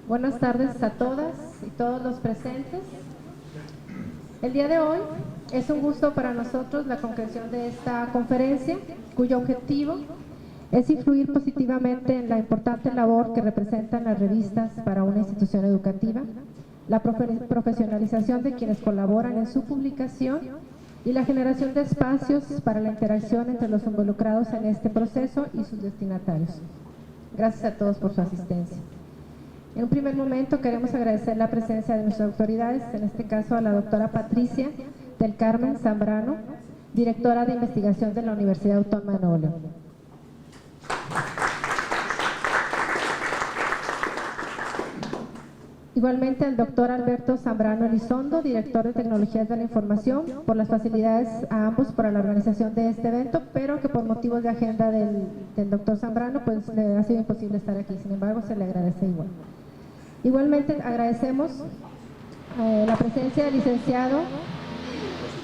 Buenas tardes a todas y todos los presentes. El día de hoy es un gusto para nosotros la concreción de esta conferencia, cuyo objetivo es influir positivamente en la importante labor que representan las revistas para una institución educativa, la profesionalización de quienes colaboran en su publicación y la generación de espacios para la interacción entre los involucrados en este proceso y sus destinatarios. Gracias a todos por su asistencia. En un primer momento queremos agradecer la presencia de nuestras autoridades, en este caso a la doctora Patricia del Carmen Zambrano, directora de investigación de la Universidad Autónoma de Nuevo León. Igualmente al doctor Alberto Zambrano Elizondo, director de Tecnologías de la Información, por las facilidades a ambos para la organización de este evento, pero que por motivos de agenda del doctor Zambrano pues le ha sido imposible estar aquí, sin embargo se le agradece igual. Igualmente agradecemos la presencia del licenciado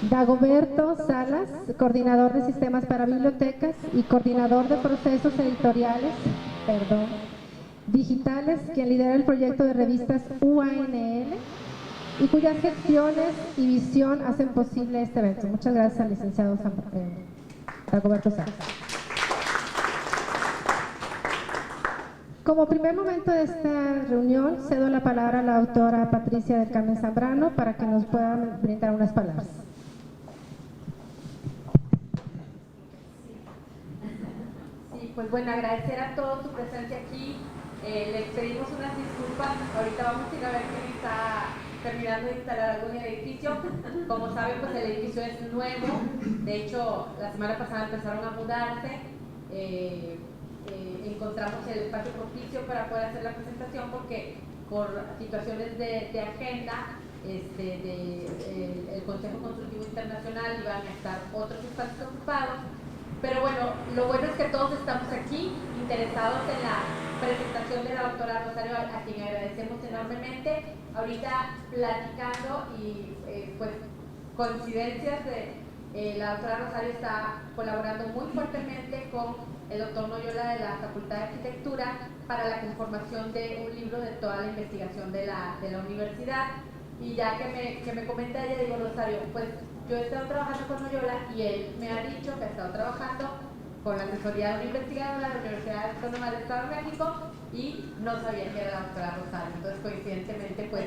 Dagoberto Salas, coordinador de sistemas para bibliotecas y coordinador de procesos editoriales, digitales, quien lidera el proyecto de revistas UANL y cuyas gestiones y visión hacen posible este evento. Muchas gracias al licenciado Dagoberto Salas. Como primer momento de esta reunión, cedo la palabra a la doctora Patricia del Carmen Zambrano para que nos pueda brindar unas palabras. Sí, pues bueno, agradecer a todos su presencia aquí. Les pedimos unas disculpas. Ahorita vamos a ir a ver quién está terminando de instalar algo en el edificio. Como saben, pues el edificio es nuevo. De hecho, la semana pasada empezaron a mudarse. Encontramos el espacio propicio para poder hacer la presentación porque por situaciones de agenda el Consejo Consultivo Internacional iban a estar otros espacios ocupados, pero bueno, lo bueno es que todos estamos aquí interesados en la presentación de la doctora Rosario, a quien agradecemos enormemente. Ahorita platicando y pues coincidencias la doctora Rosario está colaborando muy fuertemente con el doctor Noyola de la Facultad de Arquitectura para la conformación de un libro de toda la investigación de la universidad. Y ya que me comenta ella, digo, Rosario, pues yo he estado trabajando con Noyola y él me ha dicho que ha estado trabajando con la asesoría de una investigadora de la Universidad Autónoma del Estado de México y no sabía que era la doctora Rosario. Entonces, coincidentemente, pues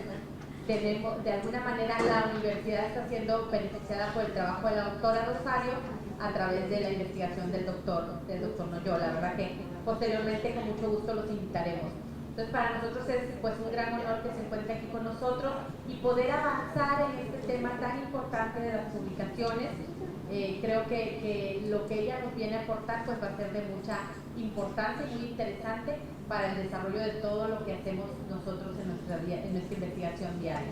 tenemos, de alguna manera, la universidad está siendo beneficiada por el trabajo de la doctora Rosario a través de la investigación del doctor Noyola, la verdad que posteriormente con mucho gusto los invitaremos. Entonces para nosotros es pues un gran honor que se encuentre aquí con nosotros y poder avanzar en este tema tan importante de las publicaciones. Creo que lo que ella nos viene a aportar pues va a ser de mucha importancia y muy interesante para el desarrollo de todo lo que hacemos nosotros en nuestra investigación diaria.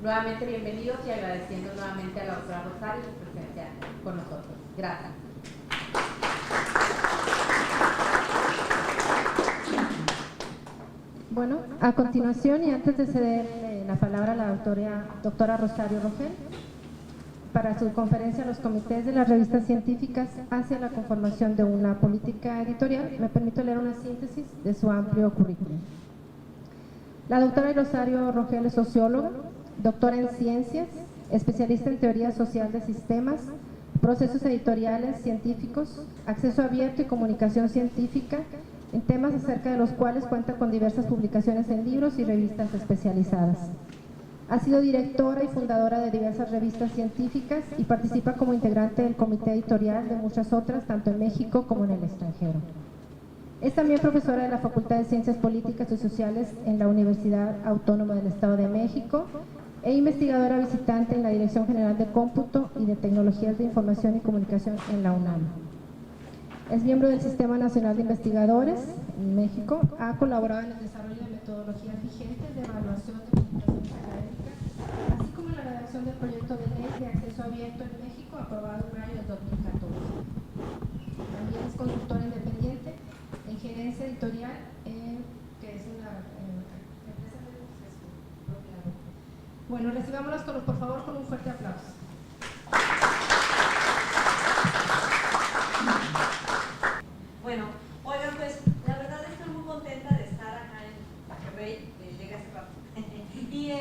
Nuevamente bienvenidos y agradeciendo nuevamente a la doctora Rosario su presencia con nosotros. Gracias. Bueno, a continuación y antes de ceder la palabra a la doctora Rosario Rogel, para su conferencia a los comités de las revistas científicas hacia la conformación de una política editorial, me permito leer una síntesis de su amplio currículum. La doctora Rosario Rogel es socióloga, doctora en ciencias, especialista en teoría social de sistemas, procesos editoriales científicos, acceso abierto y comunicación científica, en temas acerca de los cuales cuenta con diversas publicaciones en libros y revistas especializadas. Ha sido directora y fundadora de diversas revistas científicas y participa como integrante del comité editorial de muchas otras, tanto en México como en el extranjero. Es también profesora de la Facultad de Ciencias Políticas y Sociales en la Universidad Autónoma del Estado de México e investigadora visitante en la Dirección General de Cómputo y de Tecnologías de Información y Comunicación en la UNAM. Es miembro del Sistema Nacional de Investigadores en México, ha colaborado en el desarrollo de metodologías vigentes de evaluación de publicaciones académicas, así como en la redacción del proyecto de ley de acceso abierto en México, aprobado en mayo de 2014. También es consultor independiente en gerencia editorial, que es una empresa de propiedad. Bueno, recibámoslos por favor con un fuerte aplauso. Bueno, oigan, pues la verdad estoy muy contenta de estar acá en Monterrey, hace rato. Y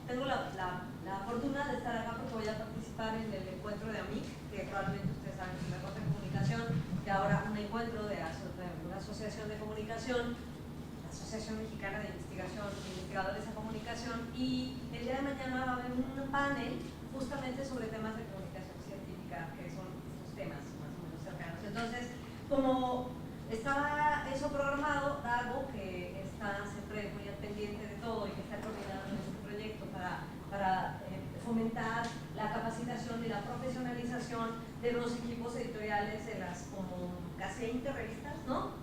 tengo la fortuna de estar acá porque voy a participar en el encuentro de AMIC, que probablemente ustedes saben que es una cosa de comunicación, que ahora un encuentro de una asociación de comunicación, la Asociación Mexicana de Investigación, Investigadores en Comunicación, y el día de mañana va a haber un panel justamente sobre temas de comunicación científica, que son estos temas más o menos cercanos. Entonces, como estaba eso programado, Dago, que está siempre muy al pendiente de todo y que está coordinando este proyecto para fomentar la capacitación y la profesionalización de los equipos editoriales de las como casi 20 revistas, ¿no?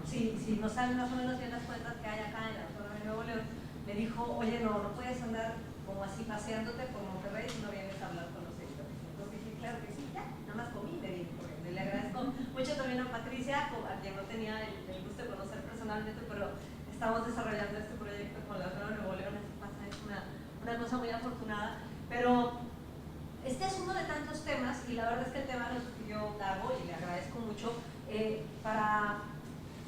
Si nos salen más o menos bien las cuentas que hay acá en la Autónoma de Nuevo León, me dijo, oye, no puedes andar como así paseándote por Monterrey si no vienes a hablar con los editores. Entonces dije, claro que sí, ya, nada más comí y me vine corriendo. Le agradezco mucho también a Patricia, a quien no tenía el gusto de conocer personalmente, pero estamos desarrollando este proyecto con la Autónoma de Nuevo León, así pasa, es una cosa muy afortunada, pero este es uno de tantos temas y la verdad es que el tema lo sugirió Dago y le agradezco mucho para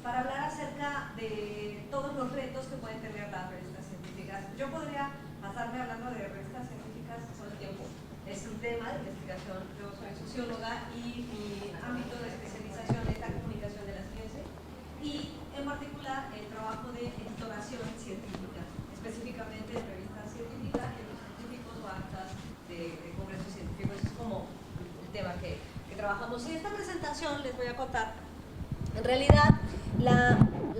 hablar acerca de todos los retos que pueden tener las revistas científicas. Yo podría pasarme hablando de revistas científicas todo el tiempo. Es un tema de investigación. Yo soy socióloga y mi ámbito de especialización es la comunicación de la ciencia y en particular el trabajo de editoración científica, específicamente en revistas científicas y en los científicos o actas de congresos científicos. Es como el tema que trabajamos. Y esta presentación les voy a contar. En realidad la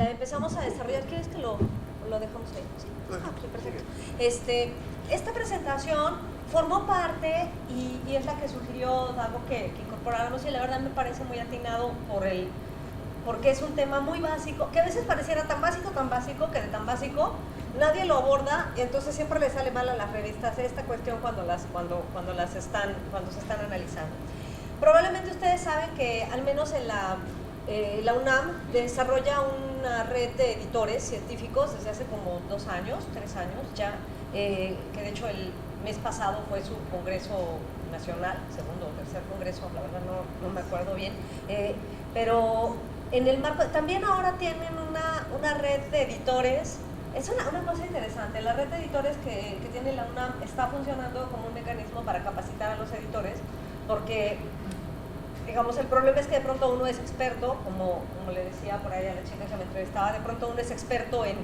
empezamos a desarrollar. ¿Quieres que lo dejamos ahí? Sí. Sí, perfecto. Esta presentación formó parte y es la que sugirió Dago que incorporáramos, y la verdad me parece muy atinado porque es un tema muy básico, que a veces pareciera tan básico que de tan básico nadie lo aborda, y entonces siempre le sale mal a las revistas esta cuestión cuando se están analizando. Probablemente ustedes saben que al menos en la UNAM desarrolla una red de editores científicos desde hace como 2 años, 3 años ya, que de hecho el mes pasado fue su congreso nacional, segundo o tercer congreso, la verdad no me acuerdo bien, pero en el marco, también ahora tienen una red de editores. Es una cosa interesante, la red de editores que tiene la UNAM está funcionando como un mecanismo para capacitar a los editores, porque digamos, el problema es que de pronto uno es experto, como le decía por ahí a la chica que me entrevistaba, de pronto uno es experto en,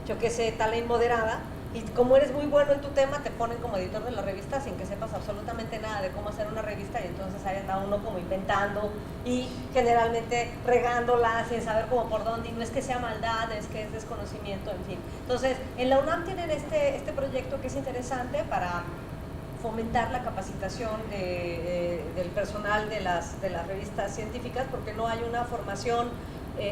yo qué sé, tal ley moderada, y como eres muy bueno en tu tema, te ponen como editor de la revista sin que sepas absolutamente nada de cómo hacer una revista, y entonces ahí anda uno como inventando y generalmente regándola sin saber cómo por dónde, y no es que sea maldad, es que es desconocimiento, en fin. Entonces, en la UNAM tienen este proyecto que es interesante para fomentar la capacitación del personal de las revistas científicas, porque no hay una formación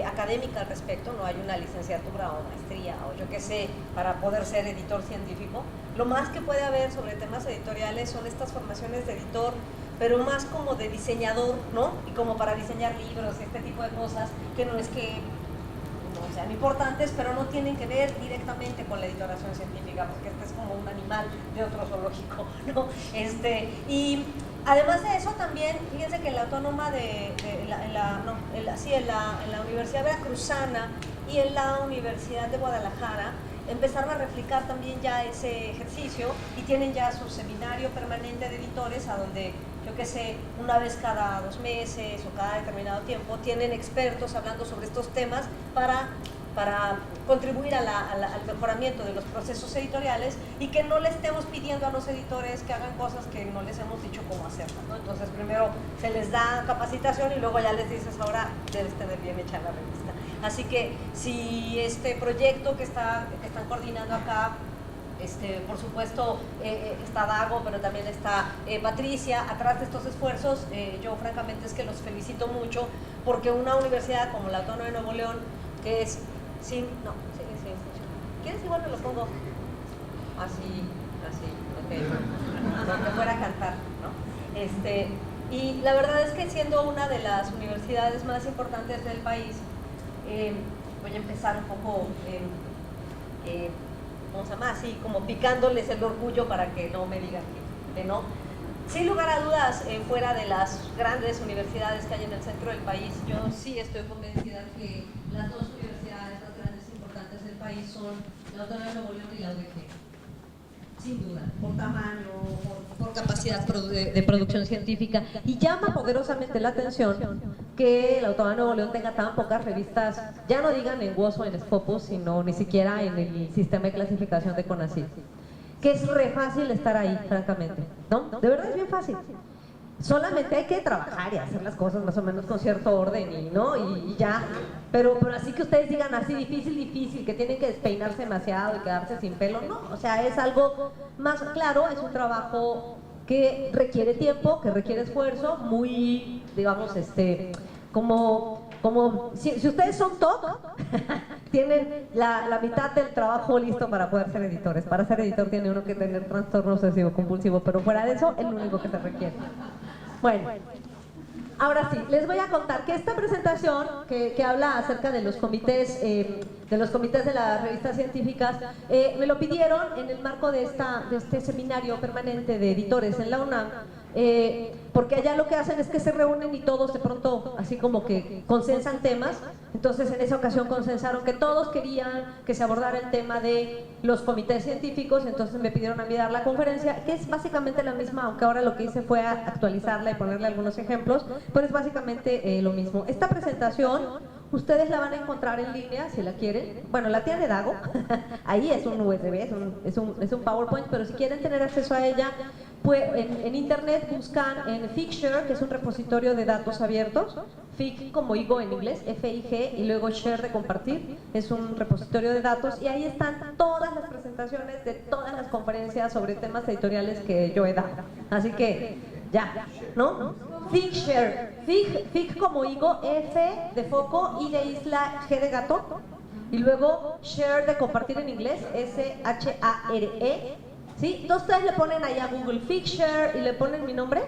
académica al respecto, no hay una licenciatura o maestría o yo qué sé para poder ser editor científico. Lo más que puede haber sobre temas editoriales son estas formaciones de editor, pero más como de diseñador, ¿no? Y como para diseñar libros y este tipo de cosas, que no es que no sean importantes, pero no tienen que ver directamente con la editoración científica, porque este es como un animal de otro zoológico, ¿no? Y además de eso también, fíjense que en la Autónoma en la Universidad Veracruzana y en la Universidad de Guadalajara empezaron a replicar también ya ese ejercicio y tienen ya su seminario permanente de editores, a donde, yo qué sé, una vez cada 2 meses o cada determinado tiempo tienen expertos hablando sobre estos temas para contribuir al mejoramiento de los procesos editoriales, y que no le estemos pidiendo a los editores que hagan cosas que no les hemos dicho cómo hacerlas, ¿no? Entonces primero se les da capacitación y luego ya les dices, ahora debes tener bien hecha la revista. Así que si este proyecto que están coordinando acá, por supuesto está Dago, pero también está Patricia atrás de estos esfuerzos, yo francamente es que los felicito mucho, porque una universidad como la Autónoma de Nuevo León, que es sin ¿quieres? Igual me lo pongo así, no que fuera a cantar, ¿no? Y la verdad es que siendo una de las universidades más importantes del país, voy a empezar un poco ¿cómo se llama? Así como picándoles el orgullo para que no me digan que no. Sin lugar a dudas, fuera de las grandes universidades que hay en el centro del país, yo sí estoy convencida que las 2 universidades más grandes e importantes del país país son la Autónoma de Nuevo León y la UDG. Sin duda, por tamaño, por capacidad de producción científica. Y llama poderosamente la atención que la Autónoma de Nuevo León tenga tan pocas revistas, ya no digan en WOS o en Scopus, sino ni siquiera en el sistema de clasificación de CONACYT. Que es re fácil estar ahí, francamente, ¿no? De verdad es bien fácil. Solamente hay que trabajar y hacer las cosas más o menos con cierto orden ¿no? y ya. Pero así que ustedes digan así difícil, que tienen que despeinarse demasiado y quedarse sin pelo, no. O sea, es algo más claro, es un trabajo que requiere tiempo, que requiere esfuerzo, muy, digamos, como si ustedes son top, tienen la mitad del trabajo listo para poder ser editores. Para ser editor tiene uno que tener trastorno obsesivo compulsivo, pero fuera de eso es lo único que se requiere. Bueno, ahora sí, les voy a contar que esta presentación que habla acerca de los comités de las revistas científicas, me lo pidieron en el marco de este seminario permanente de editores en la UNAM, porque allá lo que hacen es que se reúnen y todos de pronto así como que consensan temas. Entonces en esa ocasión consensaron que todos querían que se abordara el tema de los comités científicos. Entonces me pidieron a mí dar la conferencia, que es básicamente la misma, aunque ahora lo que hice fue actualizarla y ponerle algunos ejemplos, pero es básicamente lo mismo. Esta presentación ustedes la van a encontrar en línea si la quieren. Bueno, la tiene Dago, ahí es un USB, es un PowerPoint, pero si quieren tener acceso a ella, pues en internet buscan en Figshare, que es un repositorio de datos abiertos, Fig como higo en inglés, F-I-G, y luego Share de compartir, es un repositorio de datos, y ahí están todas las presentaciones de todas las conferencias sobre temas editoriales que yo he dado. Así que ya, ¿no? Figshare, Fig como higo, F de foco, I de isla, G de gato, y luego Share de compartir en inglés, S-H-A-R-E. ¿Sí? Entonces ustedes le ponen ahí a Google Figshare y le ponen mi nombre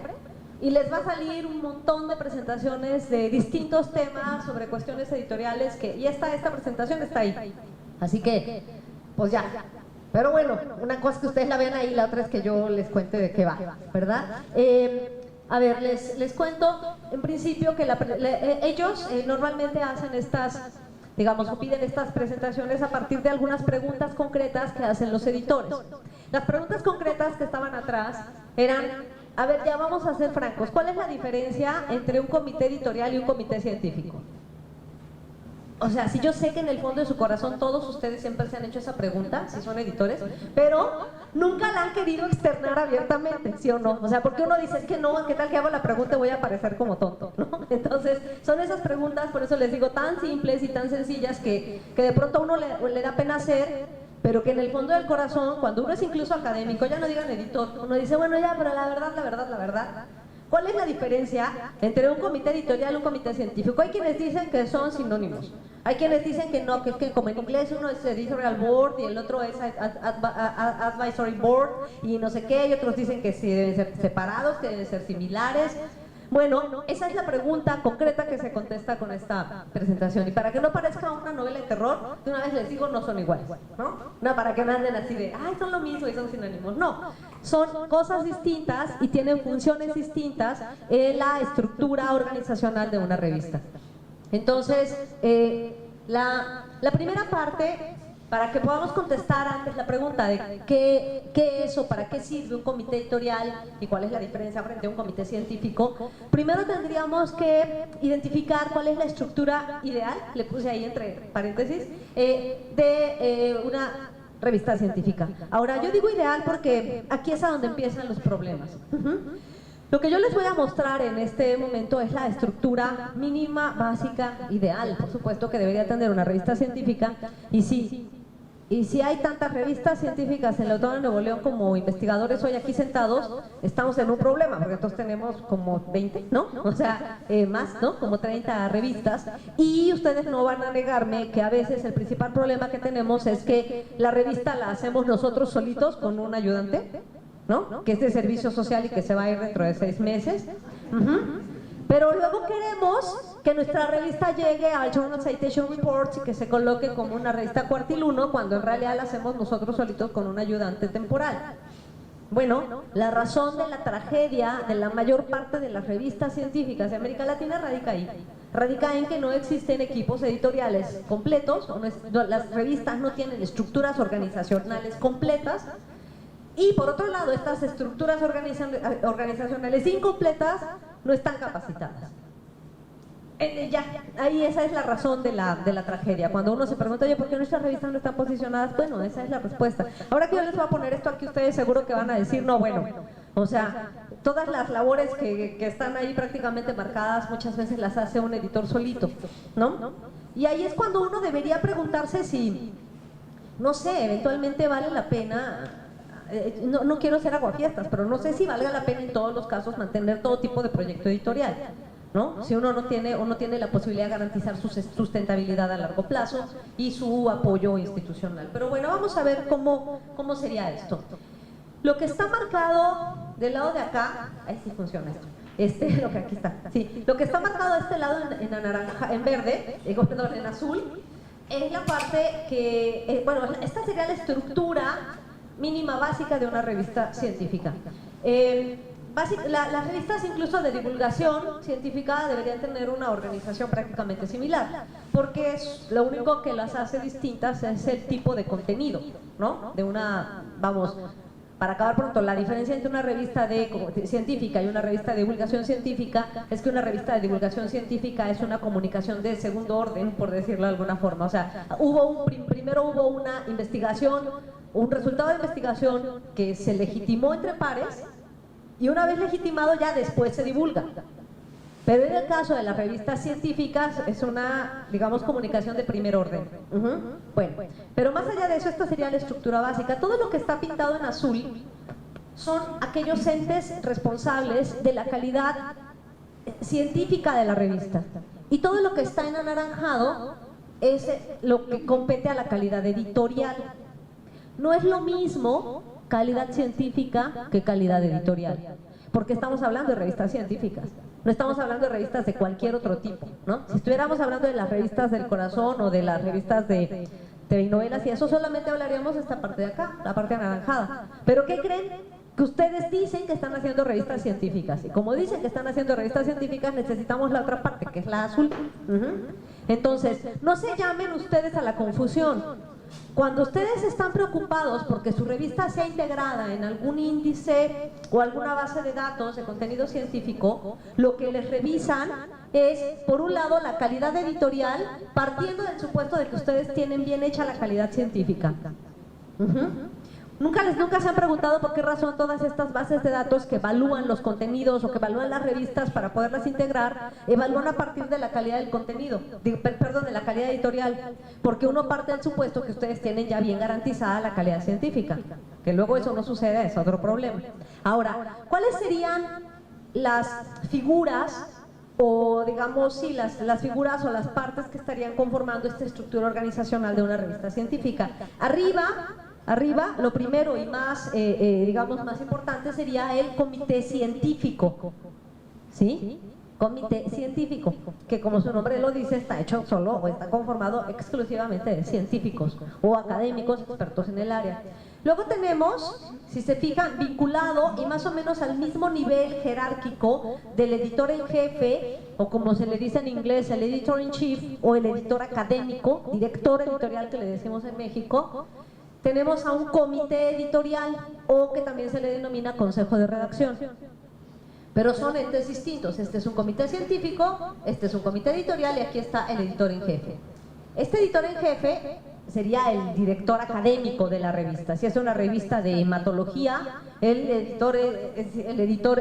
y les va a salir un montón de presentaciones de distintos temas sobre cuestiones editoriales y esta presentación está ahí. Así que, pues ya. Pero bueno, una cosa es que ustedes la vean ahí, la otra es que yo les cuente de qué va, ¿verdad? A ver, les cuento en principio que ellos normalmente hacen digamos, piden estas presentaciones a partir de algunas preguntas concretas que hacen los editores. Las preguntas concretas que estaban atrás eran, a ver, ya vamos a ser francos, ¿cuál es la diferencia entre un comité editorial y un comité científico? O sea, si yo sé que en el fondo de su corazón todos ustedes siempre se han hecho esa pregunta, si son editores, pero nunca la han querido externar abiertamente, ¿sí o no? O sea, porque uno dice, es que no, ¿qué tal que hago la pregunta y voy a parecer como tonto, ¿no? Entonces, son esas preguntas, por eso les digo, tan simples y tan sencillas que de pronto a uno le da pena hacer, pero que en el fondo del corazón, cuando uno es incluso académico, ya no digan editor, uno dice, bueno, ya, pero la verdad, ¿cuál es la diferencia entre un comité editorial y un comité científico? Hay quienes dicen que son sinónimos. Hay quienes dicen que no, que como en inglés uno es editorial board y el otro es advisory board y no sé qué, y otros dicen que sí deben ser separados, que deben ser similares. Bueno, esa es la pregunta concreta que se contesta con esta presentación. Y para que no parezca una novela de terror, de una vez les digo, no son iguales, ¿no? No, para que no anden así de, ay, son lo mismo y son sinónimos. No, son cosas distintas y tienen funciones distintas en la estructura organizacional de una revista. Entonces, la primera parte, para que podamos contestar antes la pregunta de qué es o para qué sirve un comité editorial y cuál es la diferencia frente a un comité científico, primero tendríamos que identificar cuál es la estructura ideal, le puse ahí entre paréntesis, de una revista científica. Ahora, yo digo ideal porque aquí es a donde empiezan los problemas. Lo que yo les voy a mostrar en este momento es la estructura mínima, básica, ideal, por supuesto que debería tener una revista científica, y si hay tantas revistas científicas en la Autónoma de Nuevo León como investigadores hoy aquí sentados, estamos en un problema, porque entonces tenemos como 20, ¿no? O sea, más, ¿no? Como 30 revistas, y ustedes no van a negarme que a veces el principal problema que tenemos es que la revista la hacemos nosotros solitos con un ayudante, ¿no? Que es de servicio social y que se va a ir dentro de 6 meses. Pero luego queremos que nuestra revista llegue al Journal Citation Reports y que se coloque como una revista cuartil 1, cuando en realidad la hacemos nosotros solitos con un ayudante temporal. Bueno, la razón de la tragedia de la mayor parte de las revistas científicas de América Latina radica ahí. Radica en que no existen equipos editoriales completos, las revistas no tienen estructuras organizacionales completas, y por otro lado, estas estructuras organizacionales incompletas no están capacitadas. Ya, ahí esa es la razón de la tragedia. Cuando uno se pregunta, oye, ¿por qué nuestras revistas no están posicionadas? Bueno, esa es la respuesta. Ahora que yo les voy a poner esto aquí, ustedes seguro que van a decir, no, bueno, o sea, todas las labores que están ahí prácticamente marcadas, muchas veces las hace un editor solito, ¿no? Y ahí es cuando uno debería preguntarse si, no sé, eventualmente vale la pena... No quiero ser aguafiestas, pero no sé si valga la pena en todos los casos mantener todo tipo de proyecto editorial, ¿no? Si uno no tiene la posibilidad de garantizar su sustentabilidad a largo plazo y su apoyo institucional. Pero bueno, vamos a ver cómo sería esto. Lo que está marcado del lado de acá, ahí sí funciona esto. Lo que aquí está, sí, lo que está marcado de este lado en verde, perdón, en azul, es la parte que, bueno, esta sería la estructura mínima básica de una revista científica. Las revistas incluso de divulgación científica deberían tener una organización prácticamente similar, porque lo único que las hace distintas es el tipo de contenido, ¿no? Para acabar pronto, la diferencia entre una revista científica y una revista de divulgación científica es que una revista de divulgación científica es una comunicación de segundo orden, por decirlo de alguna forma. O sea, primero hubo una investigación, un resultado de investigación que se legitimó entre pares, y una vez legitimado ya después se divulga. Pero en el caso de las revistas científicas es una, digamos, comunicación de primer orden. Bueno, pero más allá de eso, esta sería la estructura básica. Todo lo que está pintado en azul son aquellos entes responsables de la calidad científica de la revista. Y todo lo que está en anaranjado es lo que compete a la calidad editorial. No es lo mismo calidad científica que calidad editorial, porque estamos hablando de revistas científicas, no estamos hablando de revistas de cualquier otro tipo, ¿no? Si estuviéramos hablando de las revistas del corazón o de las revistas de telenovelas y eso, solamente hablaríamos de esta parte de acá, la parte anaranjada. ¿Pero qué creen? Que ustedes dicen que están haciendo revistas científicas, y como dicen que están haciendo revistas científicas, necesitamos la otra parte, que es la azul. Entonces, no se llamen ustedes a la confusión. Cuando ustedes están preocupados porque su revista sea integrada en algún índice o alguna base de datos de contenido científico, lo que les revisan es, por un lado, la calidad editorial, partiendo del supuesto de que ustedes tienen bien hecha la calidad científica. Nunca se han preguntado por qué razón todas estas bases de datos que evalúan los contenidos o que evalúan las revistas para poderlas integrar, evalúan a partir de la calidad del contenido, de la calidad editorial, porque uno parte del supuesto que ustedes tienen ya bien garantizada la calidad científica, que luego eso no sucede, es otro problema. Ahora, ¿cuáles serían las figuras o digamos, sí, las figuras o las partes que estarían conformando esta estructura organizacional de una revista científica? Arriba, lo primero y más, digamos, más importante sería el comité científico, ¿sí? Comité científico, que como su nombre lo dice, está hecho solo o está conformado exclusivamente de científicos o académicos expertos en el área. Luego tenemos, si se fijan, vinculado y más o menos al mismo nivel jerárquico del editor en jefe, o como se le dice en inglés, el editor in chief o el editor académico, director editorial que le decimos en México. Tenemos a un comité editorial o que también se le denomina consejo de redacción. Pero son entes distintos. Este es un comité científico, este es un comité editorial y aquí está el editor en jefe. Este editor en jefe sería el director académico de la revista. Si es una revista de hematología, el editor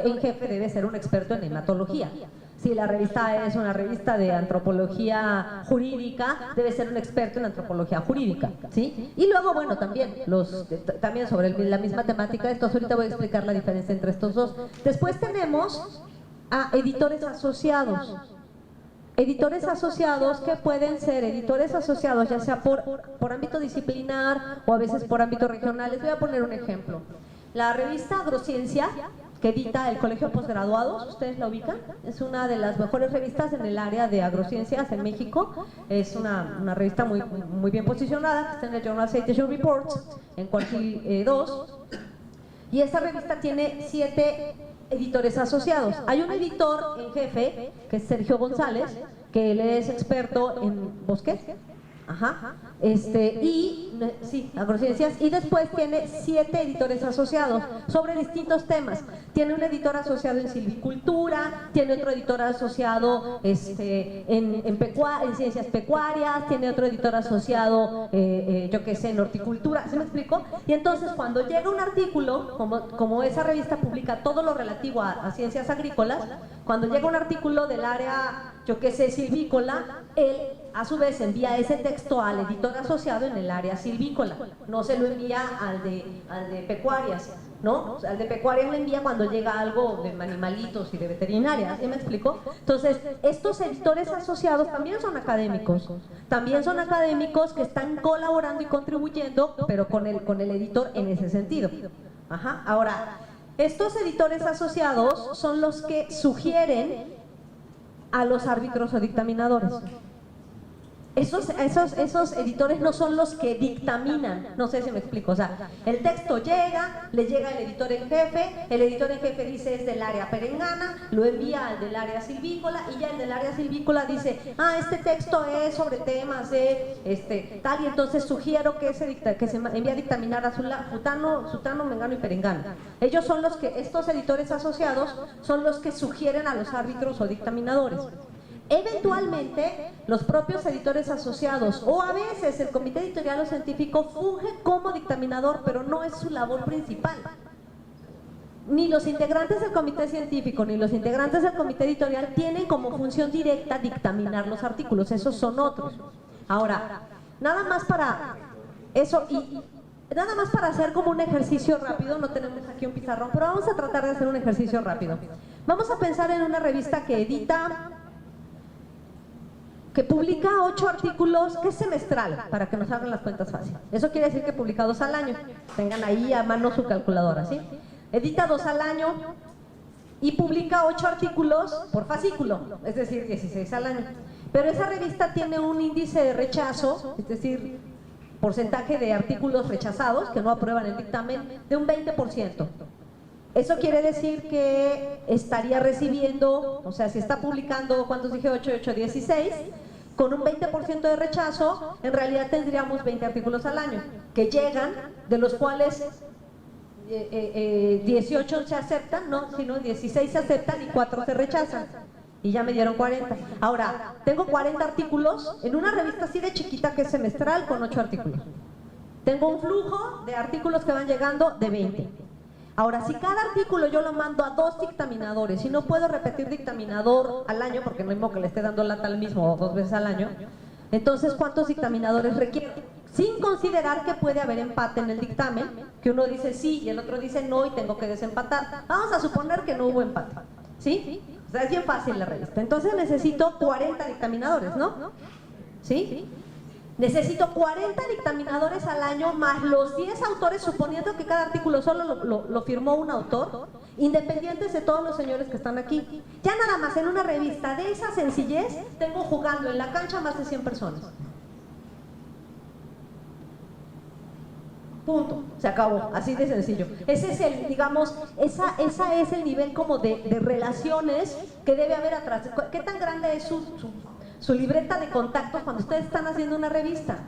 en jefe debe ser un experto en hematología. Si la revista es una revista de antropología jurídica, debe ser un experto en antropología jurídica, ¿sí? Y luego, bueno, también sobre la misma temática de estos, ahorita voy a explicar la diferencia entre estos dos. Después tenemos a editores asociados. Editores asociados que pueden ser editores asociados ya sea por ámbito disciplinar o a veces por ámbito regional. Les voy a poner un ejemplo. La revista Agrociencia, que edita el Colegio de Postgraduados, ustedes la ubican, es una de las mejores revistas en el área de agrociencias en México, es una revista muy bien posicionada, que está en el Journal Citation Reports, en Quartile 2. y esa revista tiene 7 editores asociados. Hay un editor en jefe, que es Sergio González, que él es experto en bosques, agrociencias, y después tiene 7 editores asociados sobre distintos temas. Tiene un editor asociado en silvicultura, tiene otro editor asociado en ciencias pecuarias, tiene otro editor asociado, en horticultura, ¿se me explicó? Y entonces cuando llega un artículo, como esa revista publica todo lo relativo a ciencias agrícolas, cuando llega un artículo del área, silvícola, él a su vez envía ese texto al editor asociado en el área silvícola, no se lo envía al de pecuarias, ¿no? Al de pecuarias le envía cuando llega algo de animalitos y de veterinaria, ¿sí me explico? Entonces, estos editores asociados también son académicos que están colaborando y contribuyendo, pero con el editor en ese sentido. Ahora, estos editores asociados son los que sugieren a los árbitros o dictaminadores. Esos editores no son los que dictaminan, no sé si me explico, o sea, el texto le llega al editor en jefe, el editor en jefe dice es del área perengana, lo envía al del área silvícola y ya el del área silvícola dice, este texto es sobre temas de tal, y entonces sugiero que se envíe a dictaminar a sutano, mengano y perengano. Ellos son estos editores asociados son los que sugieren a los árbitros o dictaminadores. Eventualmente, los propios editores asociados o a veces el comité editorial o científico funge como dictaminador, pero no es su labor principal. Ni los integrantes del comité científico ni los integrantes del comité editorial tienen como función directa dictaminar los artículos, esos son otros. Ahora, nada más para eso y nada más para hacer como un ejercicio rápido, no tenemos aquí un pizarrón, pero vamos a tratar de hacer un ejercicio rápido. Vamos a pensar en una revista que publica 8 artículos, que es semestral, para que nos hagan las cuentas fácil. Eso quiere decir que publica 2 al año. Tengan ahí a mano su calculadora, ¿sí? Edita 2 al año y publica 8 artículos por fascículo, es decir, 16 al año. Pero esa revista tiene un índice de rechazo, es decir, porcentaje de artículos rechazados que no aprueban el dictamen, de un 20%. Eso quiere decir que estaría recibiendo, o sea, si está publicando, ¿cuántos dije? 8, 16, con un 20% de rechazo, en realidad tendríamos 20 artículos al año, que llegan, de los cuales 18 se aceptan, sino 16 se aceptan y 4 se rechazan. Y ya me dieron 40. Ahora, tengo 40 artículos en una revista así de chiquita que es semestral con 8 artículos. Tengo un flujo de artículos que van llegando de 20. Ahora, si cada artículo yo lo mando a 2 dictaminadores y no puedo repetir dictaminador al año, porque no es mismo que le esté dando lata al mismo 2 veces al año, entonces ¿cuántos dictaminadores requiero? Sin considerar que puede haber empate en el dictamen, que uno dice sí y el otro dice no y tengo que desempatar. Vamos a suponer que no hubo empate, ¿sí? O sea, es bien fácil la revista. Entonces necesito 40 dictaminadores, ¿no? ¿Sí? Necesito 40 dictaminadores al año más los 10 autores, suponiendo que cada artículo solo lo firmó un autor, independientes de todos los señores que están aquí. Ya nada más en una revista de esa sencillez tengo jugando en la cancha más de 100 personas. Punto, se acabó, así de sencillo. Ese es el, digamos, esa es el nivel como de relaciones que debe haber atrás. ¿Qué tan grande es su libreta de contactos cuando ustedes están haciendo una revista?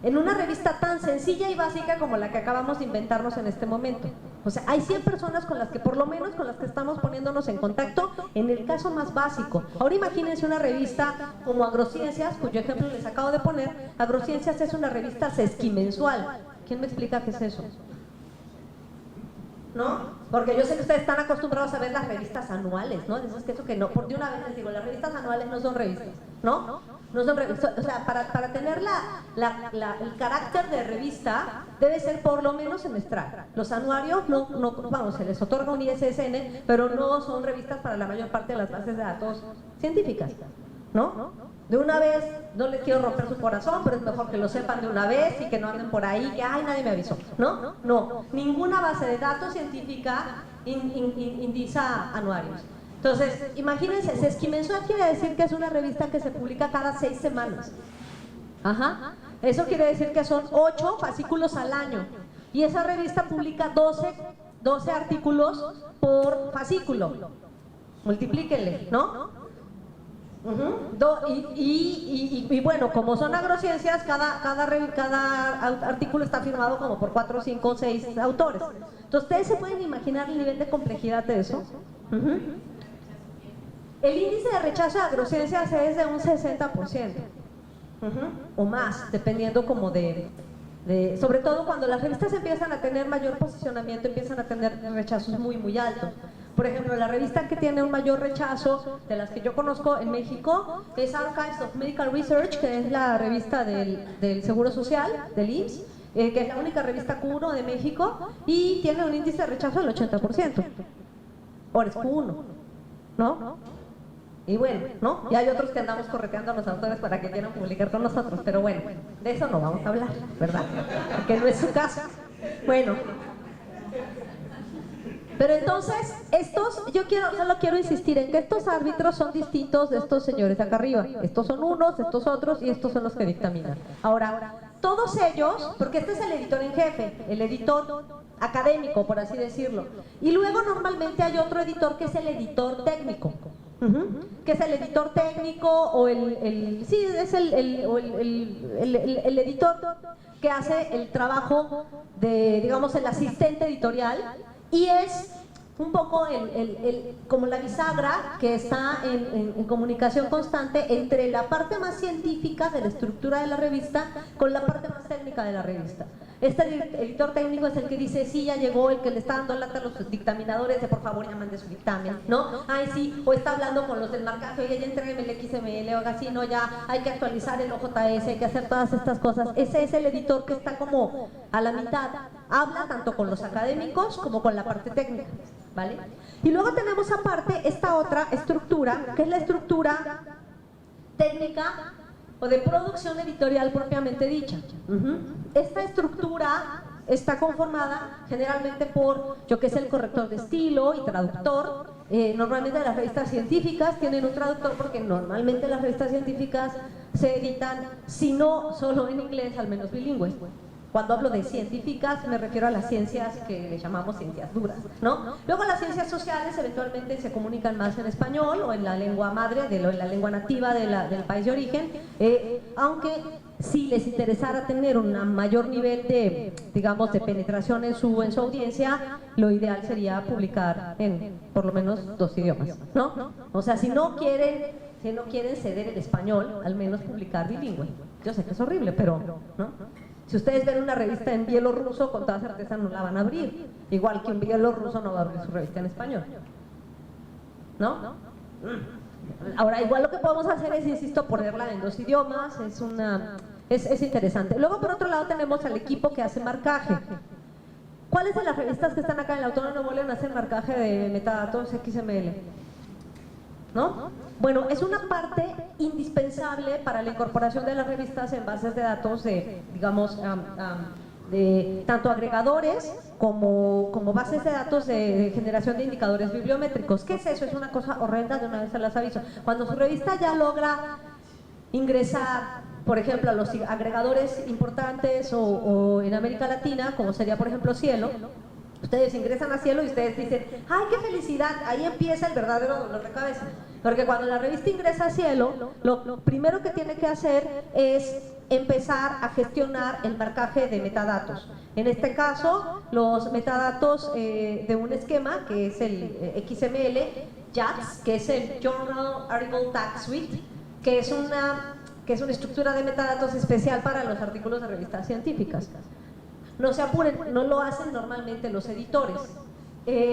En una revista tan sencilla y básica como la que acabamos de inventarnos en este momento. O sea, hay 100 personas con las que, por lo menos, con las que estamos poniéndonos en contacto en el caso más básico. Ahora imagínense una revista como Agrociencias, cuyo ejemplo les acabo de poner. Agrociencias es una revista sesquimensual. ¿Quién me explica qué es eso? ¿No? Porque yo sé que ustedes están acostumbrados a ver las revistas anuales, ¿no? Es que eso que no, por de una vez les digo, las revistas anuales no son revistas, ¿no? No son revistas, o sea, para tener el carácter de revista debe ser por lo menos semestral. Los anuarios no, vamos, se les otorga un ISSN, pero no son revistas para la mayor parte de las bases de datos científicas, ¿no? De una vez, no les quiero romper su corazón, pero es mejor que lo sepan de una vez y que no anden por ahí, que ay, nadie me avisó, ¿no? No, ninguna base de datos científica indica anuarios. Entonces, imagínense, sesquimensual quiere decir que es una revista que se publica cada 6 semanas. Ajá. Eso quiere decir que son 8 fascículos al año. y esa revista publica 12 artículos por fascículo. Multiplíquenle, ¿no? Y bueno, como son agrociencias, cada artículo está firmado como por 4, 5, 6 autores. Entonces, ¿ustedes se pueden imaginar el nivel de complejidad de eso? El índice de rechazo de agrociencias es de un 60%, o más, dependiendo como sobre todo cuando las revistas empiezan a tener mayor posicionamiento, empiezan a tener rechazos muy, muy altos. Por ejemplo, la revista que tiene un mayor rechazo de las que yo conozco en México es Archives of Medical Research, que es la revista del Seguro Social, del IMSS, que es la única revista Q1 de México, y tiene un índice de rechazo del 80%. Ahora es Q1, ¿no? Y bueno, ¿no? Y hay otros que andamos correteando a los autores para que quieran publicar con nosotros, pero bueno, de eso no vamos a hablar, ¿verdad? Porque no es su caso. Bueno, pero entonces, solo quiero insistir en que estos árbitros son distintos de estos señores acá arriba. Estos son unos, estos otros, y estos son los que dictaminan. Ahora, todos ellos, porque este es el editor en jefe, el editor académico, por así decirlo. Y luego normalmente hay otro editor que es el editor técnico. Que es el editor técnico o el editor que hace el trabajo de, digamos, el asistente editorial, y es un poco como la bisagra que está en comunicación constante entre la parte más científica de la estructura de la revista con la parte más técnica de la revista. Este editor técnico es el que dice, sí, ya llegó, el que le está dando lata a los dictaminadores de por favor ya mande su dictamen, ¿no? Ay, sí, o está hablando con los del marcaje, oye, ya entrégueme el XML, o así, no, ya hay que actualizar el OJS, hay que hacer todas estas cosas. Ese es el editor que está como a la mitad, habla tanto con los académicos como con la parte técnica, ¿vale? Y luego tenemos aparte esta otra estructura, que es la estructura técnica o de producción editorial propiamente dicha. Esta estructura está conformada generalmente por, yo que sé, el corrector de estilo y traductor. Normalmente las revistas científicas tienen un traductor porque normalmente las revistas científicas se editan, si no solo en inglés, al menos bilingües. Cuando hablo de científicas me refiero a las ciencias que le llamamos ciencias duras, ¿no? Luego las ciencias sociales eventualmente se comunican más en español o en la lengua madre, en la lengua nativa del país de origen, aunque si les interesara tener un mayor nivel de, digamos, de penetración en su audiencia, lo ideal sería publicar en por lo menos 2 idiomas, ¿no? O sea, si no quieren ceder el español, al menos publicar bilingüe. Yo sé que es horrible, pero ¿no? Si ustedes ven una revista en bielorruso, con toda certeza no la van a abrir. Igual que un bielorruso no va a abrir su revista en español, ¿no? Ahora, igual lo que podemos hacer es, insisto, ponerla en 2 idiomas. Es interesante. Luego, por otro lado, tenemos al equipo que hace marcaje. ¿Cuáles de las revistas que están acá en la Autónoma de Nuevo León hacen marcaje de metadatos XML? ¿No? Bueno, es una parte indispensable para la incorporación de las revistas en bases de datos de, digamos, de tanto agregadores como bases de datos de generación de indicadores bibliométricos. ¿Qué es eso? Es una cosa horrenda, de una vez se las aviso. Cuando su revista ya logra ingresar, por ejemplo, a los agregadores importantes o en América Latina, como sería, por ejemplo, Cielo, ustedes ingresan a Cielo y ustedes dicen, ¡ay, qué felicidad! Ahí empieza el verdadero dolor de cabeza. Porque cuando la revista ingresa a Cielo, lo primero que tiene que hacer es empezar a gestionar el marcaje de metadatos. En este caso, los metadatos de un esquema, que es el XML, JATS, que es el Journal Article Tag Suite, que es una estructura de metadatos especial para los artículos de revistas científicas. No se apuren, no lo hacen normalmente los editores.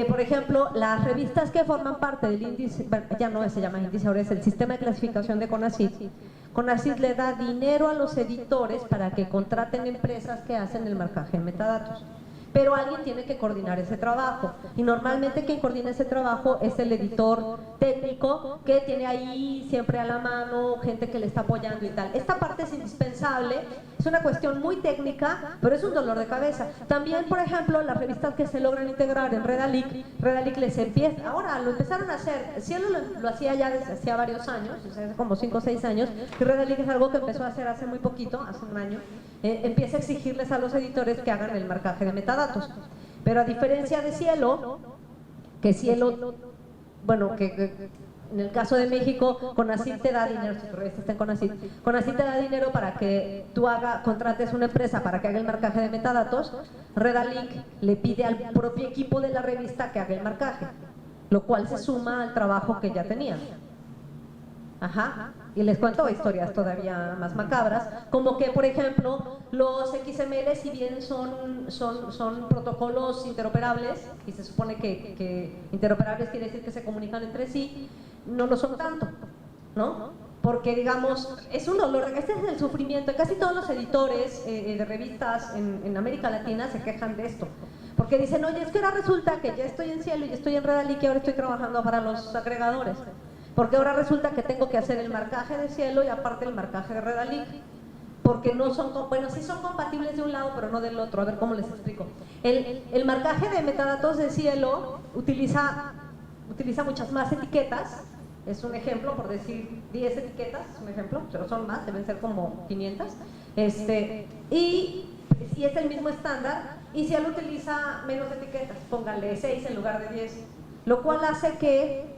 Por ejemplo, las revistas que forman parte del índice, bueno, ya no se llama índice, ahora es el sistema de clasificación de CONACYT. CONACYT le da dinero a los editores para que contraten empresas que hacen el marcaje en metadatos. Pero alguien tiene que coordinar ese trabajo, y normalmente quien coordina ese trabajo es el editor técnico, que tiene ahí siempre a la mano gente que le está apoyando y tal. Esta parte es indispensable, es una cuestión muy técnica, pero es un dolor de cabeza. También, por ejemplo, las revistas que se logran integrar en Redalic les empieza, ahora lo empezaron a hacer, Cielo lo hacía ya desde hacía varios años, o sea, hace como 5 o 6 años, y Redalic es algo que empezó a hacer hace muy poquito, hace un año, empieza a exigirles a los editores que hagan el marcaje de metadatos. Pero a diferencia de Cielo, que Cielo, bueno, que en el caso de México, CONACYT te da dinero, si tu revista está en CONACYT te da dinero para que tú contrates una empresa para que haga el marcaje de metadatos. Redalink le pide al propio equipo de la revista que haga el marcaje, lo cual se suma al trabajo que ya tenían. Ajá. Y les cuento historias todavía más macabras, como que, por ejemplo, los XML, si bien son protocolos interoperables, y se supone que interoperables quiere decir que se comunican entre sí, no lo son tanto, ¿no? Porque, digamos, es un dolor, este es el sufrimiento, y casi todos los editores de revistas en América Latina se quejan de esto. Porque dicen, oye, es que ahora resulta que ya estoy en Cielo y ya estoy en Redalink y ahora estoy trabajando para los agregadores. Porque ahora resulta que tengo que hacer el marcaje de Cielo y aparte el marcaje de Redalink. Porque no son, bueno, sí son compatibles de un lado, pero no del otro. A ver cómo les explico. El marcaje de metadatos de Cielo utiliza muchas más etiquetas. Es un ejemplo, por decir 10 etiquetas, es un ejemplo, pero son más, deben ser como 500. Y es el mismo estándar. Y Cielo utiliza menos etiquetas, pónganle 6 en lugar de 10. Lo cual hace que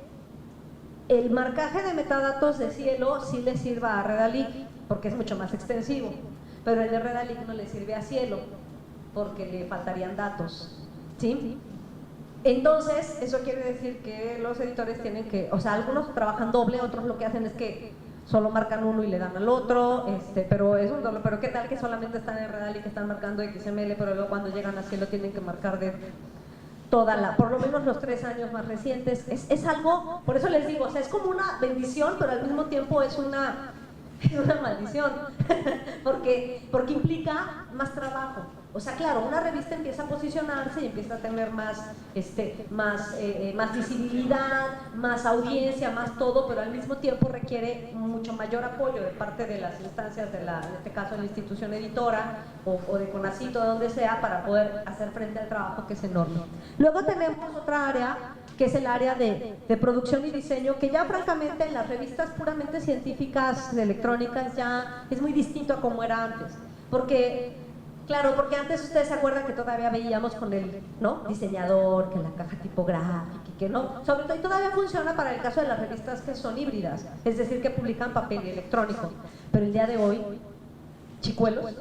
el marcaje de metadatos de Cielo sí le sirva a Redalink, porque es mucho más extensivo, pero el de Redalink no le sirve a Cielo, porque le faltarían datos, ¿sí? Entonces, eso quiere decir que los editores tienen que, o sea, algunos trabajan doble, otros lo que hacen es que solo marcan uno y le dan al otro, pero es un doble. Pero ¿qué tal que solamente están en Redalink, que están marcando XML, pero luego cuando llegan a Cielo tienen que marcar de por lo menos los 3 años más recientes? Es algo, por eso les digo, o sea, es como una bendición, pero al mismo tiempo es una maldición, porque implica más trabajo. O sea, claro, una revista empieza a posicionarse y empieza a tener más visibilidad, más audiencia, más todo, pero al mismo tiempo requiere mucho mayor apoyo de parte de las instancias en este caso la institución editora o de CONACYT o de donde sea, para poder hacer frente al trabajo que es enorme. Luego tenemos otra área, que es el área de producción y diseño, que ya francamente en las revistas puramente científicas electrónicas ya es muy distinto a como era antes, porque antes ustedes se acuerdan que todavía veíamos con el diseñador, que la caja tipográfica, y que no, sobre todo, y todavía funciona para el caso de las revistas que son híbridas, es decir, que publican papel y electrónico, pero el día de hoy, chicuelos,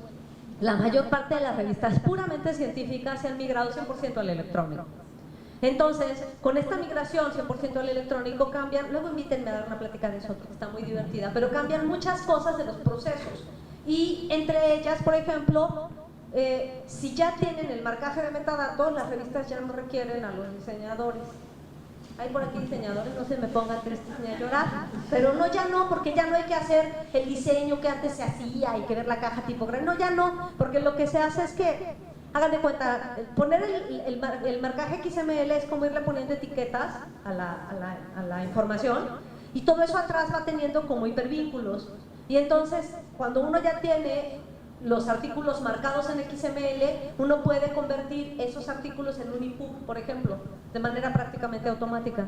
la mayor parte de las revistas puramente científicas se han migrado 100% al electrónico. Entonces, con esta migración 100% al electrónico cambian, luego invítenme a dar una plática de eso, porque está muy divertida, pero cambian muchas cosas de los procesos, y entre ellas, por ejemplo, si ya tienen el marcaje de metadatos, las revistas ya no requieren a los diseñadores. Hay por aquí diseñadores, no se me pongan tristes ni a llorar, pero ya no, porque ya no hay que hacer el diseño que antes se hacía y que ver la caja tipográfica, no, ya no, porque lo que se hace es que, hagan de cuenta, poner el marcaje XML es como irle poniendo etiquetas a la información, y todo eso atrás va teniendo como hipervínculos, y entonces cuando uno ya tiene los artículos marcados en XML, uno puede convertir esos artículos en un EPUB, por ejemplo, de manera prácticamente automática,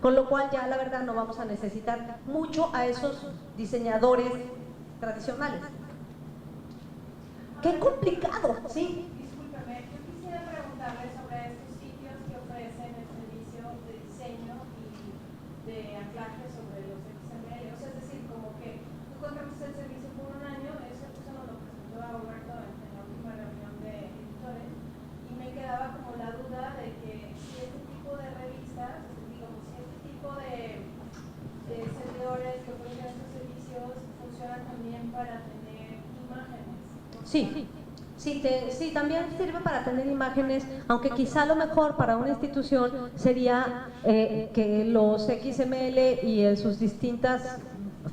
con lo cual ya la verdad no vamos a necesitar mucho a esos diseñadores tradicionales. ¡Qué complicado! ¿Sí? Discúlpeme, yo quisiera preguntarle sobre estos sitios que ofrecen el servicio de diseño y de anclaje sobre los XML, o sea, es decir, como que tú contratas el servicio por un año, eso nos lo presentó a Roberto en la última reunión de editores, y me quedaba como la duda de que si este tipo de revistas, digamos, si este tipo de servidores que ofrecen estos servicios funcionan también para tener imágenes. Sí, también sirve para tener imágenes, aunque quizá lo mejor para una institución sería que los XML y en sus distintas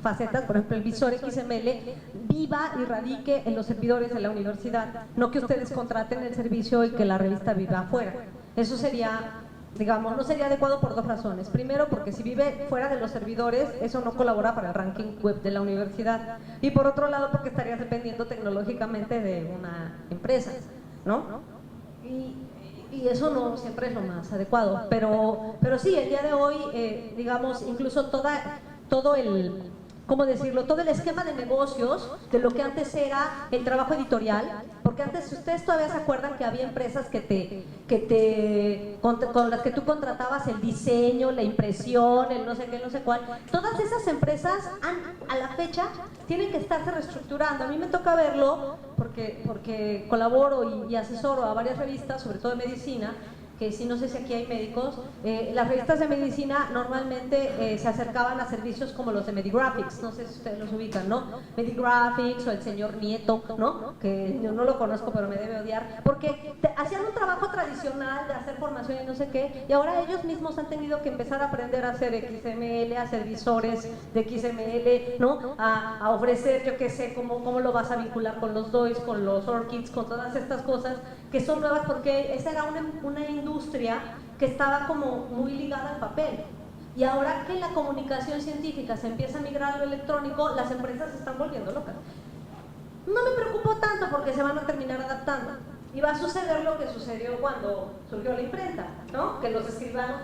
facetas, por ejemplo el visor XML, viva y radique en los servidores de la universidad, no que ustedes contraten el servicio y que la revista viva afuera. Eso sería, digamos, no sería adecuado por 2 razones. Primero, porque si vive fuera de los servidores, eso no colabora para el ranking web de la universidad. Y por otro lado, porque estarías dependiendo tecnológicamente de una empresa, ¿no? Y eso no siempre es lo más adecuado. Pero sí, el día de hoy, digamos, incluso todo el ¿cómo decirlo? Todo el esquema de negocios de lo que antes era el trabajo editorial, porque antes, ustedes todavía se acuerdan que había empresas con las que tú contratabas el diseño, la impresión, el no sé qué, no sé cuál. Todas esas empresas a la fecha tienen que estarse reestructurando. A mí me toca verlo porque colaboro y asesoro a varias revistas, sobre todo de medicina, que sí, no sé si aquí hay médicos. Las revistas de medicina normalmente se acercaban a servicios como los de Medigraphics, no sé si ustedes los ubican, ¿no? Medigraphics o el señor Nieto, ¿no? Que yo no lo conozco pero me debe odiar, porque hacían un trabajo tradicional de hacer formación y no sé qué, y ahora ellos mismos han tenido que empezar a aprender a hacer XML, a hacer visores de XML, ¿no? A ofrecer, yo qué sé, cómo lo vas a vincular con los DOIs, con los ORCIDs, con todas estas cosas que son nuevas, porque esa era una industria que estaba como muy ligada al papel. Y ahora que la comunicación científica se empieza a migrar a lo electrónico, las empresas se están volviendo locas. No me preocupo tanto porque se van a terminar adaptando. Y va a suceder lo que sucedió cuando surgió la imprenta, ¿no? Que los escribanos,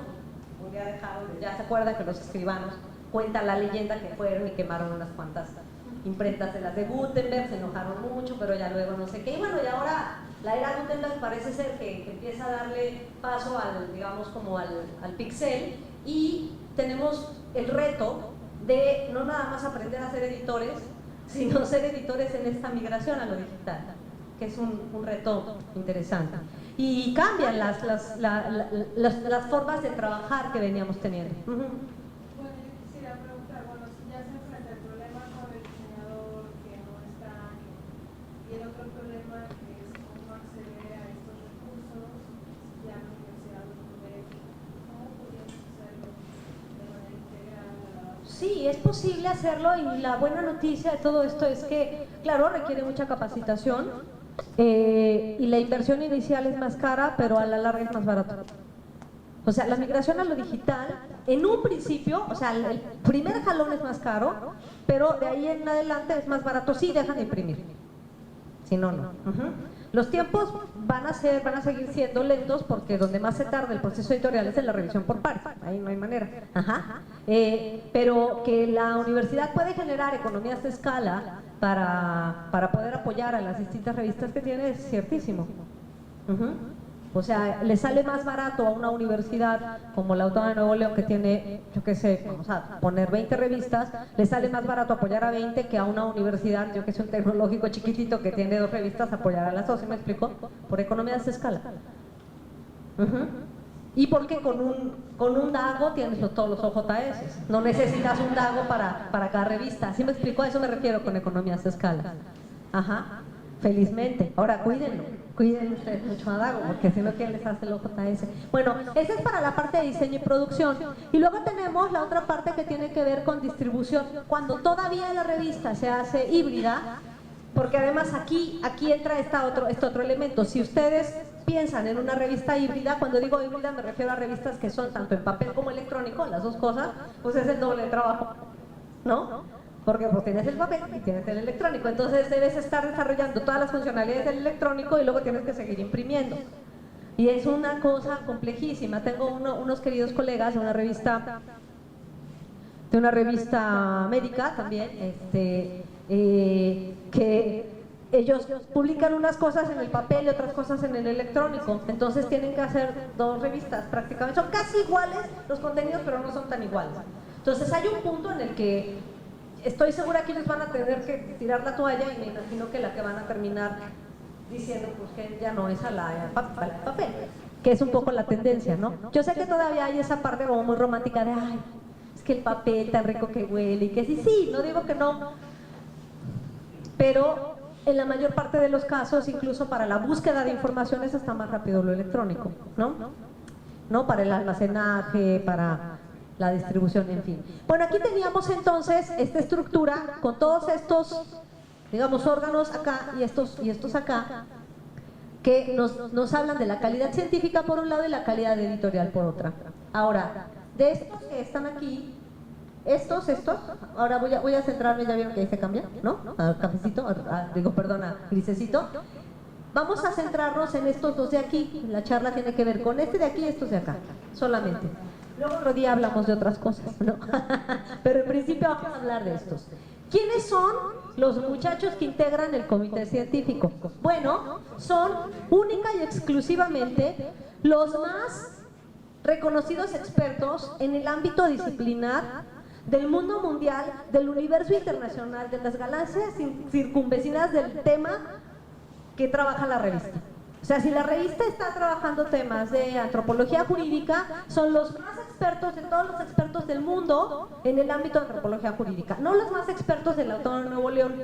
un día dejaron, ya se acuerdan que los escribanos, cuenta la leyenda que fueron y quemaron unas cuantas imprentas de las de Gutenberg, se enojaron mucho, pero ya luego no sé qué. Y bueno, y ahora la era Gutenberg parece ser que empieza a darle paso al, digamos, como al pixel, y tenemos el reto de no nada más aprender a ser editores, sino ser editores en esta migración a lo digital, que es un reto interesante. Y cambian las formas de trabajar que veníamos teniendo. Bueno, yo quisiera preguntar, bueno, si ya se enfrenta el problema con el diseñador que no está, y el otro problema que es cómo acceder a estos recursos, si ya la universidad lo puede, ¿cómo podríamos hacerlo de manera integral? Sí, es posible hacerlo, y la buena noticia de todo esto es que, claro, requiere mucha capacitación, y la inversión inicial es más cara, pero a la larga es más barato. O sea, la migración a lo digital, en un principio, o sea, el primer jalón es más caro, pero de ahí en adelante es más barato si dejan de imprimir. Si no, no. Los tiempos van a seguir siendo lentos, porque donde más se tarda el proceso editorial es en la revisión por pares, ahí no hay manera. Pero que la universidad puede generar economías de escala para poder apoyar a las distintas revistas que tiene es ciertísimo. O sea, le sale más barato a una universidad como la Autónoma de Nuevo León, que tiene, yo qué sé, vamos a poner 20 revistas, le sale más barato apoyar a 20 que a una universidad, yo que sé, un tecnológico chiquitito que tiene 2 revistas, apoyar a las 2, ¿sí me explico? Por economías de escala. Y porque con un DAGO tienes todos los OJS, no necesitas un DAGO para cada revista, ¿sí me explico? A eso me refiero con economías de escala. Felizmente. Ahora cuiden ustedes mucho a DAGO, porque si no, ¿quién les hace el OJS? Bueno, esa es para la parte de diseño y producción. Y luego tenemos la otra parte que tiene que ver con distribución. Cuando todavía la revista se hace híbrida, porque además aquí entra este otro elemento. Si ustedes piensan en una revista híbrida, cuando digo híbrida me refiero a revistas que son tanto en papel como electrónico, las dos cosas, pues es el doble trabajo, ¿no? Porque pues tienes el papel y tienes el electrónico, entonces debes estar desarrollando todas las funcionalidades del electrónico y luego tienes que seguir imprimiendo. Y es una cosa complejísima. Tengo unos queridos colegas de una revista médica también, que ellos publican unas cosas en el papel y otras cosas en el electrónico, entonces tienen que hacer 2 revistas prácticamente. Son casi iguales los contenidos, pero no son tan iguales. Entonces hay un punto en el que estoy segura que ellos van a tener que tirar la toalla, y me imagino que la que van a terminar diciendo pues que ya no es a la papel, que es un poco la tendencia, ¿no? Yo sé que todavía hay esa parte como muy romántica de ay, es que el papel tan rico que huele, y que sí, no digo que no, pero en la mayor parte de los casos, incluso para la búsqueda de informaciones, está más rápido lo electrónico, ¿no? Para el almacenaje, para la distribución, en fin. Bueno, aquí teníamos entonces esta estructura con todos estos, digamos, órganos acá y estos acá, que nos hablan de la calidad científica por un lado y la calidad editorial por otra. Ahora, de estos que están aquí, estos, ahora voy a centrarme, ya vieron que ahí se cambia, ¿no? A cafecito, perdón, a grisecito. Vamos a centrarnos en estos dos de aquí. La charla tiene que ver con este de aquí y estos de acá, solamente. Luego otro día hablamos de otras cosas, ¿no? Pero en principio vamos a hablar de estos. ¿Quiénes son los muchachos que integran el comité científico? Bueno, son única y exclusivamente los más reconocidos expertos en el ámbito disciplinar del mundo mundial, del universo internacional, de las galaxias circunvecinas del tema que trabaja la revista. O sea, si la revista está trabajando temas de antropología jurídica, son los más expertos de todos los expertos del mundo en el ámbito de antropología jurídica. No los más expertos del Autónomo de Nuevo León,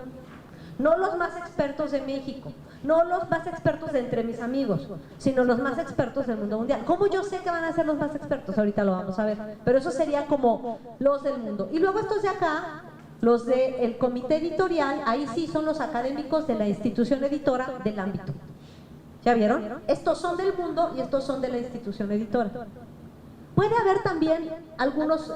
no los más expertos de México, no los más expertos de entre mis amigos, sino los más expertos del mundo mundial. ¿Cómo yo sé que van a ser los más expertos? Ahorita lo vamos a ver, pero eso sería como los del mundo. Y luego estos de acá, los del comité editorial, ahí sí son los académicos de la institución editora del ámbito. ¿Ya vieron? Estos son del mundo y estos son de la institución editora. Puede haber también algunas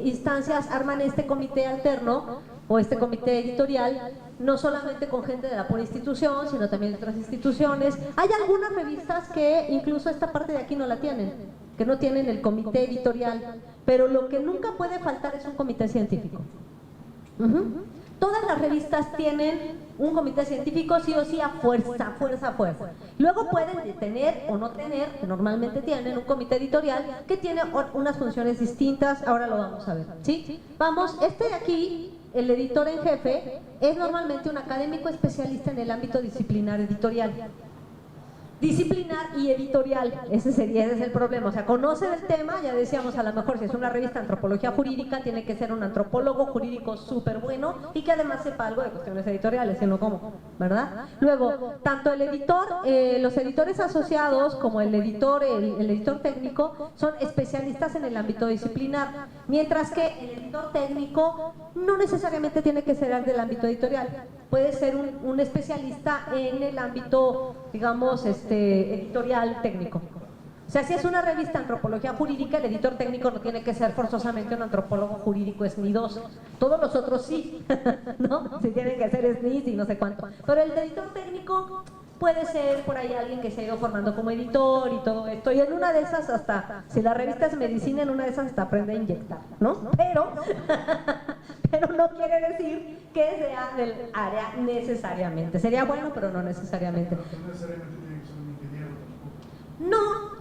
instancias arman este comité alterno o este comité editorial, no solamente con gente de la pura institución, sino también de otras instituciones. Hay algunas revistas que incluso esta parte de aquí no la tienen, que no tienen el comité editorial, pero lo que nunca puede faltar es un comité científico. Todas las revistas tienen un comité científico sí o sí a fuerza. Luego pueden tener o no tener, que normalmente tienen un comité editorial que tiene unas funciones distintas, ahora lo vamos a ver, ¿sí? Vamos, este de aquí, el editor en jefe, es normalmente un académico especialista en el ámbito disciplinar editorial. Disciplinar y editorial, ese es el problema, o sea, conoce el tema, ya decíamos, a lo mejor si es una revista de antropología jurídica, tiene que ser un antropólogo jurídico súper bueno y que además sepa algo de cuestiones editoriales, si no, ¿cómo? ¿Verdad? Luego, tanto el editor, los editores asociados como el editor técnico son especialistas en el ámbito disciplinar, mientras que el editor técnico no necesariamente tiene que ser del ámbito editorial, puede ser un especialista en el ámbito, digamos, editorial técnico. O sea, si es una revista de antropología jurídica, el editor técnico no tiene que ser forzosamente un antropólogo jurídico SNI2. Todos los otros sí, ¿no? Si tienen que ser SNIs y no sé cuánto. Pero el editor técnico puede ser por ahí alguien que se ha ido formando como editor y todo esto. Y en una de esas hasta, si la revista es medicina, en una de esas hasta aprende a inyectar, ¿no? Pero no quiere decir que sea del área necesariamente. Sería bueno, pero no necesariamente.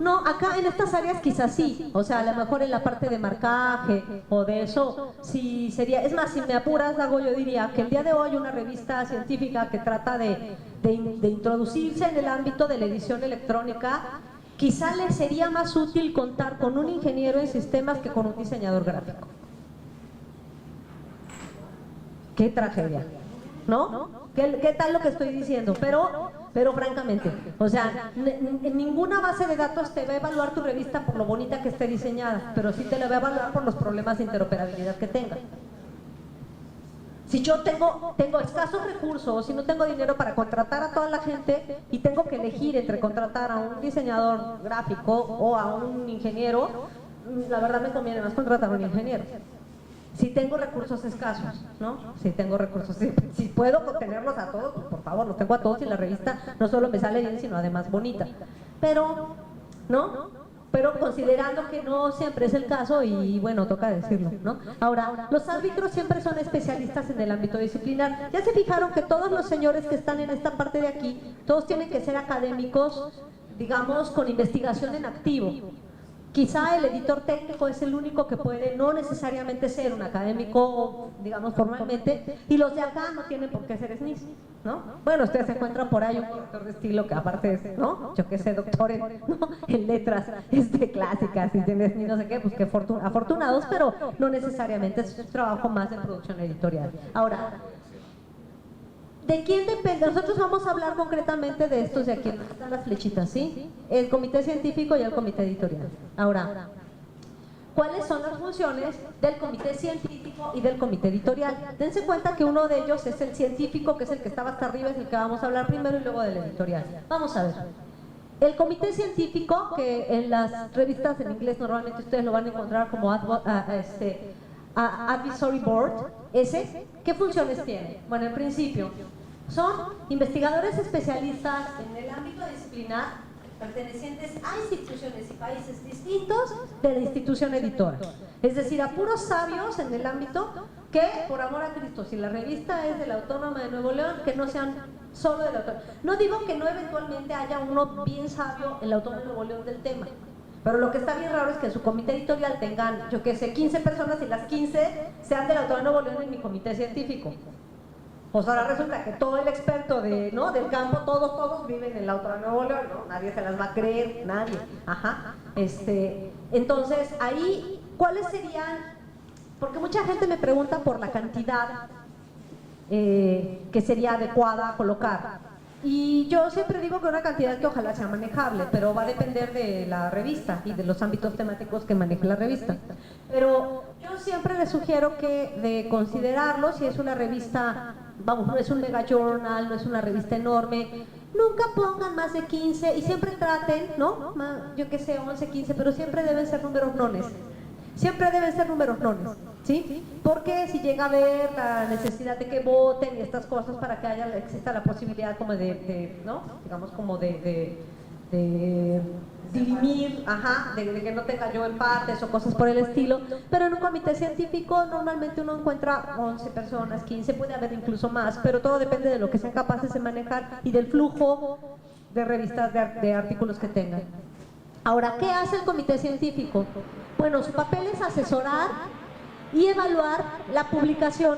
No, acá en estas áreas quizás sí, o sea, a lo mejor en la parte de marcaje o de eso, sí sería, es más, si me apuras, Dago, yo diría que el día de hoy una revista científica que trata de introducirse en el ámbito de la edición electrónica, quizá le sería más útil contar con un ingeniero en sistemas que con un diseñador gráfico. ¡Qué tragedia! ¿No? ¿Qué tal lo que estoy diciendo? Pero francamente, o sea, en ninguna base de datos te va a evaluar tu revista por lo bonita que esté diseñada, pero sí te la va a evaluar por los problemas de interoperabilidad que tenga. Si yo tengo escasos recursos, si no tengo dinero para contratar a toda la gente y tengo que elegir entre contratar a un diseñador gráfico o a un ingeniero, la verdad me conviene más contratar a un ingeniero. Si tengo recursos escasos, ¿no? Si tengo recursos, si puedo tenerlos a todos, pues por favor, los tengo a todos y la revista no solo me sale bien, sino además bonita. Pero, ¿no? Pero considerando que no siempre es el caso y bueno, toca decirlo, ¿no? Ahora, los árbitros siempre son especialistas en el ámbito disciplinar. Ya se fijaron que todos los señores que están en esta parte de aquí, todos tienen que ser académicos, digamos, con investigación en activo. Quizá el editor técnico es el único que puede no necesariamente ser un académico, digamos, formalmente, y los de acá no tienen por qué ser SNIs, ¿no? Bueno, ustedes se encuentran por ahí un corrector de estilo que aparte es, ¿no? Yo qué sé, doctor en letras clásicas y tiene SNI, no sé qué, pues qué afortunados, pero no necesariamente, es un trabajo más de producción editorial. Ahora, ¿de quién depende? Nosotros vamos a hablar concretamente de estos de aquí, donde están las flechitas, ¿sí? El comité científico y el comité editorial. Ahora, ¿cuáles son las funciones del comité científico y del comité editorial? Dense cuenta que uno de ellos es el científico, que es el que estaba hasta arriba, es el que vamos a hablar primero, y luego del editorial. Vamos a ver. El comité científico, que en las revistas en inglés normalmente ustedes lo van a encontrar como Advisory Board, ¿qué funciones tiene? Bueno, en principio, son investigadores especialistas en el ámbito disciplinar pertenecientes a instituciones y países distintos de la institución editora. Es decir, a puros sabios en el ámbito que, por amor a Cristo, si la revista es de la Autónoma de Nuevo León, que no sean solo de la Autónoma. No digo que no eventualmente haya uno bien sabio en la Autónoma de Nuevo León del tema, pero lo que está bien raro es que en su comité editorial tengan, yo qué sé, 15 personas y las 15 sean de la Autónoma de Nuevo León en mi comité científico. Pues ahora resulta que todo el experto ¿no? del campo, todos viven en la Autónoma de Nuevo León, ¿no? Nadie se las va a creer, nadie. Ajá. Entonces, ahí, ¿cuáles serían? Porque mucha gente me pregunta por la cantidad que sería adecuada colocar. Y yo siempre digo que una cantidad que ojalá sea manejable, pero va a depender de la revista y de los ámbitos temáticos que maneje la revista. Pero yo siempre les sugiero que de considerarlo, si es una revista, vamos, no es un mega journal, no es una revista enorme, nunca pongan más de 15 y siempre traten, ¿no? Yo qué sé, 11, 15, pero siempre deben ser números nones. Siempre deben ser números nones, ¿sí? Porque si llega a haber la necesidad de que voten y estas cosas para que exista la posibilidad como ¿no? Digamos como de dirimir, de que no tenga yo empates o cosas por el estilo, pero en un comité científico normalmente uno encuentra 11 personas, 15, puede haber incluso más, pero todo depende de lo que sean capaces de manejar y del flujo de revistas, de artículos que tengan. Ahora, ¿qué hace el comité científico? Bueno, su papel es asesorar y evaluar la publicación.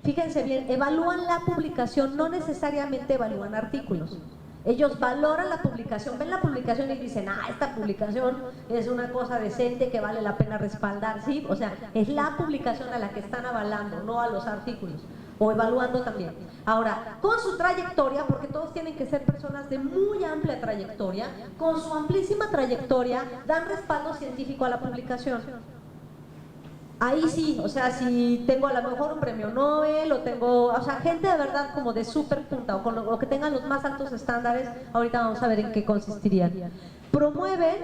Fíjense bien, evalúan la publicación, no necesariamente evalúan artículos. Ellos valoran la publicación, ven la publicación y dicen, esta publicación es una cosa decente que vale la pena respaldar, ¿sí? O sea, es la publicación a la que están avalando, no a los artículos, o evaluando también. Ahora, con su trayectoria, porque todos tienen que ser personas de muy amplia trayectoria, con su amplísima trayectoria dan respaldo científico a la publicación. Ahí sí, o sea, si tengo a lo mejor un premio Nobel o tengo, o sea, gente de verdad como de súper punta o con lo que tengan los más altos estándares, ahorita vamos a ver en qué consistirían. Promueven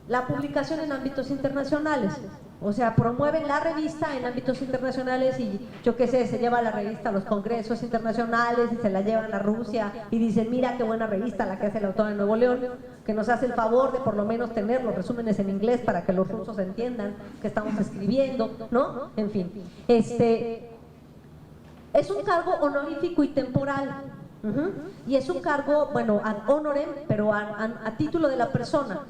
la publicación en ámbitos internacionales, o sea, promueven la revista en ámbitos internacionales y yo qué sé, se lleva la revista a los congresos internacionales y se la llevan a Rusia y dicen, mira qué buena revista la que hace el Autónoma de Nuevo León, que nos hace el favor de por lo menos tener los resúmenes en inglés para que los rusos entiendan que estamos escribiendo, ¿no? En fin, es un cargo honorífico y temporal. Y es un cargo, bueno, ad honorem, pero a título de la persona.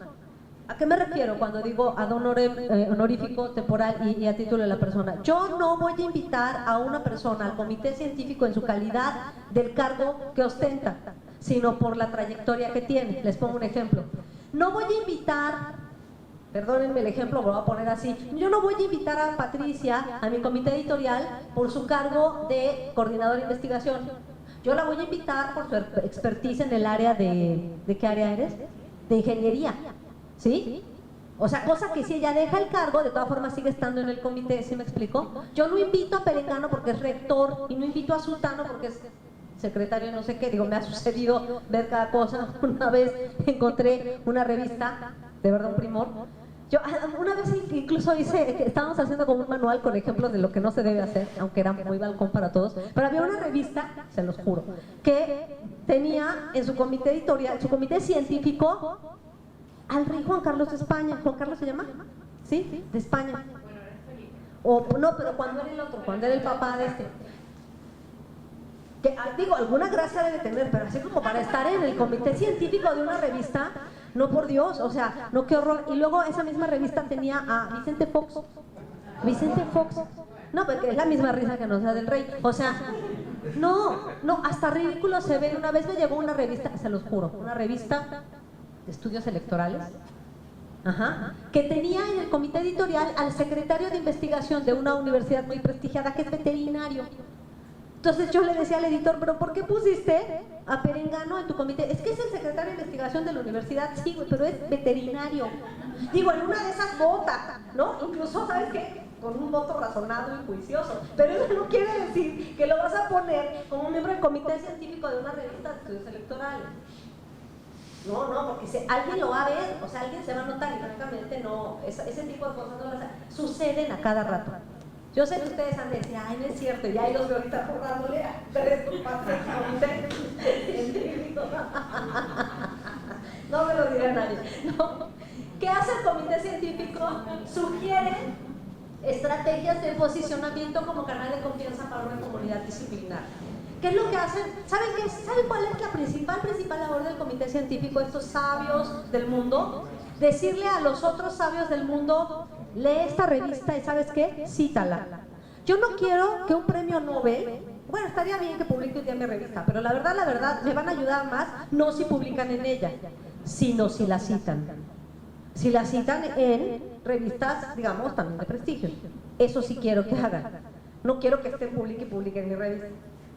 ¿A qué me refiero cuando digo ad honorem, honorífico, temporal y a título de la persona? Yo no voy a invitar a una persona al comité científico en su calidad del cargo que ostenta, sino por la trayectoria que tiene. Les pongo un ejemplo. No voy a invitar, perdónenme el ejemplo, lo voy a poner así, yo no voy a invitar a Patricia a mi comité editorial por su cargo de coordinador de investigación. Yo la voy a invitar por su expertise en el área ¿de qué área eres? De ingeniería. ¿Sí? O sea, cosa que si ella deja el cargo, de todas formas sigue estando en el comité, ¿sí me explico? Yo no invito a Perengano porque es rector y no invito a Sultano porque es secretario no sé qué, digo, me ha sucedido ver cada cosa. Una vez encontré una revista, de verdad un primor, yo una vez incluso estábamos haciendo como un manual con ejemplos de lo que no se debe hacer, aunque era muy balcón para todos, pero había una revista, se los juro, que tenía en su comité editorial, su comité científico, al rey Juan Carlos de España. ¿Juan Carlos se llama? ¿Sí? De España. O no, pero cuando era el otro, cuando era el papá de este. Que, digo, alguna gracia debe tener, pero así como para estar en el comité científico de una revista, no, por Dios, o sea, no, qué horror. Y luego esa misma revista tenía a Vicente Fox. Vicente Fox. No, porque es la misma risa que nos da del rey. O sea, no, hasta ridículo se ve. Una vez me llegó una revista, se los juro, una revista de estudios electorales, que tenía en el comité editorial al secretario de investigación de una universidad muy prestigiada que es veterinario. Entonces yo le decía al editor, pero ¿por qué pusiste a Perengano en tu comité? Es que es el secretario de investigación de la universidad, sí, pero es veterinario. Digo, en una de esas vota, ¿no? Incluso, ¿sabes qué? Con un voto razonado y juicioso. Pero eso no quiere decir que lo vas a poner como un miembro del comité científico de una revista de estudios electorales. No, porque si alguien lo va a ver, o sea, alguien se va a notar y francamente no, ese tipo de cosas no las suceden a cada rato. Yo sé que ustedes han de decir, ay, no es cierto, y ahí los veo ahorita borrándole a 3 compartes científicos. No, spoileé a nadie, ¿no? ¿Qué hace el comité científico? Sugiere estrategias de posicionamiento como canal de confianza para una comunidad disciplinar. ¿Qué es lo que hacen? ¿Saben qué? ¿Saben cuál es la principal labor del comité científico, estos sabios del mundo? Decirle a los otros sabios del mundo, lee esta revista y ¿sabes qué? Cítala. Yo no quiero que un premio Nobel, bueno, estaría bien que publique un día mi revista, pero la verdad, me van a ayudar más no si publican en ella, sino si la citan. Si la citan en revistas, digamos, también de prestigio. Eso sí quiero que hagan. No quiero que estén publiquen mi revista.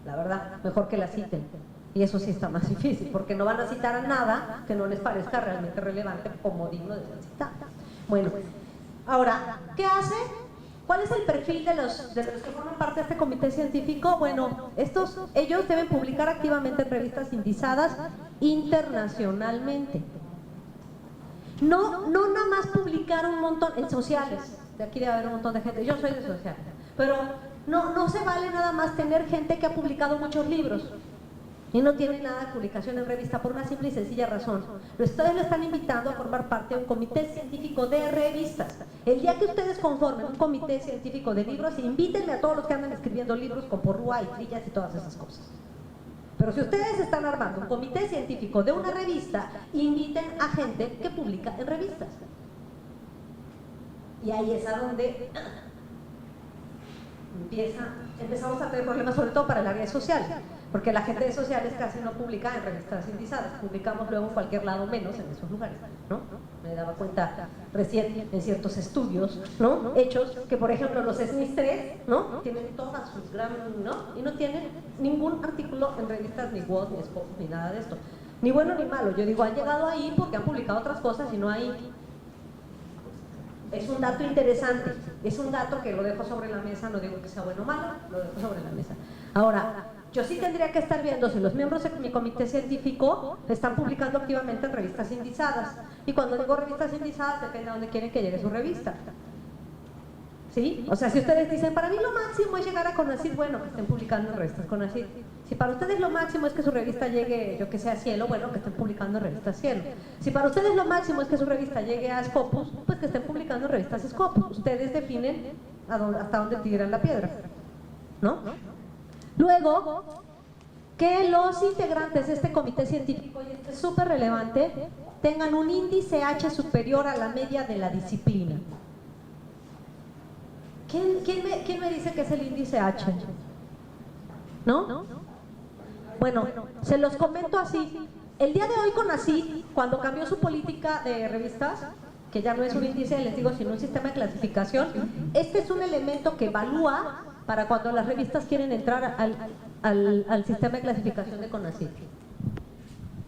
La verdad, mejor que la citen. Y eso sí está más difícil, porque no van a citar a nada que no les parezca realmente relevante como digno de ser citado. Bueno, ahora, ¿qué hace? ¿Cuál es el perfil de los que forman parte de este comité científico? Bueno, ellos deben publicar activamente en revistas indizadas internacionalmente. No nada más publicar un montón en sociales. De aquí debe haber un montón de gente. Yo soy de sociales. Pero no se vale nada más tener gente que ha publicado muchos libros y no tiene nada de publicación en revista por una simple y sencilla razón. Ustedes lo están invitando a formar parte de un comité científico de revistas. El día que ustedes conformen un comité científico de libros, invítenme a todos los que andan escribiendo libros con porrúa y trillas y todas esas cosas. Pero si ustedes están armando un comité científico de una revista, inviten a gente que publica en revistas. Y ahí es a donde empezamos a tener problemas, sobre todo para el área social, porque la gente de sociales casi no publica en revistas indizadas, publicamos luego en cualquier lado menos en esos lugares, ¿no? Me daba cuenta recién en ciertos estudios, ¿no? Hechos que, por ejemplo, los SNIS 3, ¿no? Tienen todas sus ¿no? Y no tienen ningún artículo en revistas ni WOD, ni Scopus, ni nada de esto, ni bueno ni malo. Yo digo, han llegado ahí porque han publicado otras cosas y no hay. Es un dato interesante, es un dato que lo dejo sobre la mesa, no digo que sea bueno o malo, lo dejo sobre la mesa. Ahora, yo sí tendría que estar viendo si los miembros de mi comité científico están publicando activamente en revistas indizadas. Y cuando digo revistas indizadas, depende de dónde quieren que llegue su revista. ¿Sí? O sea, si ustedes dicen, para mí lo máximo es llegar a CONACYT, bueno, que estén publicando en revistas CONACYT. Si para ustedes lo máximo es que su revista llegue, yo que sé, a Cielo, bueno, que estén publicando en revistas Cielo. Si para ustedes lo máximo es que su revista llegue a Scopus, pues que estén publicando en revistas Scopus. Ustedes definen hasta dónde tiran la piedra, ¿no? Luego, que los integrantes de este comité científico, y esto es súper relevante, tengan un índice H superior a la media de la disciplina. ¿Quién me dice que es el índice H? ¿No? Bueno, se los comento así. El día de hoy CONACYT, cuando cambió su política de revistas, que ya no es un índice, les digo, sino un sistema de clasificación, este es un elemento que evalúa para cuando las revistas quieren entrar al sistema de clasificación de CONACYT.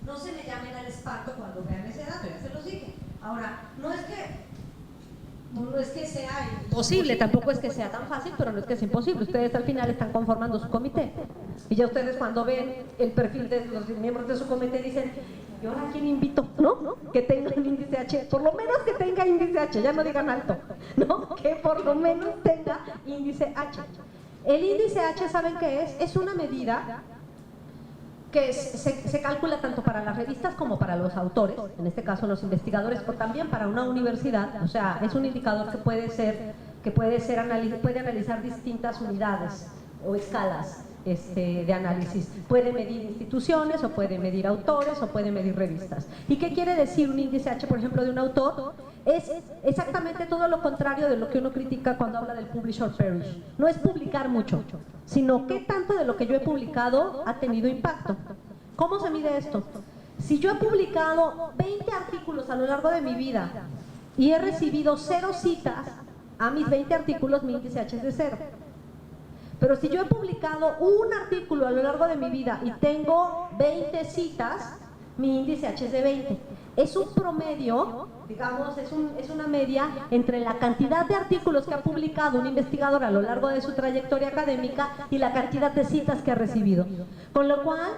No se me llamen al espanto cuando vean ese dato, ya se los dije. Ahora, no es que sea imposible, tampoco es que sea tan fácil, pero no es que sea imposible. Ustedes al final están conformando su comité. Y ya ustedes cuando ven el perfil de los miembros de su comité dicen, ¿y ahora a quién invito? ¿No? Que tenga un índice H, por lo menos que tenga índice H, ya no digan alto, ¿no? Que por lo menos tenga índice H. El índice H, ¿saben qué es? Es una medida que se calcula tanto para las revistas como para los autores, en este caso los investigadores, o también para una universidad. O sea, es un indicador que puede analizar distintas unidades o escalas de análisis. Puede medir instituciones, o puede medir autores, o puede medir revistas. ¿Y qué quiere decir un índice H, por ejemplo, de un autor? Es exactamente todo lo contrario de lo que uno critica cuando habla del publish or perish. No es publicar mucho, sino qué tanto de lo que yo he publicado ha tenido impacto. ¿Cómo se mide esto? Si yo he publicado 20 artículos a lo largo de mi vida y he recibido 0 citas a mis 20 artículos, mi índice H es de 0. Pero si yo he publicado un artículo a lo largo de mi vida y tengo 20 citas, mi índice H es de 20. Es un promedio, digamos, es una media entre la cantidad de artículos que ha publicado un investigador a lo largo de su trayectoria académica y la cantidad de citas que ha recibido. Con lo cual,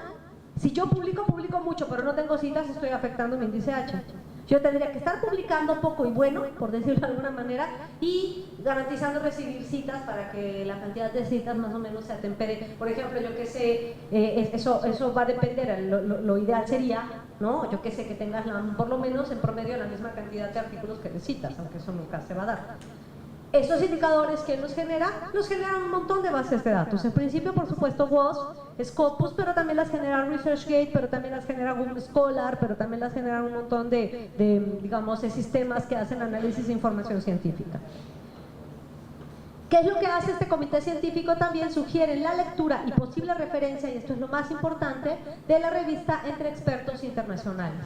si yo publico mucho, pero no tengo citas, estoy afectando mi índice H. Yo tendría que estar publicando poco y bueno, por decirlo de alguna manera, y garantizando recibir citas para que la cantidad de citas más o menos se atempere. Por ejemplo, yo que sé, eso va a depender, lo ideal sería ¿no? Yo que sé, que tengas por lo menos en promedio la misma cantidad de artículos que necesitas, aunque eso nunca se va a dar. Estos indicadores, ¿qué nos genera? Nos generan un montón de bases de datos. En principio, por supuesto, WOS, Scopus, pero también las genera ResearchGate, pero también las genera Google Scholar, pero también las generan un montón digamos, de sistemas que hacen análisis de información científica. ¿Qué es lo que hace este comité científico? También sugiere la lectura y posible referencia, y esto es lo más importante, de la revista entre expertos internacionales.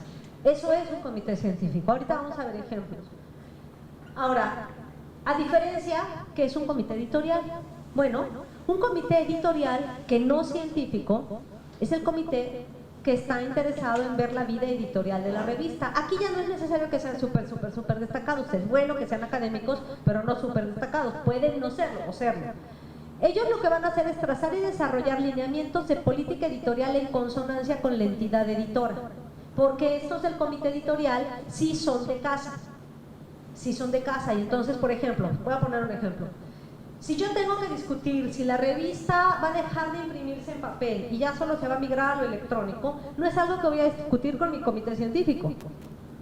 Eso es un comité científico. Ahorita vamos a ver ejemplos. Ahora, a diferencia, ¿qué es un comité editorial? Bueno, un comité editorial que no científico es el comité que está interesado en ver la vida editorial de la revista. Aquí ya no es necesario que sean súper destacados. Es bueno que sean académicos, pero no súper destacados. Pueden no serlo o serlo. Ellos lo que van a hacer es trazar y desarrollar lineamientos de política editorial en consonancia con la entidad editora. Porque estos del comité editorial sí son de casa. Sí son de casa. Y entonces, por ejemplo, voy a poner un ejemplo. Si yo tengo que discutir si la revista va a dejar de imprimirse en papel y ya solo se va a migrar a lo electrónico, no es algo que voy a discutir con mi comité científico,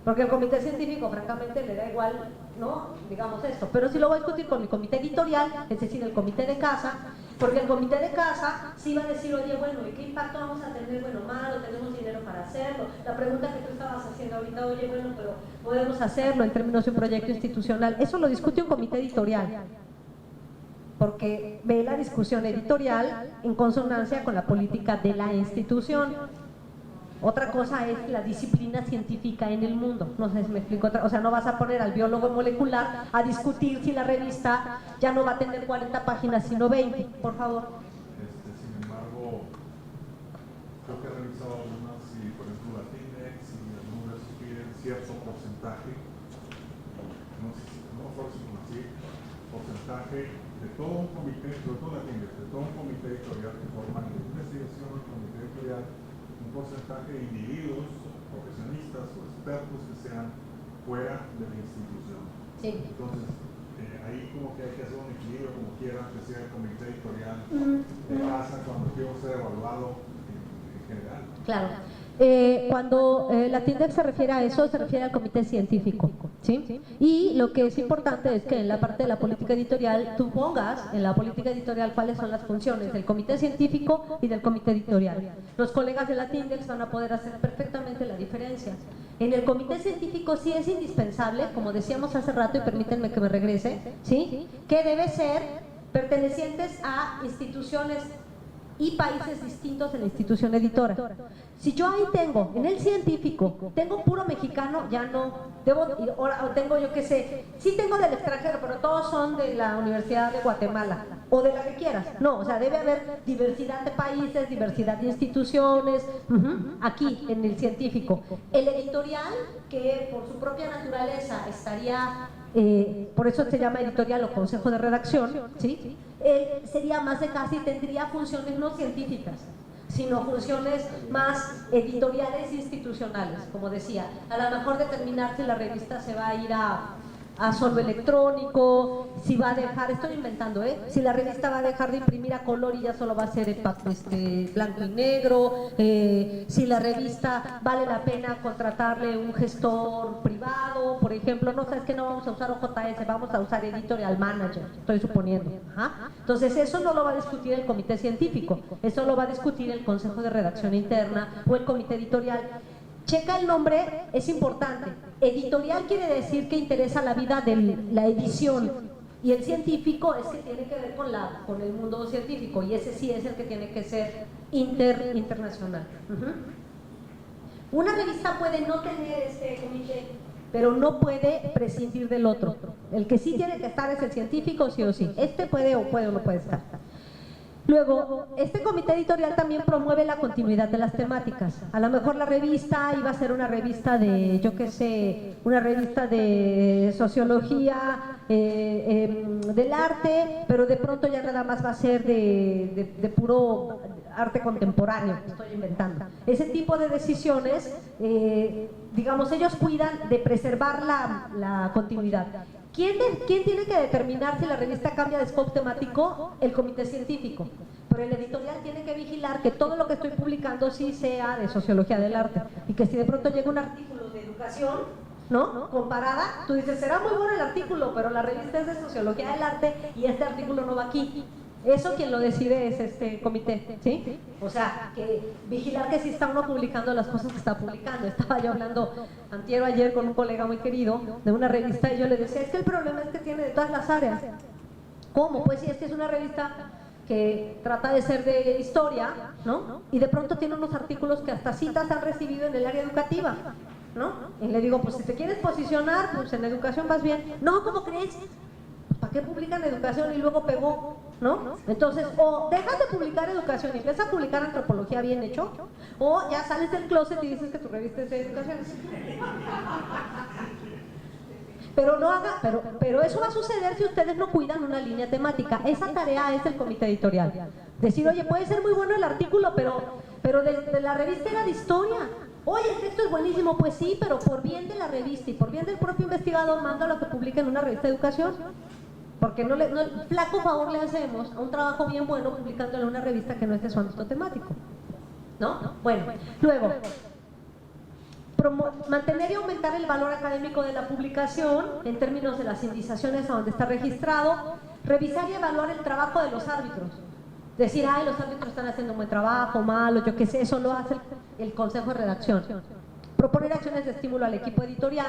porque el comité científico francamente le da igual, ¿no? Digamos esto, pero sí lo voy a discutir con mi comité editorial, es decir, el comité de casa, porque el comité de casa sí va a decir, oye, bueno, ¿y qué impacto vamos a tener? Bueno, malo, tenemos dinero para hacerlo. La pregunta que tú estabas haciendo ahorita, oye, bueno, pero podemos hacerlo en términos de un proyecto institucional. Eso lo discute un comité editorial, porque ve la discusión editorial en consonancia con la política de la institución. Otra cosa es la disciplina científica en el mundo. No sé si me explico. O sea, no vas a poner al biólogo molecular a discutir si la revista ya no va a tener 40 páginas sino 20, por favor. Sin embargo, creo que he revisado algunas y, por ejemplo, la TINDEX y algunas piden cierto porcentaje, no por así, porcentaje de todo un comité, sobre todo la TINDEX, de todo un comité editorial que forman de investigación, un comité editorial, un porcentaje de individuos, profesionistas o expertos que sean fuera de la institución. Sí. Entonces, ahí como que hay que hacer un equilibrio, como quiera que sea el comité editorial de casa cuando quiero ser evaluado en general. Claro. Cuando la TINDEX se refiere a eso, se refiere al comité científico, ¿sí? Y lo que es importante es que en la parte de la política editorial tú pongas en la política editorial cuáles son las funciones del comité científico y del comité editorial. Los colegas de la TINDEX van a poder hacer perfectamente la diferencia. En el comité científico sí es indispensable, como decíamos hace rato, y permítanme que me regrese, ¿sí? Que debe ser pertenecientes a instituciones y países distintos en la institución editora. Si yo ahí tengo, en el científico, tengo puro mexicano, ya no, o tengo yo qué sé, sí tengo del extranjero, pero todos son de la Universidad de Guatemala, o de la que quieras. No, o sea, debe haber diversidad de países, diversidad de instituciones, aquí, en el científico. El editorial, que por su propia naturaleza estaría, por eso se llama editorial o consejo de redacción, ¿sí? Sería más de casa y tendría funciones no científicas, sino funciones más editoriales e institucionales, como decía. A lo mejor determinar si la revista se va a ir a solo electrónico, si va a dejar, estoy inventando, si la revista va a dejar de imprimir a color y ya solo va a ser blanco y negro, si la revista vale la pena contratarle un gestor privado, por ejemplo, no sabes que no vamos a usar OJS, vamos a usar Editorial Manager, estoy suponiendo. Entonces eso no lo va a discutir el comité científico, eso lo va a discutir el consejo de redacción interna o el comité editorial. Checa el nombre, es importante. Editorial quiere decir que interesa la vida de la edición, y el científico es que tiene que ver con el mundo científico, y ese sí es el que tiene que ser internacional. Una revista puede no tener este comité, pero no puede prescindir del otro. El que sí tiene que estar es el científico, sí o sí. Este puede o no puede estar. Luego, este comité editorial también promueve la continuidad de las temáticas. A lo mejor la revista iba a ser una revista de, yo qué sé, una revista de sociología del arte, pero de pronto ya nada más va a ser de puro arte contemporáneo, estoy inventando. Ese tipo de decisiones, digamos, ellos cuidan de preservar la continuidad. ¿Quién tiene que determinar si la revista cambia de scope temático? El comité científico. pero el editorial tiene que vigilar que todo lo que estoy publicando sí sea de sociología del arte, y que si de pronto llega un artículo de educación, ¿no?, comparada, tú dices, será muy bueno el artículo, pero la revista es de sociología del arte y este artículo no va aquí. Eso quien lo decide es este comité, ¿sí? O sea, que vigilar que sí está uno publicando las cosas que está publicando. Estaba yo hablando antier o ayer con un colega muy querido de una revista y yo le decía, es que el problema es que tiene de todas las áreas. ¿Cómo? Pues sí, es que es una revista que trata de ser de historia, ¿no? Y de pronto tiene unos artículos que hasta citas han recibido en el área educativa, ¿no? Y le digo, pues si te quieres posicionar, pues en educación vas bien. No, ¿cómo crees? ¿Para qué publican educación y luego pegó? ¿No? Entonces, o dejas de publicar educación y empiezas a publicar antropología bien hecho, o ya sales del closet y dices que tu revista es de educación. Pero no haga, pero eso va a suceder si ustedes no cuidan una línea temática. Esa tarea es del comité editorial. Decir, oye, puede ser muy bueno el artículo, pero de la revista era de historia. Oye, el texto es buenísimo, pues sí, pero por bien de la revista y por bien del propio investigador, manda lo que publique en una revista de educación. Porque flaco favor le hacemos a un trabajo bien bueno publicándolo en una revista que no es de su ámbito temático, ¿no? Bueno, luego, mantener y aumentar el valor académico de la publicación en términos de las indizaciones a donde está registrado, revisar y evaluar el trabajo de los árbitros. Decir, ay, los árbitros están haciendo un buen trabajo, malo, yo qué sé, eso lo hace el consejo de redacción. Proponer acciones de estímulo al equipo editorial,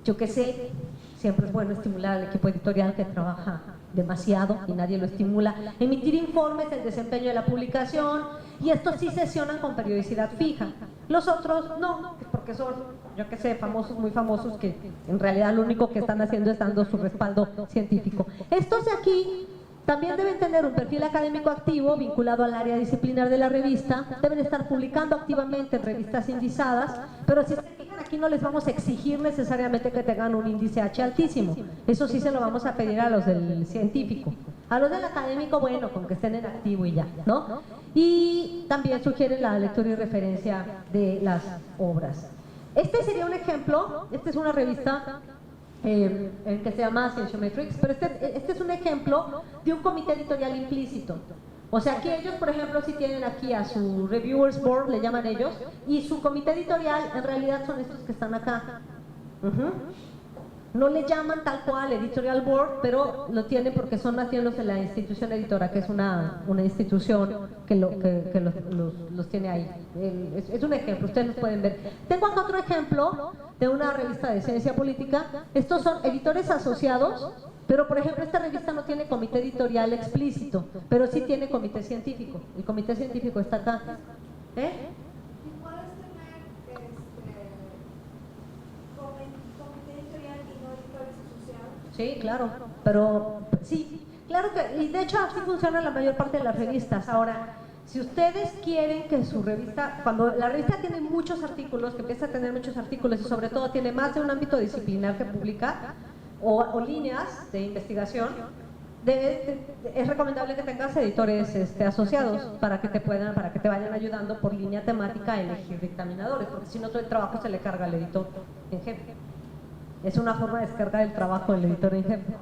yo qué sé, siempre es bueno estimular al equipo editorial que trabaja demasiado y nadie lo estimula. Emitir informes del desempeño de la publicación, y estos sí sesionan con periodicidad fija. Los otros no, porque son, yo qué sé, famosos, muy famosos, que en realidad lo único que están haciendo es dando su respaldo científico. Estos de aquí también deben tener un perfil académico activo vinculado al área disciplinar de la revista, deben estar publicando activamente en revistas indizadas, pero si se fijan aquí no les vamos a exigir necesariamente que tengan un índice H altísimo, eso sí se lo vamos a pedir a los del científico. A los del académico, bueno, con que estén en activo y ya, ¿no? Y también sugieren la lectura y referencia de las obras. Este sería un ejemplo, esta es una revista que se llama Scientiometrics, pero este es un ejemplo de un comité editorial implícito. O sea, que ellos, por ejemplo, si tienen aquí a su Reviewers Board, le llaman ellos, y su comité editorial en realidad son estos que están acá. No le llaman tal cual Editorial Board, pero lo tienen porque son más bien los de la institución editora, que es una institución que los tiene ahí. Es un ejemplo, ustedes los pueden ver. Tengo acá otro ejemplo de una revista de ciencia política. Estos son editores asociados, pero por ejemplo esta revista no tiene comité editorial explícito, pero sí tiene comité científico. El comité científico está acá. Sí, claro, pero sí, claro que, y de hecho así funciona la mayor parte de las revistas. Ahora, si ustedes quieren que su revista, cuando la revista tiene muchos artículos, que empieza a tener muchos artículos y sobre todo tiene más de un ámbito disciplinar que publica, o líneas de investigación, es recomendable que tengas editores asociados para que te vayan ayudando por línea temática a elegir dictaminadores, porque si no todo el trabajo se le carga al editor en jefe. Es una forma de descargar el trabajo del editor en jefe.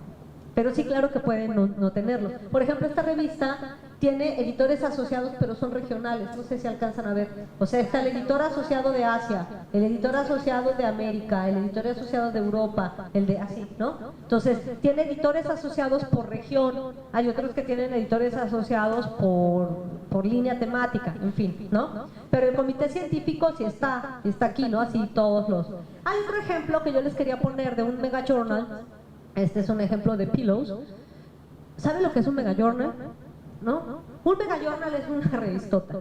Pero sí, claro que pueden no tenerlo. Por ejemplo, esta revista tiene editores asociados, pero son regionales, no sé si alcanzan a ver. O sea, está el editor asociado de Asia, el editor asociado de América, el editor asociado de Europa, el de así, ¿no? Entonces, tiene editores asociados por región, hay otros que tienen editores asociados por línea temática, en fin, ¿no? Pero el comité científico sí está aquí, ¿no? Así todos los... Hay otro ejemplo que yo les quería poner de un mega journal. Este es un ejemplo de Pillows. ¿Saben lo que es un mega journal? ¿No? Un mega journal es una revistota,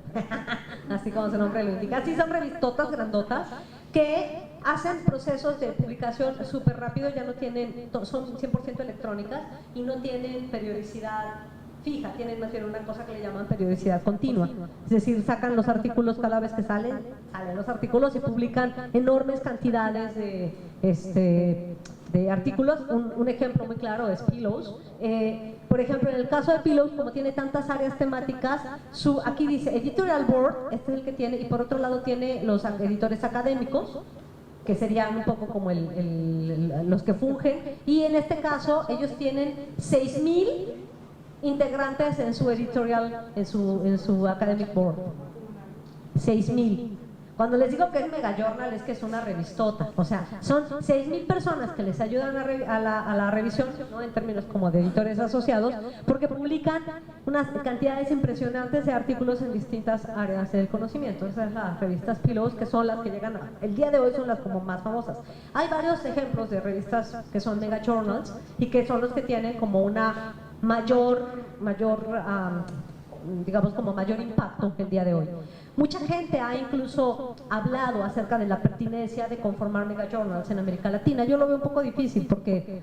así como su nombre lo indica. Así son revistotas grandotas que hacen procesos de publicación súper rápido, ya no tienen, son 100% electrónicas y no tienen periodicidad fija, tienen más bien una cosa que le llaman periodicidad continua, es decir, sacan los artículos cada vez que salen los artículos y publican enormes cantidades de artículos. Un ejemplo muy claro es Pillows. Por ejemplo, en el caso de Pillows, como tiene tantas áreas temáticas, aquí dice Editorial Board, este es el que tiene, y por otro lado tiene los editores académicos, que serían un poco como los que fungen, y en este caso ellos tienen 6,000 integrantes en su editorial, en su academic board. 6,000. Cuando les digo que es Mega Journal es que es una revistota, o sea, son 6,000 personas que les ayudan a la revisión, ¿no? En términos como de editores asociados, porque publican unas cantidades impresionantes de artículos en distintas áreas del conocimiento. Esas son las revistas Pillows, que son las que llegan el día de hoy son las como más famosas. Hay varios ejemplos de revistas que son Mega Journals y que son los que tienen como una mayor digamos como mayor impacto el día de hoy. Mucha gente ha incluso hablado acerca de la pertinencia de conformar mega journals en América Latina. Yo lo veo un poco difícil porque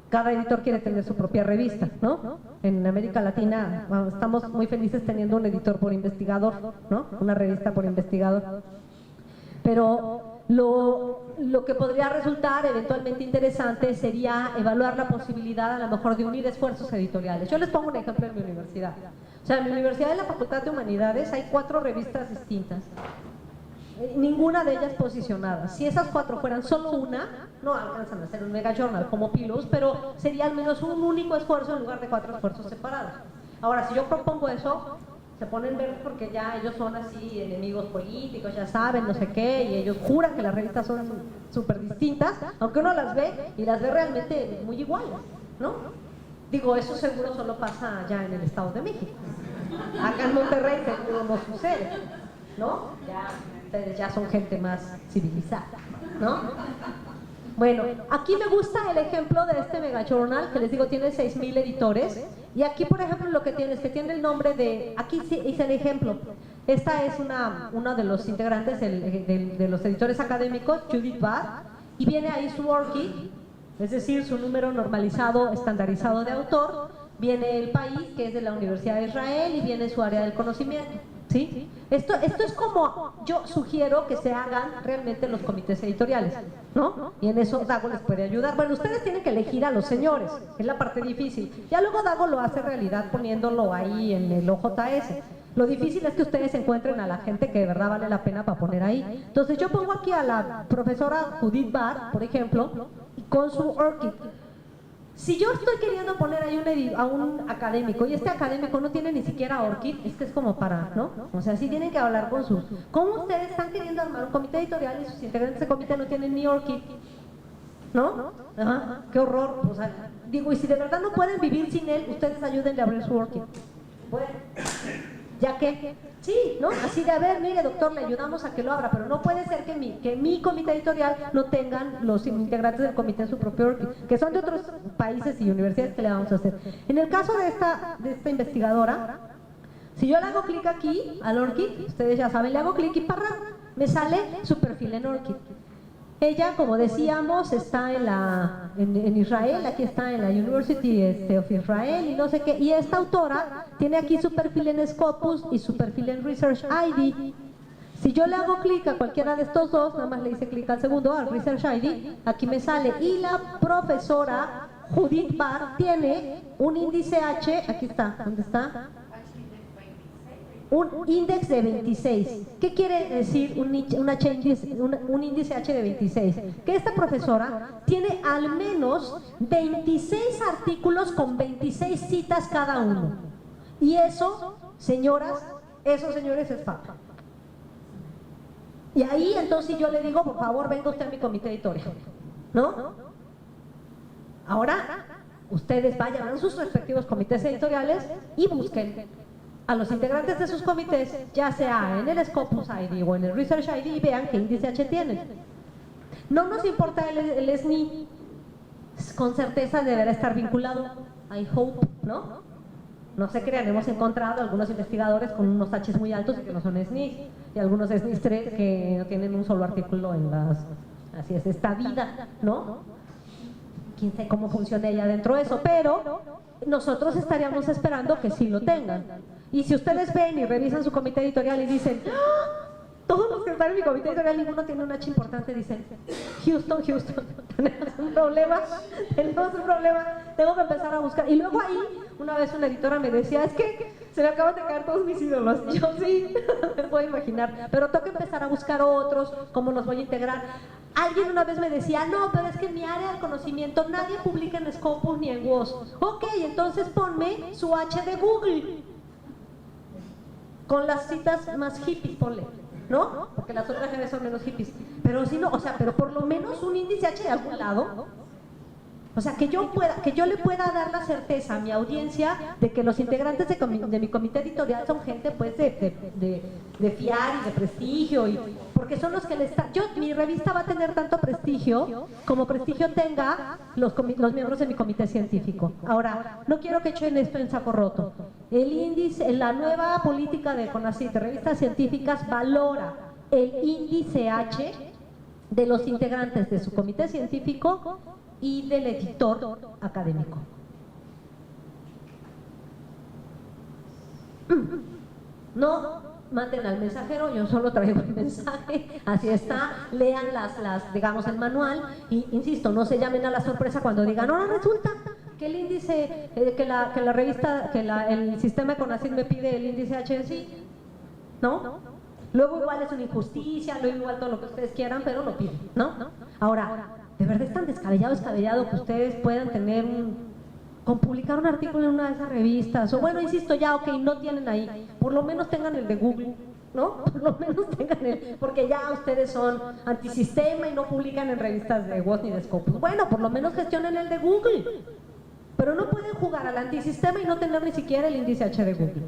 cada editor quiere tener su propia revista, ¿no? En América Latina estamos muy felices teniendo un editor por investigador, ¿no? Una revista por investigador. Pero lo que podría resultar eventualmente interesante sería evaluar la posibilidad a lo mejor de unir esfuerzos editoriales. Yo les pongo un ejemplo en mi universidad. O sea, en mi universidad, de la Facultad de Humanidades, hay 4 revistas distintas, ninguna de ellas posicionada. Si esas 4 fueran solo una, no alcanzan a ser un mega journal como Pillows, pero sería al menos un único esfuerzo en lugar de 4 esfuerzos separados. Ahora, si yo propongo eso, se ponen verdes porque ya ellos son así enemigos políticos, ya saben, no sé qué, y ellos juran que las revistas son súper distintas, aunque uno las ve y las ve realmente muy iguales, ¿no? Digo, eso seguro solo pasa allá en el Estado de México. Acá en Monterrey seguro no sucede, ¿no? Ya, ustedes ya son gente más civilizada, ¿no? Bueno, aquí me gusta el ejemplo de este mega journal que les digo tiene 6,000 editores. Y aquí, por ejemplo, lo que tiene es que tiene el nombre de, aquí sí hice el ejemplo. Esta es una de los integrantes de los editores académicos, Judith Barr, y viene ahí su ORCID, es decir, su número normalizado, estandarizado de autor, viene el país, que es de la Universidad de Israel, y viene su área del conocimiento, ¿sí? Esto es como yo sugiero que se hagan realmente los comités editoriales, ¿no? Y en eso Dago les puede ayudar. Bueno, ustedes tienen que elegir a los señores, es la parte difícil. Ya luego Dago lo hace realidad poniéndolo ahí en el OJS. Lo difícil es que ustedes encuentren a la gente que de verdad vale la pena para poner ahí. Entonces yo pongo aquí a la profesora Judith Barr, por ejemplo, con su ORCID. Si yo estoy queriendo poner ahí a un académico y este académico no tiene ni siquiera ORCID, es que es como para, ¿no? O sea, sí tienen que hablar con sus... ¿Cómo ustedes están queriendo armar un comité editorial y sus integrantes de comité no tienen ni ORCID? ¿No? Ajá, qué horror. O sea, digo, y si de verdad no pueden vivir sin él, ustedes ayúdenle a abrir su ORCID. Bueno, ya que, sí, ¿no? Así de, a ver, mire doctor, le ayudamos a que lo abra, pero no puede ser que mi comité editorial no tengan los integrantes del comité en su propio ORCID, que son de otros países y universidades que le vamos a hacer. En el caso de esta investigadora, si yo le hago clic aquí al ORCID, ustedes ya saben, le hago clic y ¡parra! Me sale su perfil en ORCID. Ella, como decíamos, está en Israel, aquí está en la University of Israel y no sé qué, y esta autora tiene aquí su perfil en Scopus y su perfil en Research ID. Si yo le hago clic a cualquiera de estos dos, nada más le hice clic al segundo, al Research ID, aquí me sale, y la profesora Judith Barr tiene un índice H, aquí está, ¿dónde está? Un índice de 26. ¿Qué quiere decir un índice H de 26? Que esta profesora tiene al menos 26 artículos con 26 citas cada uno. Y eso, señoras, eso señores es fact. Y ahí entonces yo le digo, por favor, venga usted a mi comité editorial, ¿no? Ahora, ustedes vayan a sus respectivos comités editoriales y busquen a los integrantes de sus comités, ya sea en el Scopus ID o en el Research ID, y vean qué índice H tienen. No nos importa el SNI, con certeza deberá estar vinculado, I hope, ¿no? No se crean, hemos encontrado algunos investigadores con unos H's muy altos y que no son SNI, y algunos SNI 3 que no tienen un solo artículo en las... Así es esta vida, ¿no? Quién sabe cómo funciona ella dentro de eso, pero nosotros estaríamos esperando que sí lo tengan. Y si ustedes ven y revisan su comité editorial y dicen, ¡ah! Todos los que están en mi comité editorial, ninguno tiene un H importante, dicen, Houston, tenemos un problema, tengo que empezar a buscar. Y luego ahí, una vez una editora me decía, es que se me acaban de caer todos mis ídolos. Yo sí, me puedo imaginar, pero tengo que empezar a buscar otros, cómo los voy a integrar. Alguien una vez me decía, no, pero es que en mi área del conocimiento nadie publica en Scopus ni en WOS. Ok, entonces ponme su H de Google. Con las citas más hippies, ponle, ¿no? Porque las otras GB son menos hippies. Pero si no, o sea, pero por lo menos un índice H de algún lado. O sea, que yo le pueda dar la certeza a mi audiencia de que los integrantes de mi comité editorial son gente pues de fiar y de prestigio, porque son los que mi revista va a tener tanto prestigio como prestigio tenga los miembros de mi comité científico. Ahora, no quiero que echen esto en saco roto. El índice, la nueva política de CONACYT, de revistas científicas, valora el índice H de los integrantes de su comité científico y del editor académico. No manden al mensajero, yo solo traigo el mensaje, así está, lean digamos el manual, y insisto, no se llamen a la sorpresa cuando digan, ahora resulta que el índice, que la revista, el sistema de CONACYT me pide el índice H en sí, ¿no? Luego igual es una injusticia, luego igual todo lo que ustedes quieran, pero lo piden, ¿no? Ahora, ¿de verdad es tan descabellado que ustedes puedan tener con publicar un artículo en una de esas revistas? O bueno, insisto, ya, ok, no tienen ahí, por lo menos tengan el de Google, ¿no? Por lo menos tengan porque ya ustedes son antisistema y no publican en revistas de WOS ni de Scopus. Bueno, por lo menos gestionen el de Google, pero no pueden jugar al antisistema y no tener ni siquiera el índice H de Google.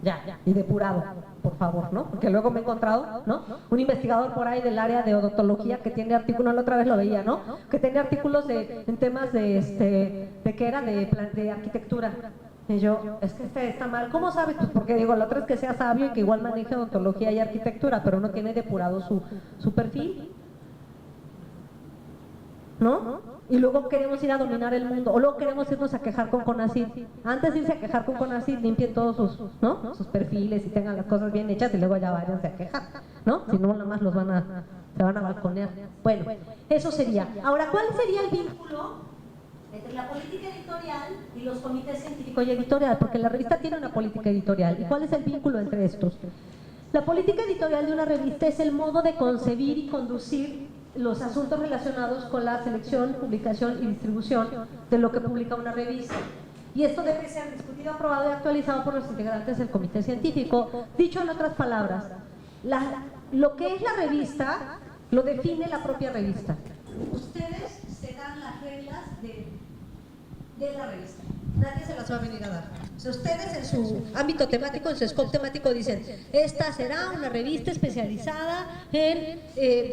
Ya, y depurado, por favor, ¿no? Porque luego me he encontrado, ¿no? Un investigador por ahí del área de odontología que tiene artículos, la otra vez lo veía, ¿no? Que tiene artículos en temas de ¿qué era? De arquitectura. Y yo, es que este está mal. ¿Cómo sabes? Pues porque digo, la otra es que sea sabio y que igual maneje odontología y arquitectura, pero no tiene depurado su perfil, ¿no? Y luego queremos ir a dominar el mundo, o luego queremos irnos a quejar con CONACYT. Antes de irse a quejar con CONACYT, limpien todos sus perfiles y tengan las cosas bien hechas y luego ya váyanse a quejar, ¿no? Si no, nada más se van a balconear. Bueno, eso sería. Ahora, ¿cuál sería el vínculo entre la política editorial y los comités científico y editorial? Porque la revista tiene una política editorial. ¿Y cuál es el vínculo entre estos? La política editorial de una revista es el modo de concebir y conducir los asuntos relacionados con la selección, publicación y distribución de lo que publica una revista. Y esto debe ser discutido, aprobado y actualizado por los integrantes del comité científico. Dicho en otras palabras, lo que es la revista lo define la propia revista. Ustedes se dan las reglas de la revista. Nadie se las va a venir a dar. O sea, ustedes en su ámbito temático, en su scope temático dicen, esta será una revista especializada en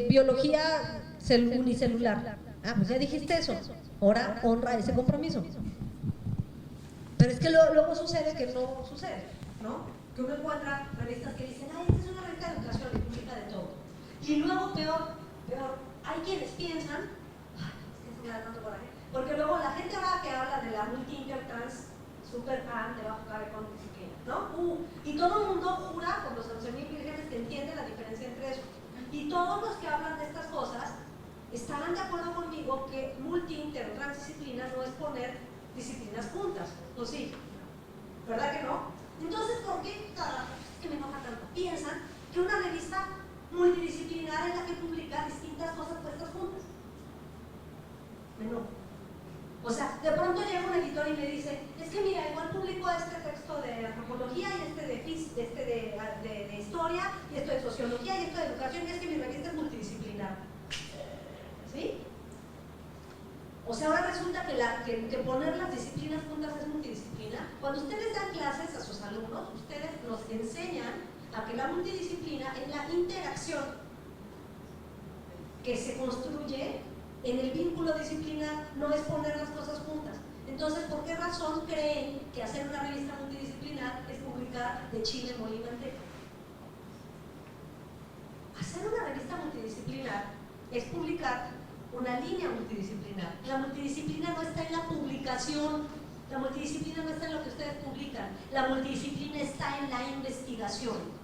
biología unicelular. Ah, pues ya dijiste eso. Ahora honra ese compromiso. Pero es que luego sucede que no sucede, ¿no? Que uno encuentra revistas que dicen, ay, esta es una revista de educación y publica de todo. Y luego, peor, hay quienes piensan, ay, es que se me da tanto coraje, porque luego la gente ahora que habla de la multi-intertrans super te va a jugar con disciplina, ¿no? Y todo el mundo jura por los 11.000 vírgenes que entiende la diferencia entre eso. Y todos los que hablan de estas cosas estarán de acuerdo conmigo que multi-inter-transdisciplina no es poner disciplinas juntas, ¿o sí? ¿Verdad que no? Entonces, ¿por qué es que me enoja tanto? Piensan que una revista multidisciplinar es la que publica distintas cosas puestas juntas. No. O sea, de pronto llega un editor y me dice, es que mira, igual publico este texto de antropología y este de historia y esto de sociología y esto de educación, y es que mi revista es multidisciplinar. ¿Sí? O sea, ahora resulta que poner las disciplinas juntas es multidisciplina. Cuando ustedes dan clases a sus alumnos, ustedes nos enseñan a que la multidisciplina es la interacción que se construye en el vínculo disciplinar, no es poner las cosas juntas. Entonces, ¿por qué razón creen que hacer una revista multidisciplinar es publicar de chile, mole y manteca? Hacer una revista multidisciplinar es publicar una línea multidisciplinar. La multidisciplina no está en la publicación, la multidisciplina no está en lo que ustedes publican, la multidisciplina está en la investigación.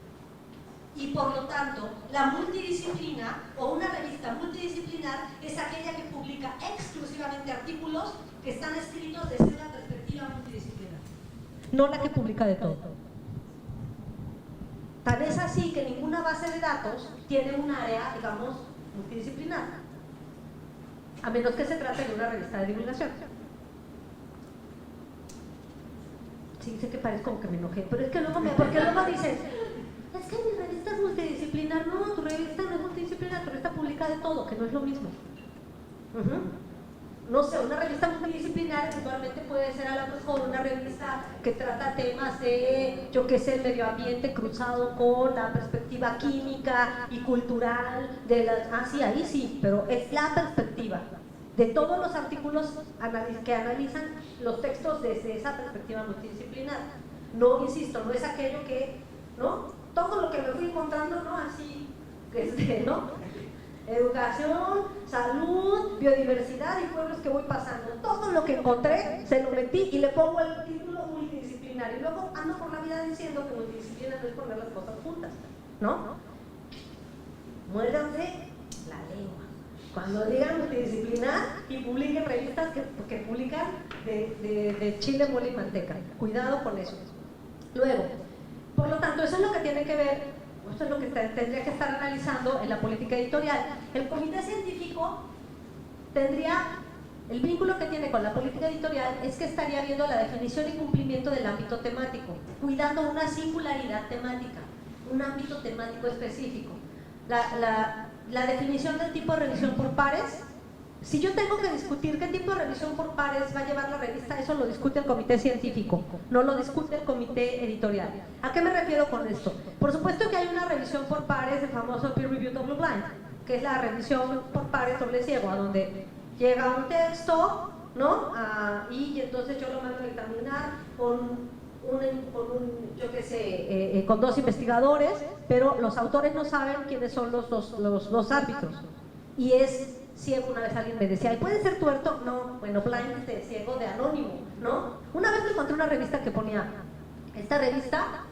Y por lo tanto, la multidisciplina o una revista multidisciplinar es aquella que publica exclusivamente artículos que están escritos desde una perspectiva multidisciplinar, no la que publica de todo. Tan es así que ninguna base de datos tiene un área, digamos, multidisciplinar, a menos que se trate de una revista de divulgación. Sí, sé que parece como que me enojé, pero es que porque luego dicen, es que mi revista es multidisciplinar. No, tu revista no es multidisciplinar, tu revista publica de todo, que no es lo mismo. No sé, una revista multidisciplinar eventualmente puede ser a lo mejor una revista que trata temas de, yo qué sé, el medio ambiente cruzado con la perspectiva química y cultural de las... sí, ahí sí, pero es la perspectiva de todos los artículos que analizan los textos desde esa perspectiva multidisciplinar. No, insisto, no es aquello que, ¿no? Todo lo que me fui encontrando, ¿no? Así, ¿no? Educación, salud, biodiversidad y pueblos que voy pasando. Todo lo que encontré se lo metí y le pongo el título multidisciplinar. Y luego ando por la vida diciendo que multidisciplinar no es poner las cosas juntas, ¿no? Muérdanse la lengua. Cuando digan multidisciplinar y publiquen revistas que publican de chile, mole y manteca. Cuidado con eso. Luego, por lo tanto, eso es lo que tiene que ver. Esto es lo que tendría que estar analizando en la política editorial. El comité científico tendría, el vínculo que tiene con la política editorial es que estaría viendo la definición y cumplimiento del ámbito temático, cuidando una singularidad temática, un ámbito temático específico. La definición del tipo de revisión por pares, si yo tengo que discutir qué tipo de revisión por pares va a llevar la revista, eso lo discute el comité científico, no lo discute el comité editorial. ¿A qué me refiero con esto? Por supuesto que hay una revisión por pares, el famoso peer review double blind, que es la revisión por pares doble ciego, a donde llega un texto, ¿no? Y entonces yo lo mando a examinar con dos investigadores, pero los autores no saben quiénes son los dos árbitros. Y es ciego. Una vez alguien me decía, ¿y puede ser tuerto? No, bueno, blind de ciego, de anónimo, ¿no? Una vez me encontré una revista que ponía, esta revista,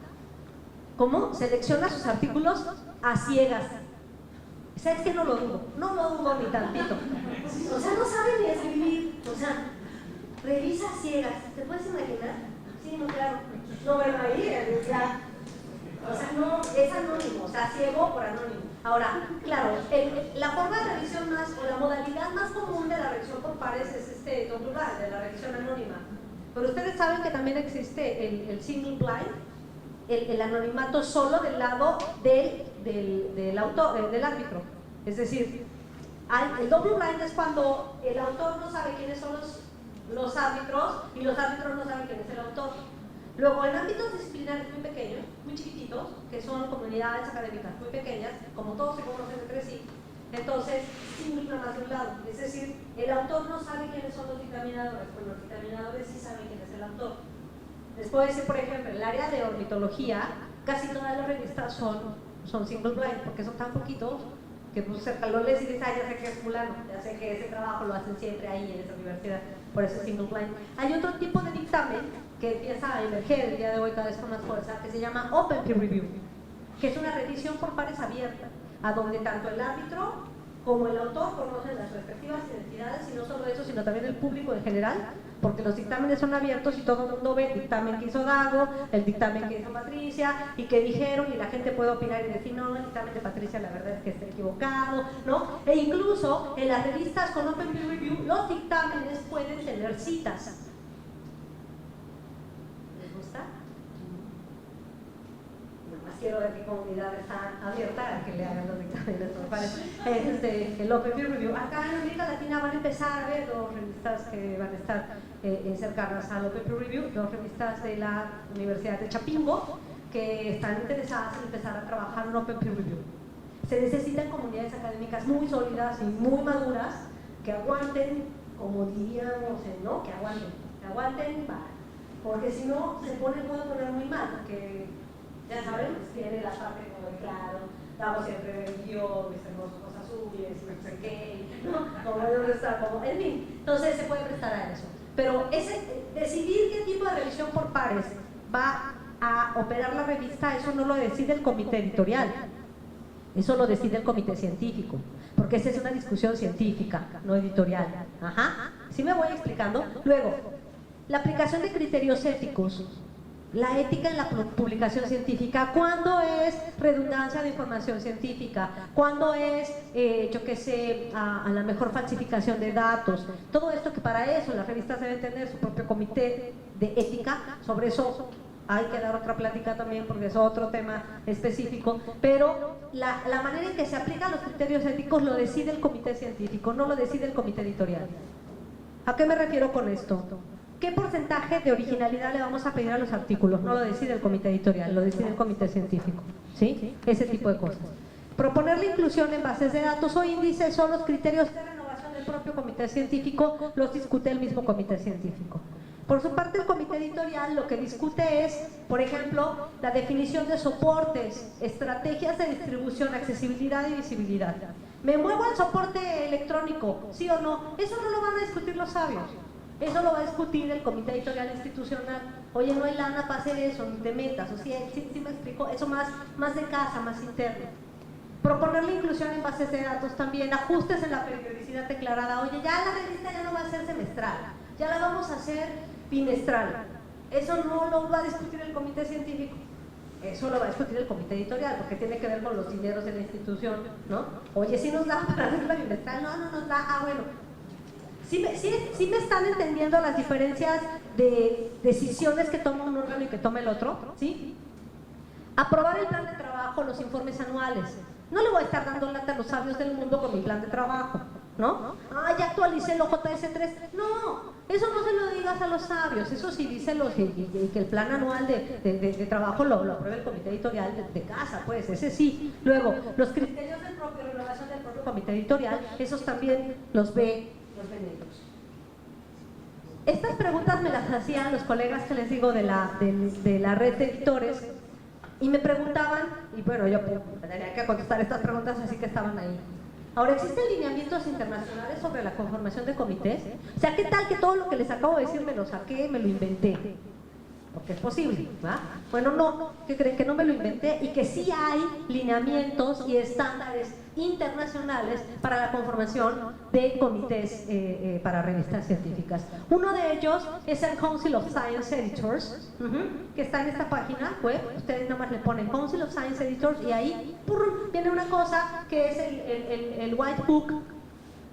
¿cómo? Selecciona sus artículos a ciegas. ¿Sabes qué? No lo dudo ni tantito. O sea, no sabe ni escribir, o sea, revisa ciegas. ¿Te puedes imaginar? Sí, no, claro. No, bueno, ahí ya. O sea, no, es anónimo, o sea, ciego por anónimo. Ahora, claro, la forma de revisión más, o la modalidad más común de la revisión por pares es double blind, de la revisión anónima. Pero ustedes saben que también existe el single blind, el anonimato solo del lado del autor, del árbitro. Es decir, el double blind es cuando el autor no sabe quiénes son los árbitros y los árbitros no saben quién es el autor. Luego, en ámbitos disciplinares muy pequeños, muy chiquititos, que son comunidades académicas muy pequeñas, como todos se conocen entre sí, entonces, single nada más de un lado. Es decir, el autor no sabe quiénes son los dictaminadores, pero los dictaminadores sí saben quién es el autor. Después, por ejemplo, en el área de ornitología, casi todas las revistas son single blind, porque son tan poquitos que pues, lo lees y dices, ya sé que es fulano, ya sé que ese trabajo lo hacen siempre ahí en esa universidad, por eso es single blind. Hay otro tipo de dictamen que empieza a emerger el día de hoy cada vez con más fuerza, que se llama Open Peer Review, que es una revisión por pares abierta, a donde tanto el árbitro como el autor conocen las respectivas identidades, y no solo eso, sino también el público en general, porque los dictámenes son abiertos y todo el mundo ve el dictamen que hizo Dago, el dictamen que hizo Patricia, y que dijeron, y la gente puede opinar y decir, no, el dictamen de Patricia la verdad es que está equivocado, ¿no? E incluso en las revistas con Open Peer Review, los dictámenes pueden tener citas. Quiero ver qué comunidad está abierta a que le hagan los dictámenes. El Open Peer Review. Acá en América Latina van a empezar a ver dos revistas que van a estar cercanas al Open Peer Review, dos revistas de la Universidad de Chapingo que están interesadas en empezar a trabajar en Open Peer Review. Se necesitan comunidades académicas muy sólidas y muy maduras que aguanten, como diríamos, ¿no? Que aguanten, porque si no se puede poner muy mal, porque ya saben, tiene la parte como de claro, damos siempre religión, mis hermosos azules, no sé qué, ¿no? Como dónde está, como, en fin, entonces se puede prestar a eso. Pero decidir qué tipo de revisión por pares va a operar la revista, eso no lo decide el comité editorial, eso lo decide el comité científico, porque esa es una discusión científica, no editorial. Ajá, ¿sí me voy explicando? Luego, la aplicación de criterios éticos. La ética en la publicación científica, ¿cuándo es redundancia de información científica? ¿Cuándo es, yo qué sé, a la mejor falsificación de datos? Todo esto, que para eso las revistas deben tener su propio comité de ética. Sobre eso hay que dar otra plática también, porque es otro tema específico, pero la manera en que se aplican los criterios éticos lo decide el comité científico, no lo decide el comité editorial. ¿A qué me refiero con esto? ¿Qué porcentaje de originalidad le vamos a pedir a los artículos? No lo decide el comité editorial, lo decide el comité científico, ¿sí? Ese tipo de cosas. Proponer la inclusión en bases de datos o índices son los criterios de renovación del propio comité científico, los discute el mismo comité científico. Por su parte, el comité editorial lo que discute es, por ejemplo, la definición de soportes, estrategias de distribución, accesibilidad y visibilidad. ¿Me muevo al soporte electrónico? ¿Sí o no? Eso no lo van a discutir los sabios. Eso lo va a discutir el comité editorial institucional. Oye, no hay lana para hacer eso, ni te metas. O sea, ¿sí me explico? Eso más de casa, más interno. Proponer la inclusión en bases de datos también, ajustes en la periodicidad declarada. Oye, ya la revista ya no va a ser semestral, ya la vamos a hacer bimestral. Eso no lo va a discutir el comité científico. Eso lo va a discutir el comité editorial, porque tiene que ver con los dineros de la institución, ¿no? Oye, ¿sí nos da para hacer la bimestral? No, no nos da. Bueno. ¿Sí me están entendiendo las diferencias de decisiones que toma un órgano y que toma el otro? ¿Sí? Aprobar el plan de trabajo, los informes anuales. No le voy a estar dando lata a los sabios del mundo con mi plan de trabajo, ¿no? Ah, ya actualicé el OJS3. No, eso no se lo digas a los sabios. Eso sí, díselo, que el plan anual de trabajo lo apruebe el comité editorial de casa, pues, ese sí. Luego, los criterios de renovación del propio comité editorial, esos también los ven ellos. Estas preguntas me las hacían los colegas que les digo de la red de editores, y me preguntaban, y bueno, yo tenía que contestar estas preguntas, así que estaban ahí. Ahora, ¿existen lineamientos internacionales sobre la conformación de comités? O sea, ¿qué tal que todo lo que les acabo de decir me lo saqué, me lo inventé? Porque es posible, ¿verdad? Bueno, no, que creen que no me lo inventé y que sí hay lineamientos y estándares internacionales para la conformación de comités para revistas científicas. Uno de ellos es el Council of Science Editors, que está en esta página web. Ustedes nada más le ponen Council of Science Editors y ahí viene una cosa que es el White Book,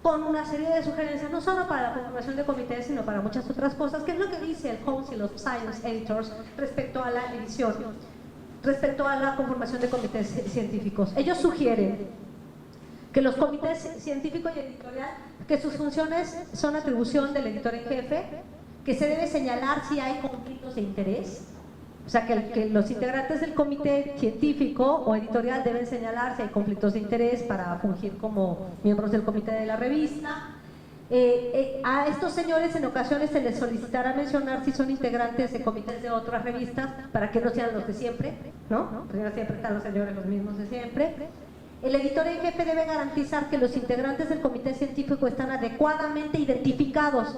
con una serie de sugerencias, no solo para la conformación de comités, sino para muchas otras cosas. ¿Qué es lo que dice el Council of Science Editors respecto a la edición, respecto a la conformación de comités científicos? Ellos sugieren que los comités científico y editorial, que sus funciones son atribución del editor en jefe, que se debe señalar si hay conflictos de interés. O sea, que los integrantes del comité científico o editorial deben señalar si hay conflictos de interés para fungir como miembros del comité de la revista. A estos señores en ocasiones se les solicitará mencionar si son integrantes de comités de otras revistas, para que no sean los de siempre, ¿no? Porque no siempre están los señores los mismos de siempre. El editor en jefe debe garantizar que los integrantes del comité científico están adecuadamente identificados.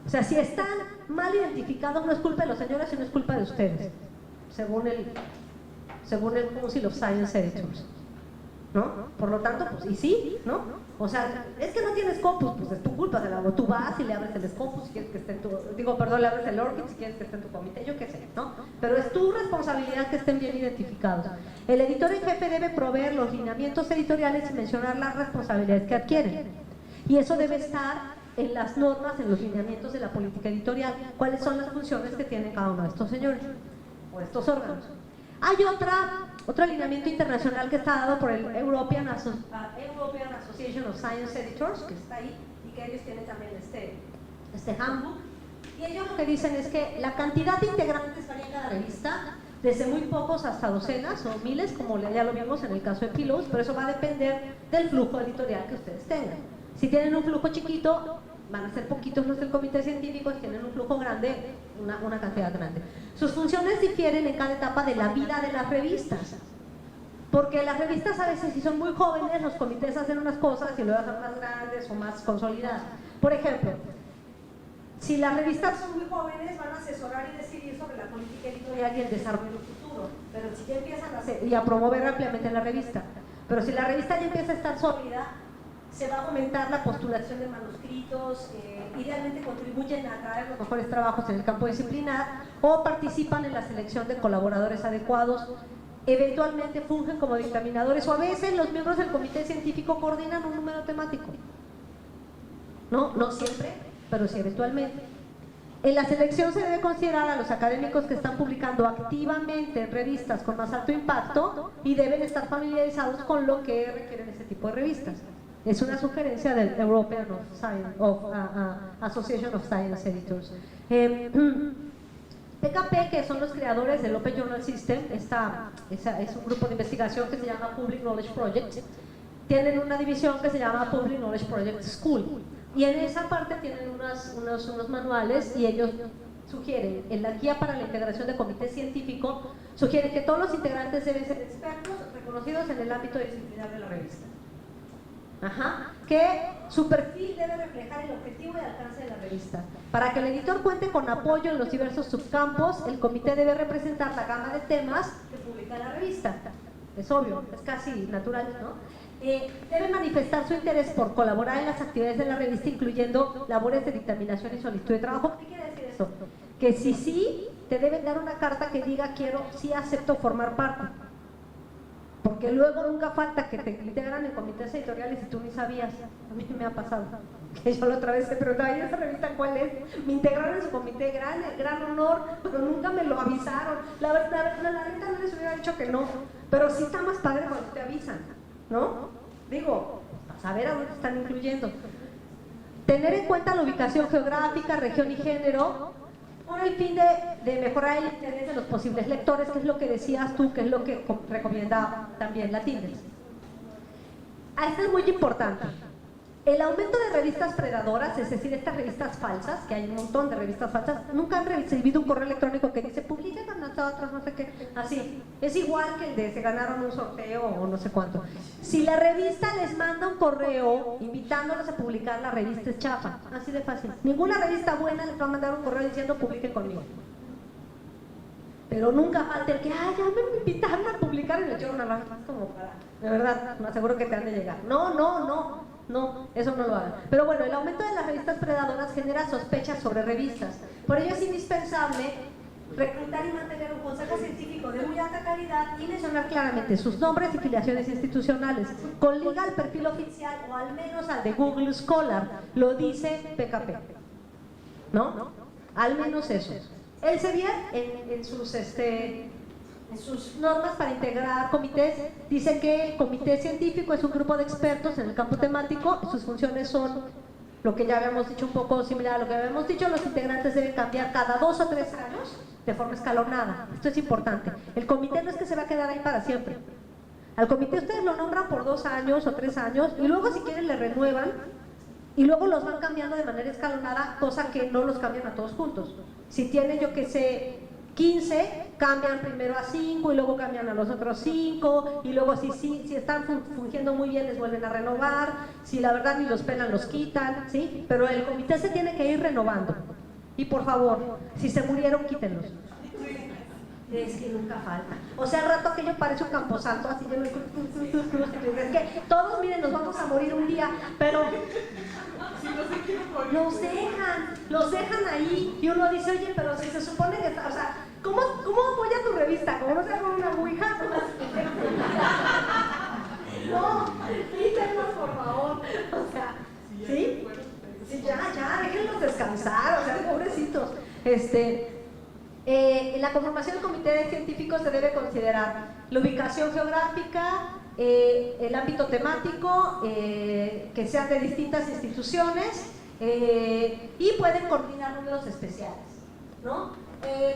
O sea, si están mal identificados, no es culpa de los señores, sino es culpa de ustedes, según el Council of Science Editors, ¿no? Por lo tanto, pues, y sí, ¿no? O sea, es que no tienes Scopus, pues es tu culpa, tú vas y le abres el Scopus si quieres que esté en tu, le abres el ORCID si quieres que esté en tu comité, yo qué sé, ¿no? Pero es tu responsabilidad que estén bien identificados. El editor en jefe debe proveer los lineamientos editoriales y mencionar las responsabilidades que adquieren, y eso debe estar en las normas, en los lineamientos de la política editorial, cuáles son las funciones que tienen cada uno de estos señores o estos órganos. Hay otro alineamiento internacional que está dado por el European Association of Science Editors, que está ahí, y que ellos tienen también este handbook, y ellos lo que dicen es que la cantidad de integrantes varía en cada revista, desde muy pocos hasta docenas o miles, como ya lo vimos en el caso de Pillows, pero eso va a depender del flujo editorial que ustedes tengan. Si tienen un flujo chiquito, van a ser poquitos los del comité científico. Si tienen un flujo grande, una cantidad grande. Sus funciones difieren en cada etapa de la vida de las revistas, porque las revistas a veces, si son muy jóvenes, los comités hacen unas cosas y luego hacen más grandes o más consolidadas. Por ejemplo, si las revistas son muy jóvenes, van a asesorar y decidir sobre la política editorial y el desarrollo futuro, pero si ya empiezan a hacer y a promover ampliamente la revista. Pero si la revista ya empieza a estar sólida, se va a fomentar la postulación de manuscritos, idealmente contribuyen a traer los mejores trabajos en el campo disciplinar o participan en la selección de colaboradores adecuados, eventualmente fungen como dictaminadores o a veces los miembros del comité científico coordinan un número temático. No siempre, pero sí eventualmente. En la selección se debe considerar a los académicos que están publicando activamente en revistas con más alto impacto y deben estar familiarizados con lo que requieren ese tipo de revistas. Es una sugerencia del European Association of Science Editors. PKP, que son los creadores del Open Journal System, es un grupo de investigación que se llama Public Knowledge Project, tienen una división que se llama Public Knowledge Project School. Y en esa parte tienen unos manuales y ellos sugieren, en la guía para la integración de comité científico, sugieren que todos los integrantes deben ser expertos reconocidos en el ámbito disciplinar de la revista. Que su perfil debe reflejar el objetivo y alcance de la revista. Para que el editor cuente con apoyo en los diversos subcampos, el comité debe representar la gama de temas que publica la revista. Es obvio, es casi natural, ¿no? Debe manifestar su interés por colaborar en las actividades de la revista, incluyendo labores de dictaminación y solicitud de trabajo. ¿Qué quiere decir eso? Que si sí, te deben dar una carta que diga sí acepto formar parte. Porque luego nunca falta que te integran en comités editoriales y tú ni sabías. A mí me ha pasado. Que yo la otra vez te preguntaba, ¿y esa revista cuál es? Me integraron en su comité, gran honor, pero nunca me lo avisaron. La neta no les hubiera dicho que no. Pero sí está más padre cuando te avisan, ¿no? Digo, para saber a dónde están incluyendo. Tener en cuenta la ubicación geográfica, región y género, con el fin de mejorar el interés de los posibles lectores, que es lo que decías tú, que es lo que recomienda también la Tindes. Esto es muy importante. El aumento de revistas predadoras, es decir, estas revistas falsas, que hay un montón de revistas falsas, nunca han recibido un correo electrónico que dice publiquen con nosotros, no sé qué, así. Es igual que el de se ganaron un sorteo o no sé cuánto. Si la revista les manda un correo invitándolos a publicar, la revista es chafa, así de fácil. Ninguna revista buena les va a mandar un correo diciendo publiquen conmigo. Pero nunca falta el que, ya me invitaron a publicar en el Journal, como para, de verdad, me aseguro que te han de llegar. No, eso no lo hagan. Pero bueno, el aumento de las revistas predadoras genera sospechas sobre revistas. Por ello es indispensable reclutar y mantener un consejo científico de muy alta calidad y mencionar claramente sus nombres y filiaciones institucionales, con liga al perfil oficial o al menos al de Google Scholar. Lo dice PKP, ¿no? Al menos eso. Elsevier, en sus normas para integrar comités, dice que el comité científico es un grupo de expertos en el campo temático. Sus funciones son lo que ya habíamos dicho, un poco similar a lo que habíamos dicho. Los integrantes deben cambiar cada 2 o 3 años de forma escalonada. Esto es importante. El comité no es que se va a quedar ahí para siempre. Al comité ustedes lo nombran por 2 años o 3 años y luego si quieren le renuevan y luego los van cambiando de manera escalonada, cosa que no los cambian a todos juntos. Si tienen, yo que sé, 15, cambian primero a 5 y luego cambian a los otros 5 y luego si están fungiendo muy bien les vuelven a renovar, si la verdad ni los pelan los quitan, ¿sí? Pero el comité se tiene que ir renovando y por favor, si se murieron quítenlos. Es que nunca falta. O sea, al rato aquello parece un camposanto así lleno de es que todos miren, nos vamos a morir un día, pero los dejan ahí y uno dice, oye, pero si se supone que, o sea, ¿cómo apoya tu revista? ¿Cómo no se haga una ouija? No, quítenlos por favor, o sea, ¿sí? Sí, ya, déjenlos descansar, o sea, pobrecitos. En la conformación del comité de científicos se debe considerar la ubicación geográfica, el ámbito temático, que sean de distintas instituciones y pueden coordinar números especiales, ¿no?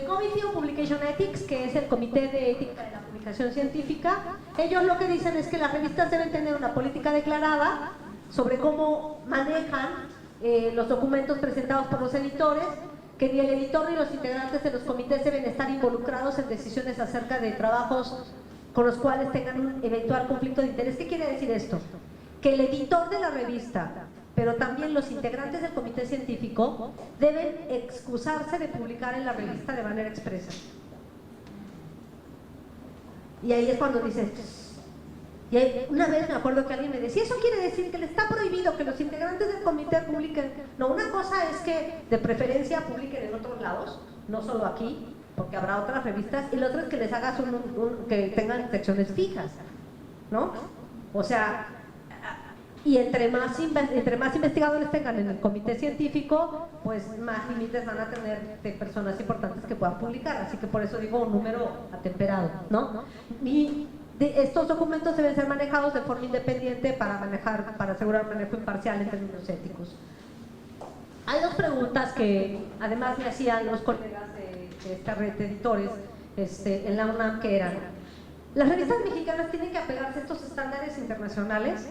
Committee on Publication Ethics, que es el comité de ética de la publicación científica, ellos lo que dicen es que las revistas deben tener una política declarada sobre cómo manejan los documentos presentados por los editores, que ni el editor ni los integrantes de los comités deben estar involucrados en decisiones acerca de trabajos con los cuales tengan un eventual conflicto de interés. ¿Qué quiere decir esto? Que el editor de la revista, pero también los integrantes del comité científico, deben excusarse de publicar en la revista de manera expresa. Y ahí es cuando dices, Y una vez me acuerdo que alguien me decía, eso quiere decir que le está prohibido que los integrantes del comité publiquen. No, una cosa es que de preferencia publiquen en otros lados, no solo aquí, porque habrá otras revistas, y lo otro es que les hagas que tengan secciones fijas, ¿no? O sea, y entre más investigadores tengan en el comité científico, pues más límites van a tener de personas importantes que puedan publicar, así que por eso digo un número atemperado, ¿no? Y estos documentos deben ser manejados de forma independiente para asegurar un manejo imparcial en términos éticos. Hay dos preguntas que además me hacían los colegas de esta red de editores en la UNAM, que eran: ¿las revistas mexicanas tienen que apegarse a estos estándares internacionales?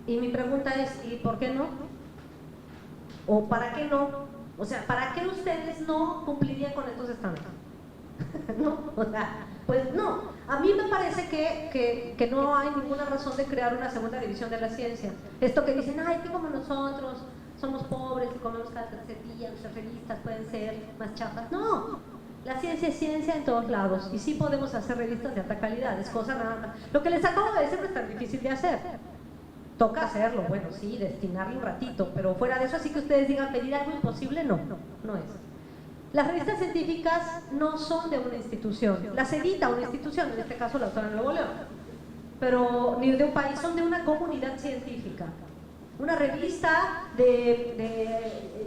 Y mi pregunta es, ¿y por qué no? ¿O para qué no? O sea, ¿para qué ustedes no cumplirían con estos estándares? ¿No? O sea, pues no. A mí me parece que no hay ninguna razón de crear una segunda división de la ciencia. Esto que dicen, ay, que como nosotros somos pobres y comemos calcetilla, nuestras revistas pueden ser más chafas. No, la ciencia es ciencia en todos lados y sí podemos hacer revistas de alta calidad, es cosa nada más. Lo que les acabo de decir no es tan difícil de hacer. Toca hacerlo, bueno, sí, destinarle un ratito, pero fuera de eso, así que ustedes digan pedir algo imposible, no es. Las revistas científicas no son de una institución, las edita una institución, en este caso la Autónoma de Nuevo León, pero ni de un país, son de una comunidad científica. Una revista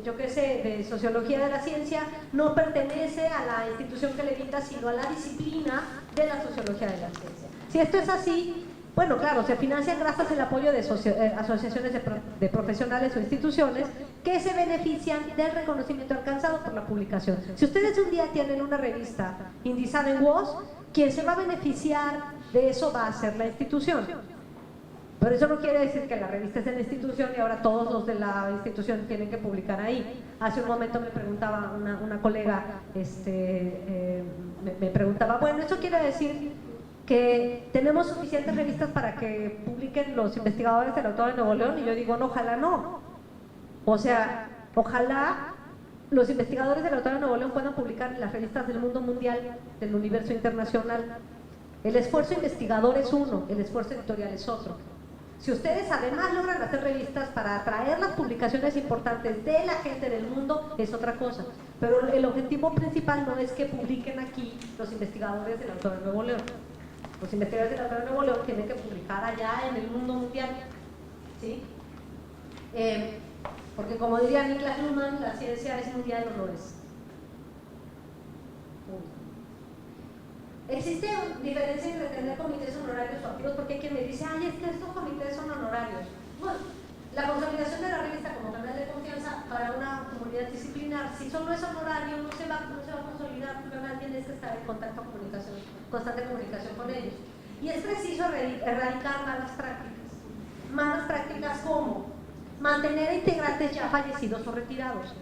yo qué sé, de sociología de la ciencia no pertenece a la institución que le edita, sino a la disciplina de la sociología de la ciencia. Si esto es así, bueno, claro, se financian gracias al apoyo de asociaciones de profesionales o instituciones que se benefician del reconocimiento alcanzado por la publicación. Si ustedes un día tienen una revista indizada en WOS, quien se va a beneficiar de eso va a ser la institución. Pero eso no quiere decir que la revista es de la institución y ahora todos los de la institución tienen que publicar ahí. Hace un momento me preguntaba una colega, me preguntaba, bueno, ¿eso quiere decir que tenemos suficientes revistas para que publiquen los investigadores del Autónoma de Nuevo León? Y yo digo, no, ojalá no. O sea, ojalá los investigadores del Autónoma de Nuevo León puedan publicar en las revistas del mundo mundial, del universo internacional. El esfuerzo investigador es uno, el esfuerzo editorial es otro. Si ustedes además logran hacer revistas para atraer las publicaciones importantes de la gente del mundo, es otra cosa. Pero el objetivo principal no es que publiquen aquí los investigadores del Autónoma de Nuevo León. Los investigadores del Autónoma de Nuevo León tienen que publicar allá en el mundo mundial, ¿sí? Porque como diría Niklas Luhmann, la ciencia es mundial o no es. Existe diferencia entre tener comités honorarios o activos, porque hay quien me dice, ay, es que estos comités son honorarios. Bueno, la consolidación de la revista como canal de confianza para una comunidad disciplinar, si solo es honorario, no se va a consolidar, porque alguien tiene que estar en contacto, constante comunicación con ellos. Y es preciso erradicar malas prácticas como mantener a integrantes ya fallecidos o retirados.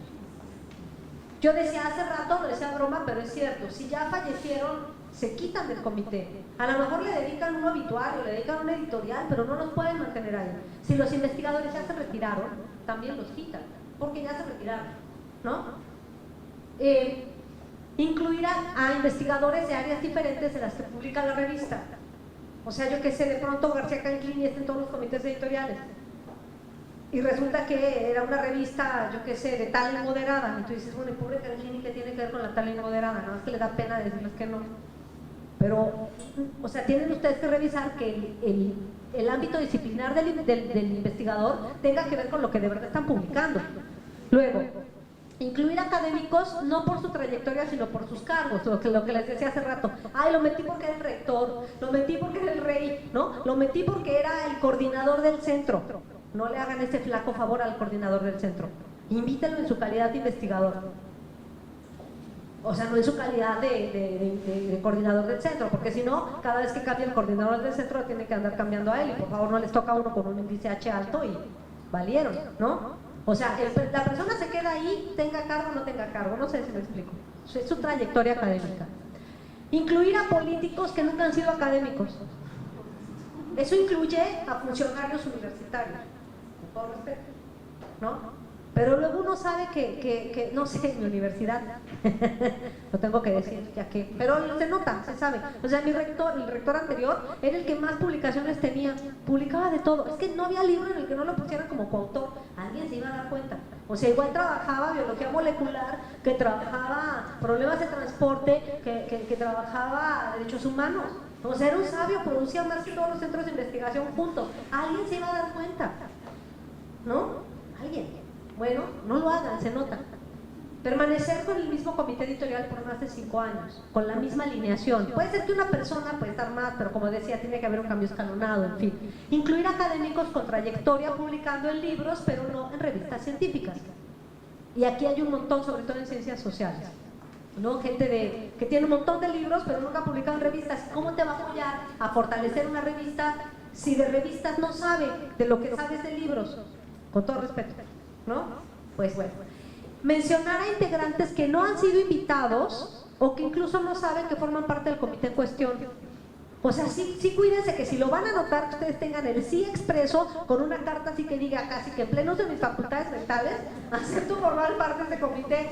Yo decía hace rato, lo decía broma, pero es cierto, si ya fallecieron, se quitan del comité. A lo mejor le dedican un obituario, le dedican un editorial, pero no los pueden mantener ahí. Si los investigadores ya se retiraron, también los quitan, porque ya se retiraron, ¿no? Incluir a investigadores de áreas diferentes de las que publica la revista. O sea, yo qué sé, de pronto García Canclini está en todos los comités editoriales. Y resulta que era una revista, yo qué sé, de tal inmoderada. Y tú dices, bueno, ¿y pobre Canclini qué tiene que ver con la tal inmoderada? Nada más que le da pena decirles que no. Pero, o sea, tienen ustedes que revisar que el ámbito disciplinar del investigador tenga que ver con lo que de verdad están publicando. Luego, incluir académicos no por su trayectoria, sino por sus cargos, lo que les decía hace rato. Ay, lo metí porque era el rector, lo metí porque era el rey, ¿no? Lo metí porque era el coordinador del centro. No le hagan ese flaco favor al coordinador del centro. Invítenlo en su calidad de investigador. O sea, no en su calidad de coordinador del centro, porque si no, cada vez que cambia el coordinador del centro tiene que andar cambiando a él, y por favor no les toca a uno con un índice H alto y valieron, ¿no? O sea, la persona se queda ahí, tenga cargo o no tenga cargo, no sé si me explico. Es su trayectoria académica. Incluir a políticos que nunca han sido académicos. Eso incluye a funcionarios universitarios, con todo respeto, ¿no? Pero luego uno sabe que no sé, en mi universidad, lo tengo que decir, ya que, pero se nota, se sabe. O sea, el rector anterior era el que más publicaciones tenía, publicaba de todo. Es que no había libro en el que no lo pusieran como coautor, alguien se iba a dar cuenta. O sea, igual trabajaba biología molecular, que trabajaba problemas de transporte, que trabajaba derechos humanos. O sea, era un sabio, producía más que todos los centros de investigación juntos. Alguien se iba a dar cuenta, ¿no? Alguien. Bueno, no lo hagan, se nota. Permanecer con el mismo comité editorial por más de 5 años, con la misma alineación. Puede ser que una persona puede estar más, pero como decía, tiene que haber un cambio escalonado, en fin. Incluir académicos con trayectoria publicando en libros, pero no en revistas científicas. Y aquí hay un montón, sobre todo en ciencias sociales, ¿no? Gente que tiene un montón de libros, pero nunca ha publicado en revistas. ¿Cómo te va a apoyar a fortalecer una revista si de revistas no sabe de lo que sabes de libros? Con todo respeto, ¿no? Pues bueno. Mencionar a integrantes que no han sido invitados o que incluso no saben que forman parte del comité en cuestión. O sea, sí cuídense que si lo van a anotar, que ustedes tengan el sí expreso con una carta así que diga casi que en plenos de mis facultades mentales, acepto formar parte de este comité,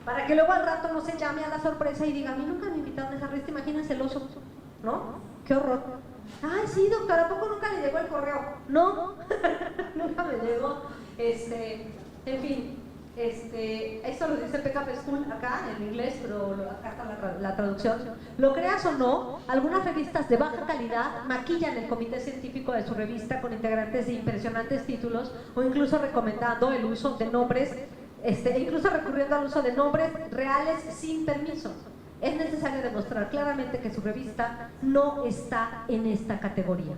para que luego al rato no se llame a la sorpresa y diga, a mí nunca me invitaron a esa revista, imagínense el oso, ¿no? ¡Qué horror! Ay, sí, doctora, ¿a poco nunca le llegó el correo? No, nunca me llegó. En fin, esto lo dice PKP School acá en inglés, pero acá está la traducción. Lo creas o no, algunas revistas de baja calidad maquillan el comité científico de su revista con integrantes de impresionantes títulos o incluso recomendando el uso de nombres, incluso recurriendo al uso de nombres reales sin permiso. Es necesario demostrar claramente que su revista no está en esta categoría.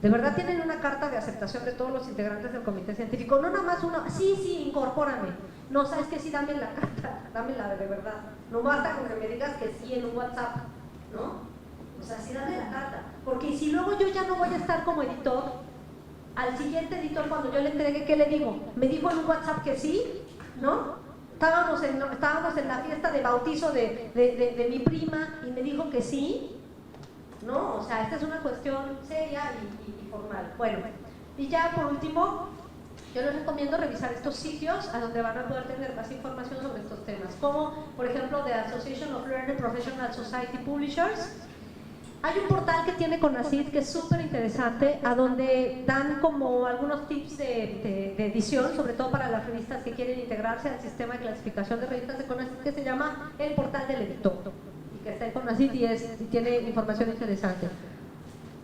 ¿De verdad tienen una carta de aceptación de todos los integrantes del comité científico? No nada más uno, sí, incorpórame. No, ¿sabes qué? Sí, dame la carta, dámela de verdad. No basta con que me digas que sí en un WhatsApp, ¿no? O sea, sí, dame la carta. Porque si luego yo ya no voy a estar como editor, al siguiente editor cuando yo le entregue, ¿qué le digo? Me dijo en un WhatsApp que sí, ¿no? Estábamos en la fiesta de bautizo de mi prima y me dijo que sí. No, o sea, esta es una cuestión seria y formal. Bueno, y ya por último, yo les recomiendo revisar estos sitios a donde van a poder tener más información sobre estos temas, como por ejemplo The Association of Learned Professional Society Publishers. Hay un portal que tiene CONACYT que es súper interesante, a donde dan como algunos tips de edición, sobre todo para las revistas que quieren integrarse al sistema de clasificación de revistas de CONACYT, que se llama el portal del editor, y que está en CONACYT y tiene información interesante.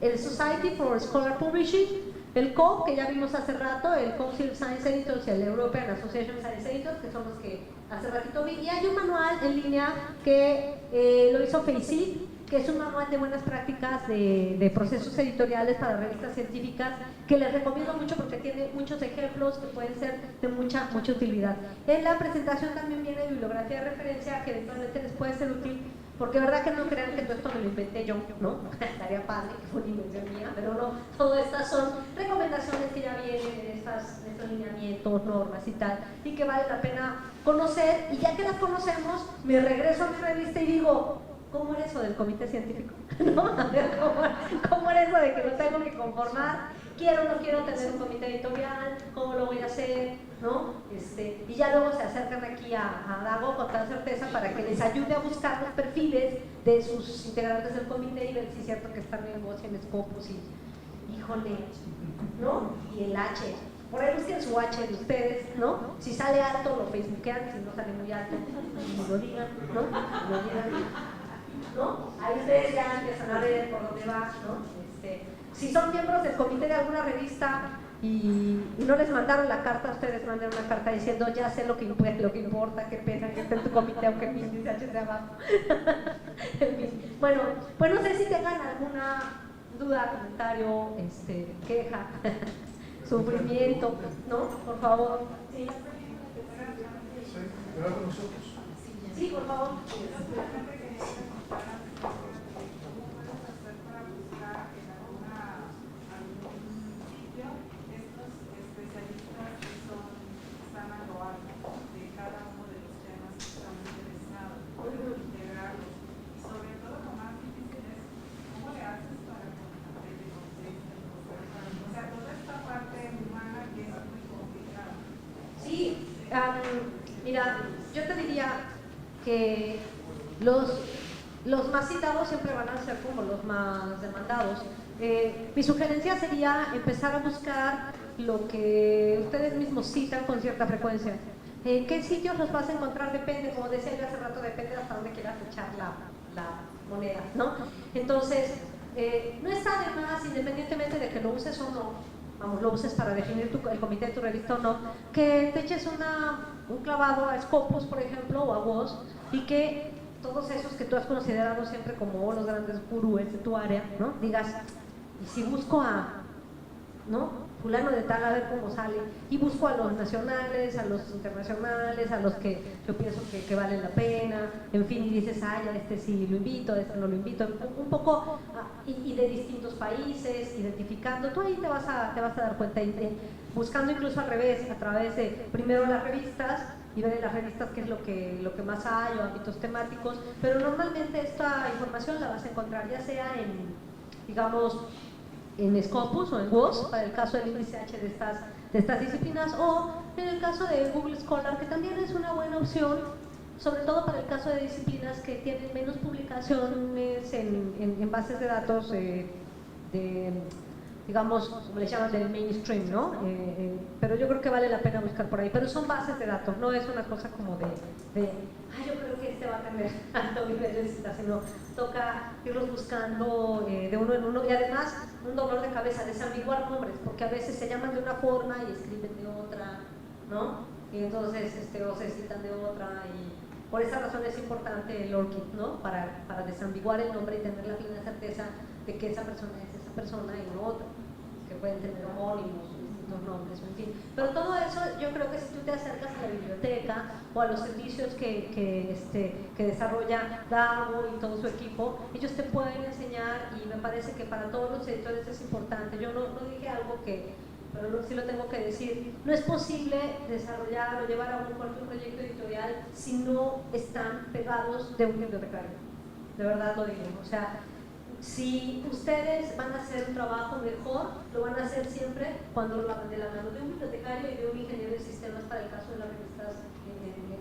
El Society for Scholar Publishing, el COP, que ya vimos hace rato, el Council of Science Editors y el European Association of Science Editors, que son los que hace ratito vi, y hay un manual en línea que lo hizo FACEIT, que es un manual de buenas prácticas de procesos editoriales para revistas científicas, que les recomiendo mucho porque tiene muchos ejemplos que pueden ser de mucha utilidad. En la presentación también viene bibliografía de referencia que eventualmente les puede ser útil, porque verdad que no crean que todo esto me lo inventé yo, ¿no? Estaría padre que fue una invención mía, pero no, todas estas son recomendaciones que ya vienen en estos lineamientos, normas y tal, y que vale la pena conocer, y ya que las conocemos, me regreso a mi revista y digo, ¿cómo era eso del comité científico? ¿No? A ver, ¿cómo era eso de que lo tengo que conformar? ¿Quiero o no quiero tener un comité editorial? ¿Cómo lo voy a hacer? ¿No? Y ya luego se acercan aquí a Dago con toda certeza para que les ayude a buscar los perfiles de sus integrantes del comité y ver si es cierto que están en voz y en Scopus y, híjole, ¿no? Y el H. Por ahí busquen su H de ustedes, ¿no? Si sale alto, lo facebookean, si no sale muy alto, lo digan, ¿no? Lo digan. ¿No? Ahí ustedes ya empiezan a ver por dónde va, ¿no? Si son miembros del comité de alguna revista y no les mandaron la carta, ustedes mandan una carta diciendo ya sé lo que importa, qué pena que esté en tu comité aunque mi índice H sea abajo. En fin. Bueno, pues no sé si tengan alguna duda, comentario, queja, sufrimiento, ¿no? Por favor. Sí. Sí, por favor. Mira, yo te diría que los más citados siempre van a ser como los más demandados. Mi sugerencia sería empezar a buscar lo que ustedes mismos citan con cierta frecuencia. ¿En qué sitios los vas a encontrar? Depende, como decía yo hace rato, depende hasta dónde quieras echar la moneda, ¿no? Entonces, no está de más, independientemente de que lo uses o no, vamos, lo uses para definir el comité de tu revista o no, que te eches un clavado a Scopus, por ejemplo, o a Woz, y que todos esos que tú has considerado siempre como los grandes gurúes de tu área, ¿no? Digas, y si busco a, ¿no? fulano de tal, a ver cómo sale, y busco a los nacionales, a los internacionales, a los que yo pienso que valen la pena, en fin, y dices, ay, a este sí lo invito, a este no lo invito, un poco, y de distintos países, identificando, tú ahí te vas a dar cuenta, buscando incluso al revés, a través de primero las revistas, y ver en las revistas qué es lo que más hay, o ámbitos temáticos, pero normalmente esta información la vas a encontrar ya sea en, digamos, en Scopus o en Woz, para el caso del índice H de estas disciplinas, o en el caso de Google Scholar, que también es una buena opción, sobre todo para el caso de disciplinas que tienen menos publicaciones en bases de datos digamos, como le llaman, del mainstream, ¿no? Pero yo creo que vale la pena buscar por ahí, pero son bases de datos, no es una cosa como yo creo que este va a tener alto nivel de cita, sino toca irlos buscando de uno en uno, y además un dolor de cabeza, desambiguar nombres, porque a veces se llaman de una forma y escriben de otra, ¿no? Y entonces o se citan de otra, y por esa razón es importante el ORCID, ¿no? Para desambiguar el nombre y tener la plena certeza de que esa persona es esa persona y no otra, que pueden tener homónimos, distintos nombres, en fin. Pero todo eso, yo creo que si tú te acercas a la biblioteca o a los servicios que desarrolla Davo y todo su equipo, ellos te pueden enseñar, y me parece que para todos los editores es importante. Yo no dije algo pero sí lo tengo que decir, no es posible desarrollar o llevar a cualquier proyecto editorial si no están pegados de un bibliotecario. De verdad lo digo, o sea, si ustedes van a hacer un trabajo mejor, lo van a hacer siempre cuando lo hagan de la mano de un bibliotecario y de un ingeniero de sistemas para el caso de las revistas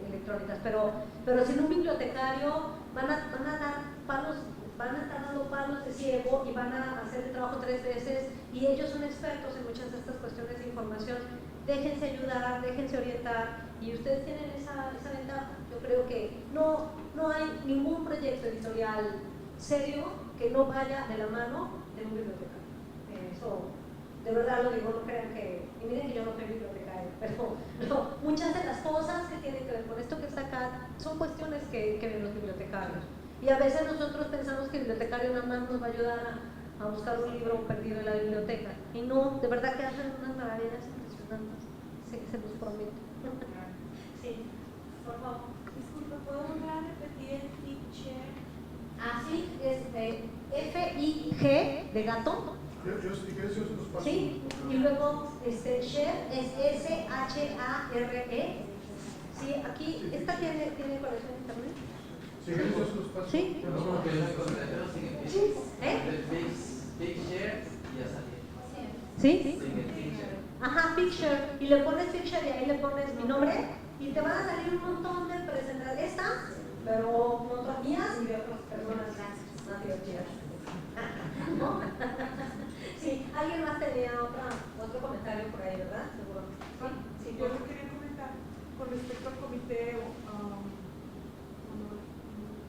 electrónicas. Pero sin un bibliotecario van a estar dando palos de ciego y van a hacer el trabajo 3 veces, y ellos son expertos en muchas de estas cuestiones de información. Déjense ayudar, déjense orientar, y ustedes tienen esa ventaja. Yo creo que no hay ningún proyecto editorial serio que no vaya de la mano de un bibliotecario. Eso, de verdad lo digo, no crean que, y miren que yo no soy bibliotecario, pero muchas de las cosas que tienen que ver con esto que está acá son cuestiones que ven los bibliotecarios. Y a veces nosotros pensamos que el bibliotecario nada más nos va a ayudar a buscar un libro perdido en la biblioteca. Y no, de verdad que hacen unas maravillas impresionantes. Se los prometo. Sí, por favor. Disculpe, ¿puedo volver a repetir el Figshare? Sí, es F-I-G de gato. Sí, y luego share es S-H-A-R-E. Sí, aquí, esta tiene conexión a internet. Sí. ¿Sí? Ajá, Picture. Y le pones Picture y ahí le pones mi nombre y te van a salir un montón de presentaciones. Esta, pero con otras mías y de otras personas más divertidas. ¿No? Sí, alguien más tenía otro comentario por ahí, ¿verdad? Seguro. Sí, yo lo quería comentar con respecto al comité.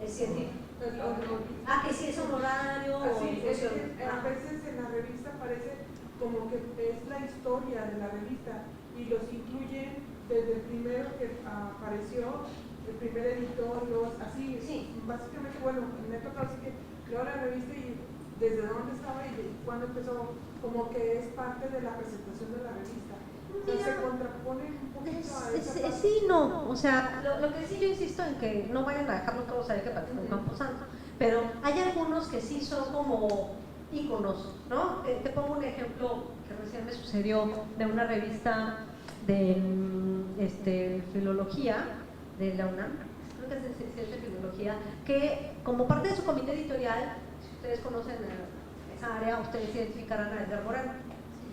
¿Es científico? Que sí es honorario. Sí, a veces en la revista parece como que es la historia de la revista y los incluyen desde el primero que apareció, el primer editor, así, sí. Básicamente, bueno, me toca así que leo la revista y desde dónde estaba y cuándo empezó, como que es parte de la presentación de la revista. Entonces se contrapone un poquito a esa parte. Sí, no, o sea, lo que sí yo insisto en que no vayan a dejarlo todos ahí que parece un camposanto, pero hay algunos que sí son como íconos, ¿no? Te pongo un ejemplo que recién me sucedió de una revista de filología de la UNAM, creo que es de sección de filología, que como parte de su comité editorial, si ustedes conocen esa área, ustedes identificarán a Edgar Morán.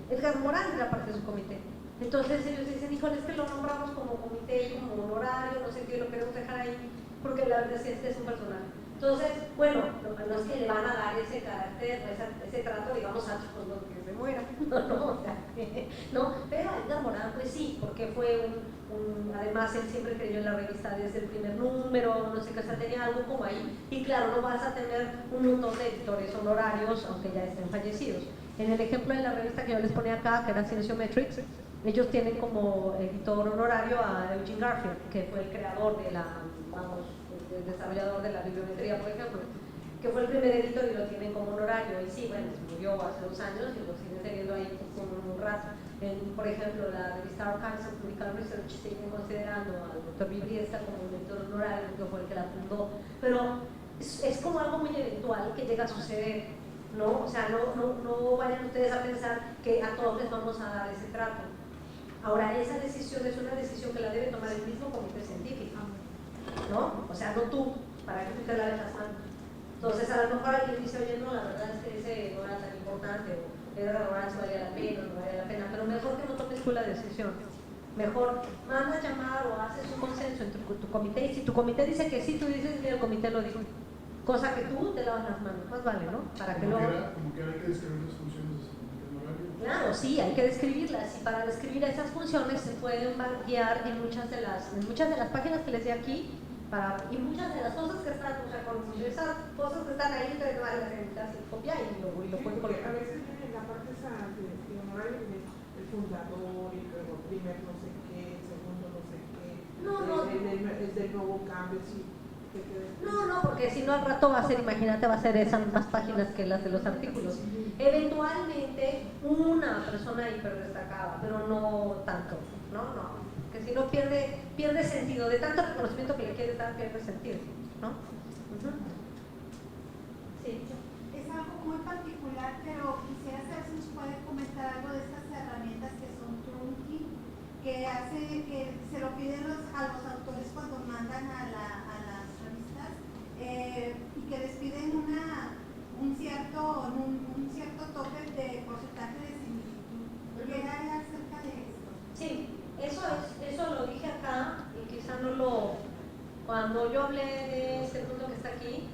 Edgar Morán era parte de su comité. Entonces ellos dicen, híjole, es que lo nombramos como comité, como honorario, no sé qué, lo queremos dejar ahí, porque la verdad es que es un personal. Entonces, bueno, no es que le van a dar ese carácter, ese trato, digamos, antes cuando que se muera, no, o sea, no, pero a Edgar Morán, pues sí, porque fue además él siempre creyó en la revista desde el primer número, no sé qué, o sea, tenía algo como ahí, y claro, no vas a tener un montón de editores honorarios, aunque ya estén fallecidos. En el ejemplo de la revista que yo les ponía acá, que era Cinesiometrics, ellos tienen como editor honorario a Eugene Garfield, que fue el creador de la, vamos, el desarrollador de la bibliometría, por ejemplo, que fue el primer editor y lo tienen como honorario, y sí, bueno, se murió hace 2 años y lo siguen teniendo ahí como un rato. Por ejemplo, la revista Archives of Medical Research siguen considerando al doctor Bibliesta como un editor honorario, que fue el que la fundó, pero es como algo muy eventual que llega a suceder, ¿no? O sea, no vayan ustedes a pensar que a todos les vamos a dar ese trato. Ahora, esa decisión es una decisión que la debe tomar el mismo comité científico, ¿no? O sea, no tú, para que tú te la dejas mal. Entonces, a lo mejor alguien dice, oye, no, la verdad es que ese no era tan importante, o era si valía la pena o no valía la pena, pero mejor que no tomes tú la decisión. Mejor mandas llamar o haces un consenso entre tu comité, y si tu comité dice que sí, tú dices que el comité lo dijo. Cosa que tú te lavas las manos, más vale, ¿no? Para que luego... Como que hay que describir las funciones del honorario. Claro, sí, hay que describirlas, y para describir esas funciones se pueden guiar en muchas de las páginas que les di aquí, y muchas de las cosas que están, o sea, con esas cosas que están ahí, ustedes van a las copiar y lo pueden colocar. A veces viene en la parte esa de honorario, el fundador, y luego primer no sé qué, segundo no sé qué, es del nuevo cambio, sí. No, porque si no al rato va a ser, imagínate, va a ser esas más páginas que las de los artículos. Eventualmente una persona hiper destacada, pero no tanto, no, que si no pierde sentido, de tanto reconocimiento que le quieres dar, pierde sentido, ¿no? Sí. Es algo muy particular, pero quisiera saber si nos puede comentar algo de estas herramientas que son Trunky, que hace que se lo piden a los autores cuando mandan a las revistas y que les piden un cierto tope de porcentaje de similitud. ¿Qué hay acerca de esto? Sí, eso lo dije acá y quizá no lo... Cuando yo hablé de este punto que está aquí,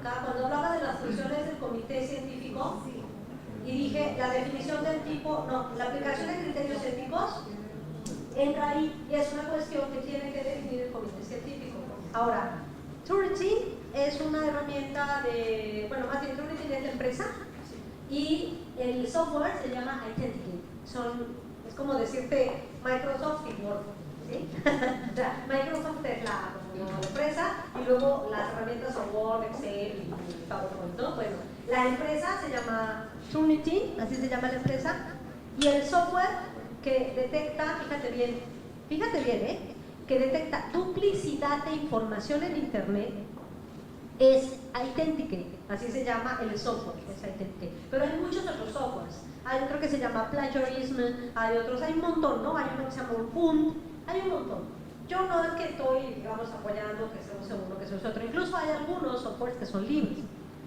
acá cuando hablaba de las funciones del comité científico, Sí. y dije la definición del tipo, no, la aplicación de criterios éticos entra ahí y es una cuestión que tiene que definir el comité científico. Ahora, Turnitin es una herramienta de, bueno, más bien Turnitin es la empresa y el software se llama Authenticate. Es como decirte Microsoft y Word, ¿sí? O sea, Microsoft es la empresa y luego las herramientas son Word, Excel y PowerPoint, ¿no? Bueno, la empresa se llama Turnitin, así se llama la empresa, y el software que detecta, fíjate bien, que detecta duplicidad de información en Internet es Authenticate, así se llama el software, es Authenticate. Pero hay muchos otros softwares, hay otro que se llama Plagiarism, hay otros, hay un montón, ¿no? Hay uno que se llama Urkunt, hay un montón. Yo no es que estoy, digamos, apoyando que se use uno, que se use otro, incluso hay algunos softwares que son libres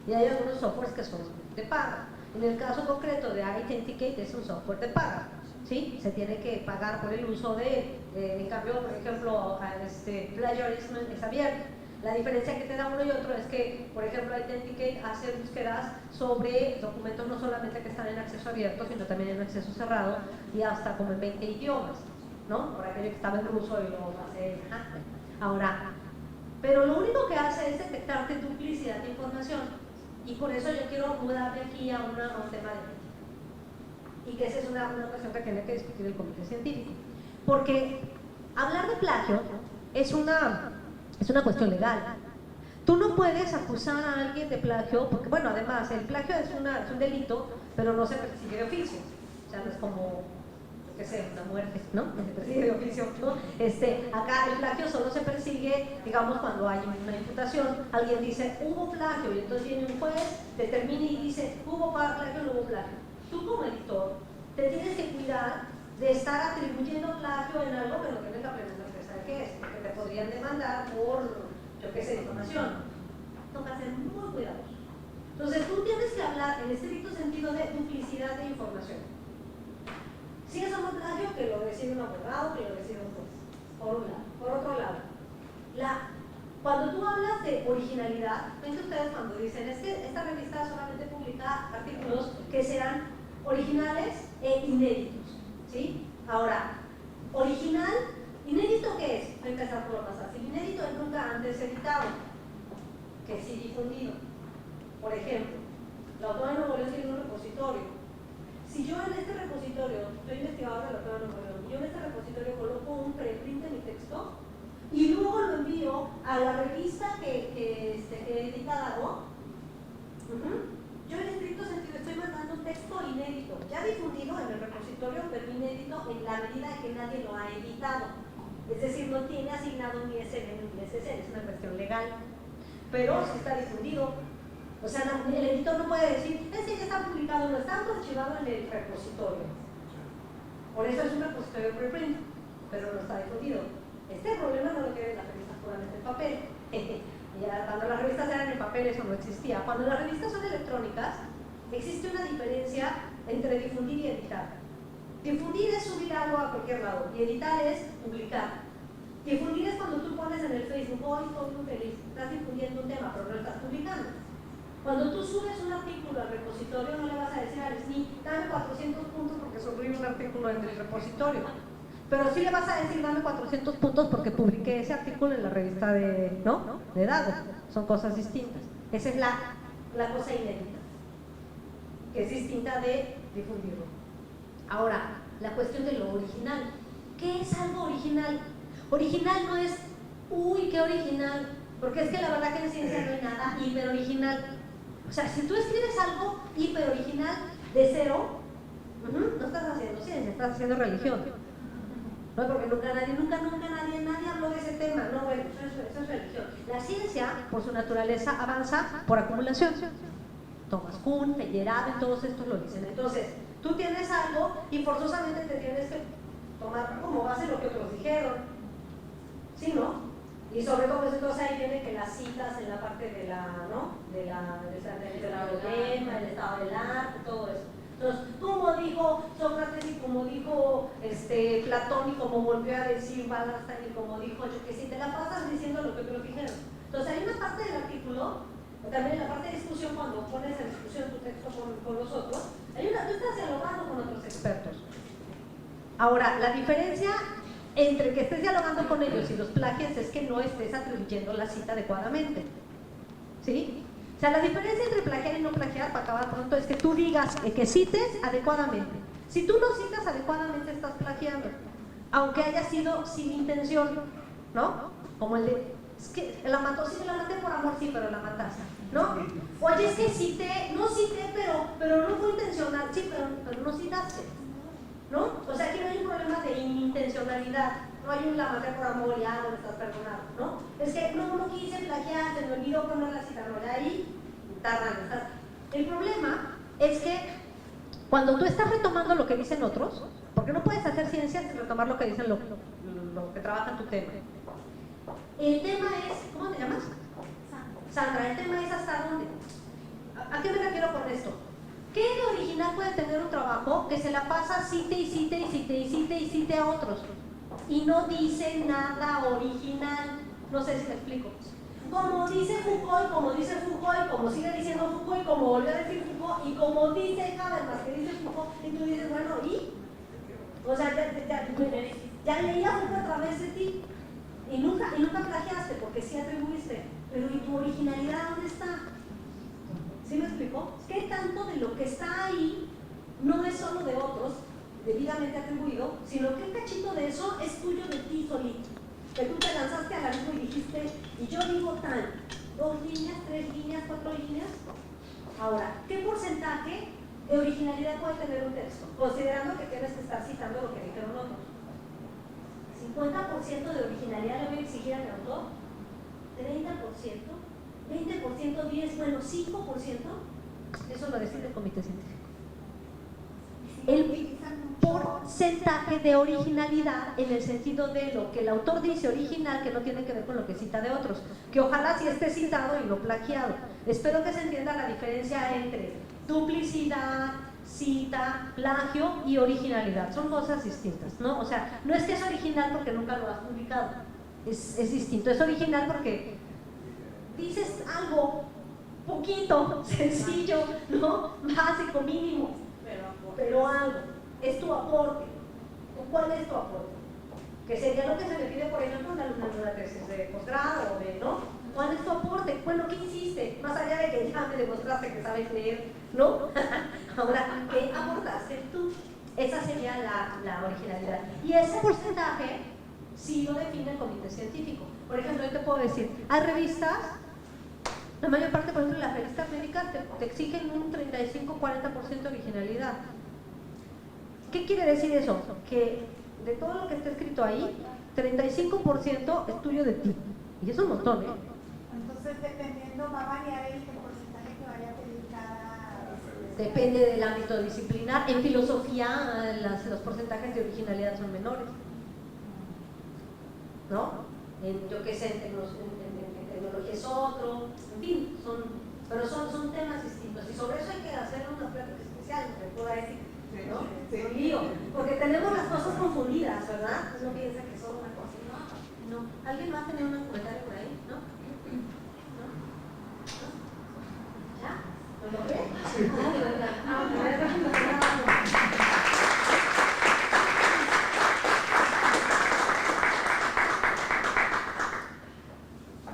y hay algunos softwares que son de paga. En el caso concreto de Authenticate es un software de paga, ¿sí? Se tiene que pagar por el uso de en cambio, por ejemplo, Plagiarism es abierto. La diferencia que te da uno y otro es que, por ejemplo, Authenticate hace búsquedas sobre documentos no solamente que están en acceso abierto, sino también en acceso cerrado y hasta como en 20 idiomas, ¿no? Por aquello que estaba en ruso y lo hace. Ahora, pero lo único que hace es detectarte duplicidad de información y por eso yo quiero mudarme aquí a un tema de y que esa es una cuestión que tiene que discutir el comité científico, porque hablar de plagio es una cuestión legal. Tú no puedes acusar a alguien de plagio, porque bueno, además el plagio es un delito, pero no se persigue de oficio, o sea, no es como, que sea, una muerte, ¿no? No se persigue de oficio, ¿no? Acá el plagio solo se persigue, digamos, cuando hay una imputación, alguien dice, hubo plagio, y entonces viene un juez, determina y dice, hubo plagio o no hubo plagio. Tú como editor te tienes que cuidar de estar atribuyendo plagio en algo que no tienes la plena certeza de qué es, porque te podrían demandar por, yo qué sé, información. Toca ser muy cuidadoso. Entonces tú tienes que hablar en estricto sentido de duplicidad de información. Si eso no ensayo que lo decide un abogado, que lo decide un juez, por un lado. Por otro lado, cuando tú hablas de originalidad, ven que ustedes cuando dicen, es que esta revista solamente publica artículos que sean originales e inéditos, ¿sí? Ahora, original, ¿inédito qué es? Voy a empezar por lo más fácil. Inédito es nunca antes editado, que sí difundido. Por ejemplo, la autora de Nuevo León tiene un repositorio. Si yo en este repositorio, soy investigadora de la autora de Nuevo León, yo en este repositorio coloco un preprint de mi texto y luego lo envío a la revista que he editado, yo en estricto sentido estoy mandando un texto inédito, ya difundido en el repositorio, pero inédito en la medida en que nadie lo ha editado. Es decir, no tiene asignado ni SN ni SSN, es una cuestión legal, pero sí está difundido. O sea, el editor no puede decir, es que ya está publicado, no está archivado en el repositorio. Por eso es un repositorio preprint, pero no está difundido. Este problema no lo tienen las revistas puramente en papel. Ya, cuando las revistas eran en papel eso no existía. Cuando las revistas son electrónicas, existe una diferencia entre difundir y editar. Difundir es subir algo a cualquier lado y editar es publicar. Difundir es cuando tú pones en el Facebook, hoy estoy muy feliz, estás difundiendo un tema, pero no estás publicando. Cuando tú subes un artículo al repositorio, no le vas a decir al SNI, dame 400 puntos porque subí un artículo en el repositorio. Pero sí le vas a decir, dame 400 puntos porque publiqué ese artículo en la revista de datos. Son cosas distintas. Esa es la cosa inédita, que es distinta de difundirlo. Ahora, la cuestión de lo original. ¿Qué es algo original? Original no es, uy, qué original, porque es que la verdad que en ciencia no hay nada hiper original. O sea, si tú escribes algo hiper original de cero, no estás haciendo ciencia, estás haciendo religión. No, porque nunca nadie habló de ese tema. No, bueno, eso es religión. La ciencia, por su naturaleza, avanza por acumulación. Thomas Kuhn, Feyerabend, todos estos lo dicen. Entonces, tú tienes algo y forzosamente te tienes que tomar como base lo que otros dijeron. ¿Sí, no? Y sobre todo, pues entonces ahí viene que las citas en la parte de del problema, el estado del arte, todo eso. Entonces, como dijo Sócrates y como dijo Platón y como volvió a decir Wallerstein y como dijo yo que si te la pasas diciendo lo que otros dijeron. Entonces, hay una parte del artículo, también en la parte de discusión, cuando pones en discusión tu texto con los otros, tú estás dialogando con otros expertos. Ahora, la diferencia entre que estés dialogando con ellos y los plagies es que no estés atribuyendo la cita adecuadamente. ¿Sí? O sea, la diferencia entre plagiar y no plagiar, para acabar pronto, es que tú digas que cites adecuadamente. Si tú no citas adecuadamente, estás plagiando, aunque haya sido sin intención, ¿no? Como el de, es que la mató, sí, la maté por amor, sí, pero la mataste, ¿no? Oye, es que no cité, pero no fue intencional, sí, pero no citaste, ¿no? O sea, aquí no hay un problema de inintencionalidad. No hay un la maté por amor y no me estás perdonado, ¿no? Es que no quise plagiar, se me olvidó poner la cita, no, ahí tardan. El problema es que cuando tú estás retomando lo que dicen otros, porque no puedes hacer ciencia sin retomar lo que dicen lo que trabaja en tu tema. El tema es, ¿cómo te llamas? Sandra, el tema es hasta dónde. ¿A qué me refiero con esto? ¿Qué de original puede tener un trabajo que se la pasa cite y cite y cite y cite y cite a otros? Y no dice nada original. No sé si me explico. Como dice Foucault, como sigue diciendo Foucault, y como volvió a decir Foucault, y como dice Habermas, que dice Foucault, y tú dices, bueno, ¿y? O sea, ya leía Foucault a través de ti, y nunca plagiaste, porque sí atribuiste, pero ¿y tu originalidad dónde está? ¿Sí me explico? ¿Qué tanto de lo que está ahí no es solo de otros, debidamente atribuido, sino que un cachito de eso es tuyo de ti solito? Que tú te lanzaste al abismo y dijiste, y yo digo tal, 2 líneas, 3 líneas, 4 líneas. Ahora, ¿qué porcentaje de originalidad puede tener un texto? Considerando que tienes que estar citando lo que dijeron otros. 50% de originalidad le voy a exigir al autor, 30%, 20%, 10%, bueno, 5%, eso lo decide el comité científico. El porcentaje de originalidad en el sentido de lo que el autor dice original, que no tiene que ver con lo que cita de otros, que ojalá sí esté citado y no plagiado. Espero que se entienda la diferencia entre duplicidad, cita, plagio y originalidad. Son cosas distintas, ¿no? O sea, no es que es original porque nunca lo has publicado, es distinto. Es original porque dices algo poquito, sencillo, ¿no? Básico, mínimo, pero algo. Es tu aporte. ¿Cuál es tu aporte? Que sería lo que se le pide, por ejemplo, a un alumno de una tesis de posgrado, ¿no? ¿Cuál es tu aporte? Bueno, ¿qué hiciste? Más allá de que ya me demostraste que sabes leer, ¿no? Ahora, ¿qué aportaste tú? Esa sería la originalidad. Y ese porcentaje sí lo define el comité científico. Por ejemplo, yo te puedo decir, hay revistas, la mayor parte, por ejemplo, las revistas médicas te exigen un 35-40% de originalidad. ¿Qué quiere decir eso? Que de todo lo que está escrito ahí, 35% es tuyo de ti. Y es un montón, ¿eh? Entonces, dependiendo, va a variar el porcentaje que vaya a pedir cada... Depende del ámbito disciplinar. En filosofía, los porcentajes de originalidad son menores, ¿no? Yo qué sé, en tecnología es otro, en fin, pero son temas distintos. Y sobre eso hay que hacer una plática especial, me puedo decir, ¿no? Un lío, porque tenemos las cosas confundidas, ¿verdad? Uno piensa que son una cosa, no. ¿Alguien más tenía un comentario por ahí? ¿No? ¿Ya? ¿Lo logré?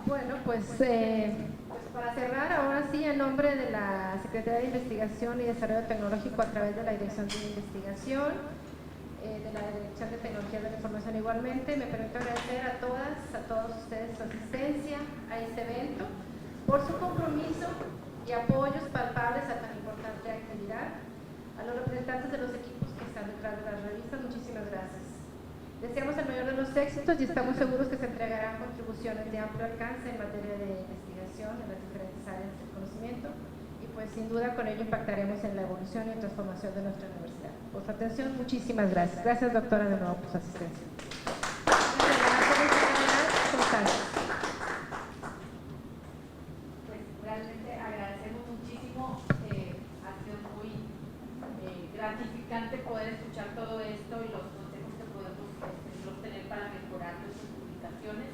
Bueno, pues para cerrar, ahora sí, en nombre de la Secretaría de Investigación y Desarrollo Tecnológico a través de la Dirección de Investigación, de la Dirección de Tecnología de la Información igualmente, me permito agradecer a todos ustedes su asistencia a este evento, por su compromiso y apoyos palpables a tan importante actividad. A los representantes de los equipos que están detrás de las revistas, muchísimas gracias. Deseamos el mayor de los éxitos y estamos seguros que se entregarán contribuciones de amplio alcance en materia de investigación en las diferentes áreas del conocimiento y pues sin duda con ello impactaremos en la evolución y transformación de nuestra universidad. Por su atención, muchísimas gracias. Gracias, doctora, de nuevo por su asistencia. Pues realmente agradecemos muchísimo, ha sido muy gratificante poder escuchar todo esto y los consejos que podemos obtener para mejorar nuestras publicaciones.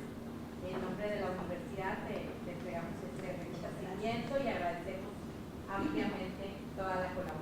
En nombre de la universidad te entregamos este reconocimiento y agradecemos ampliamente toda la colaboración.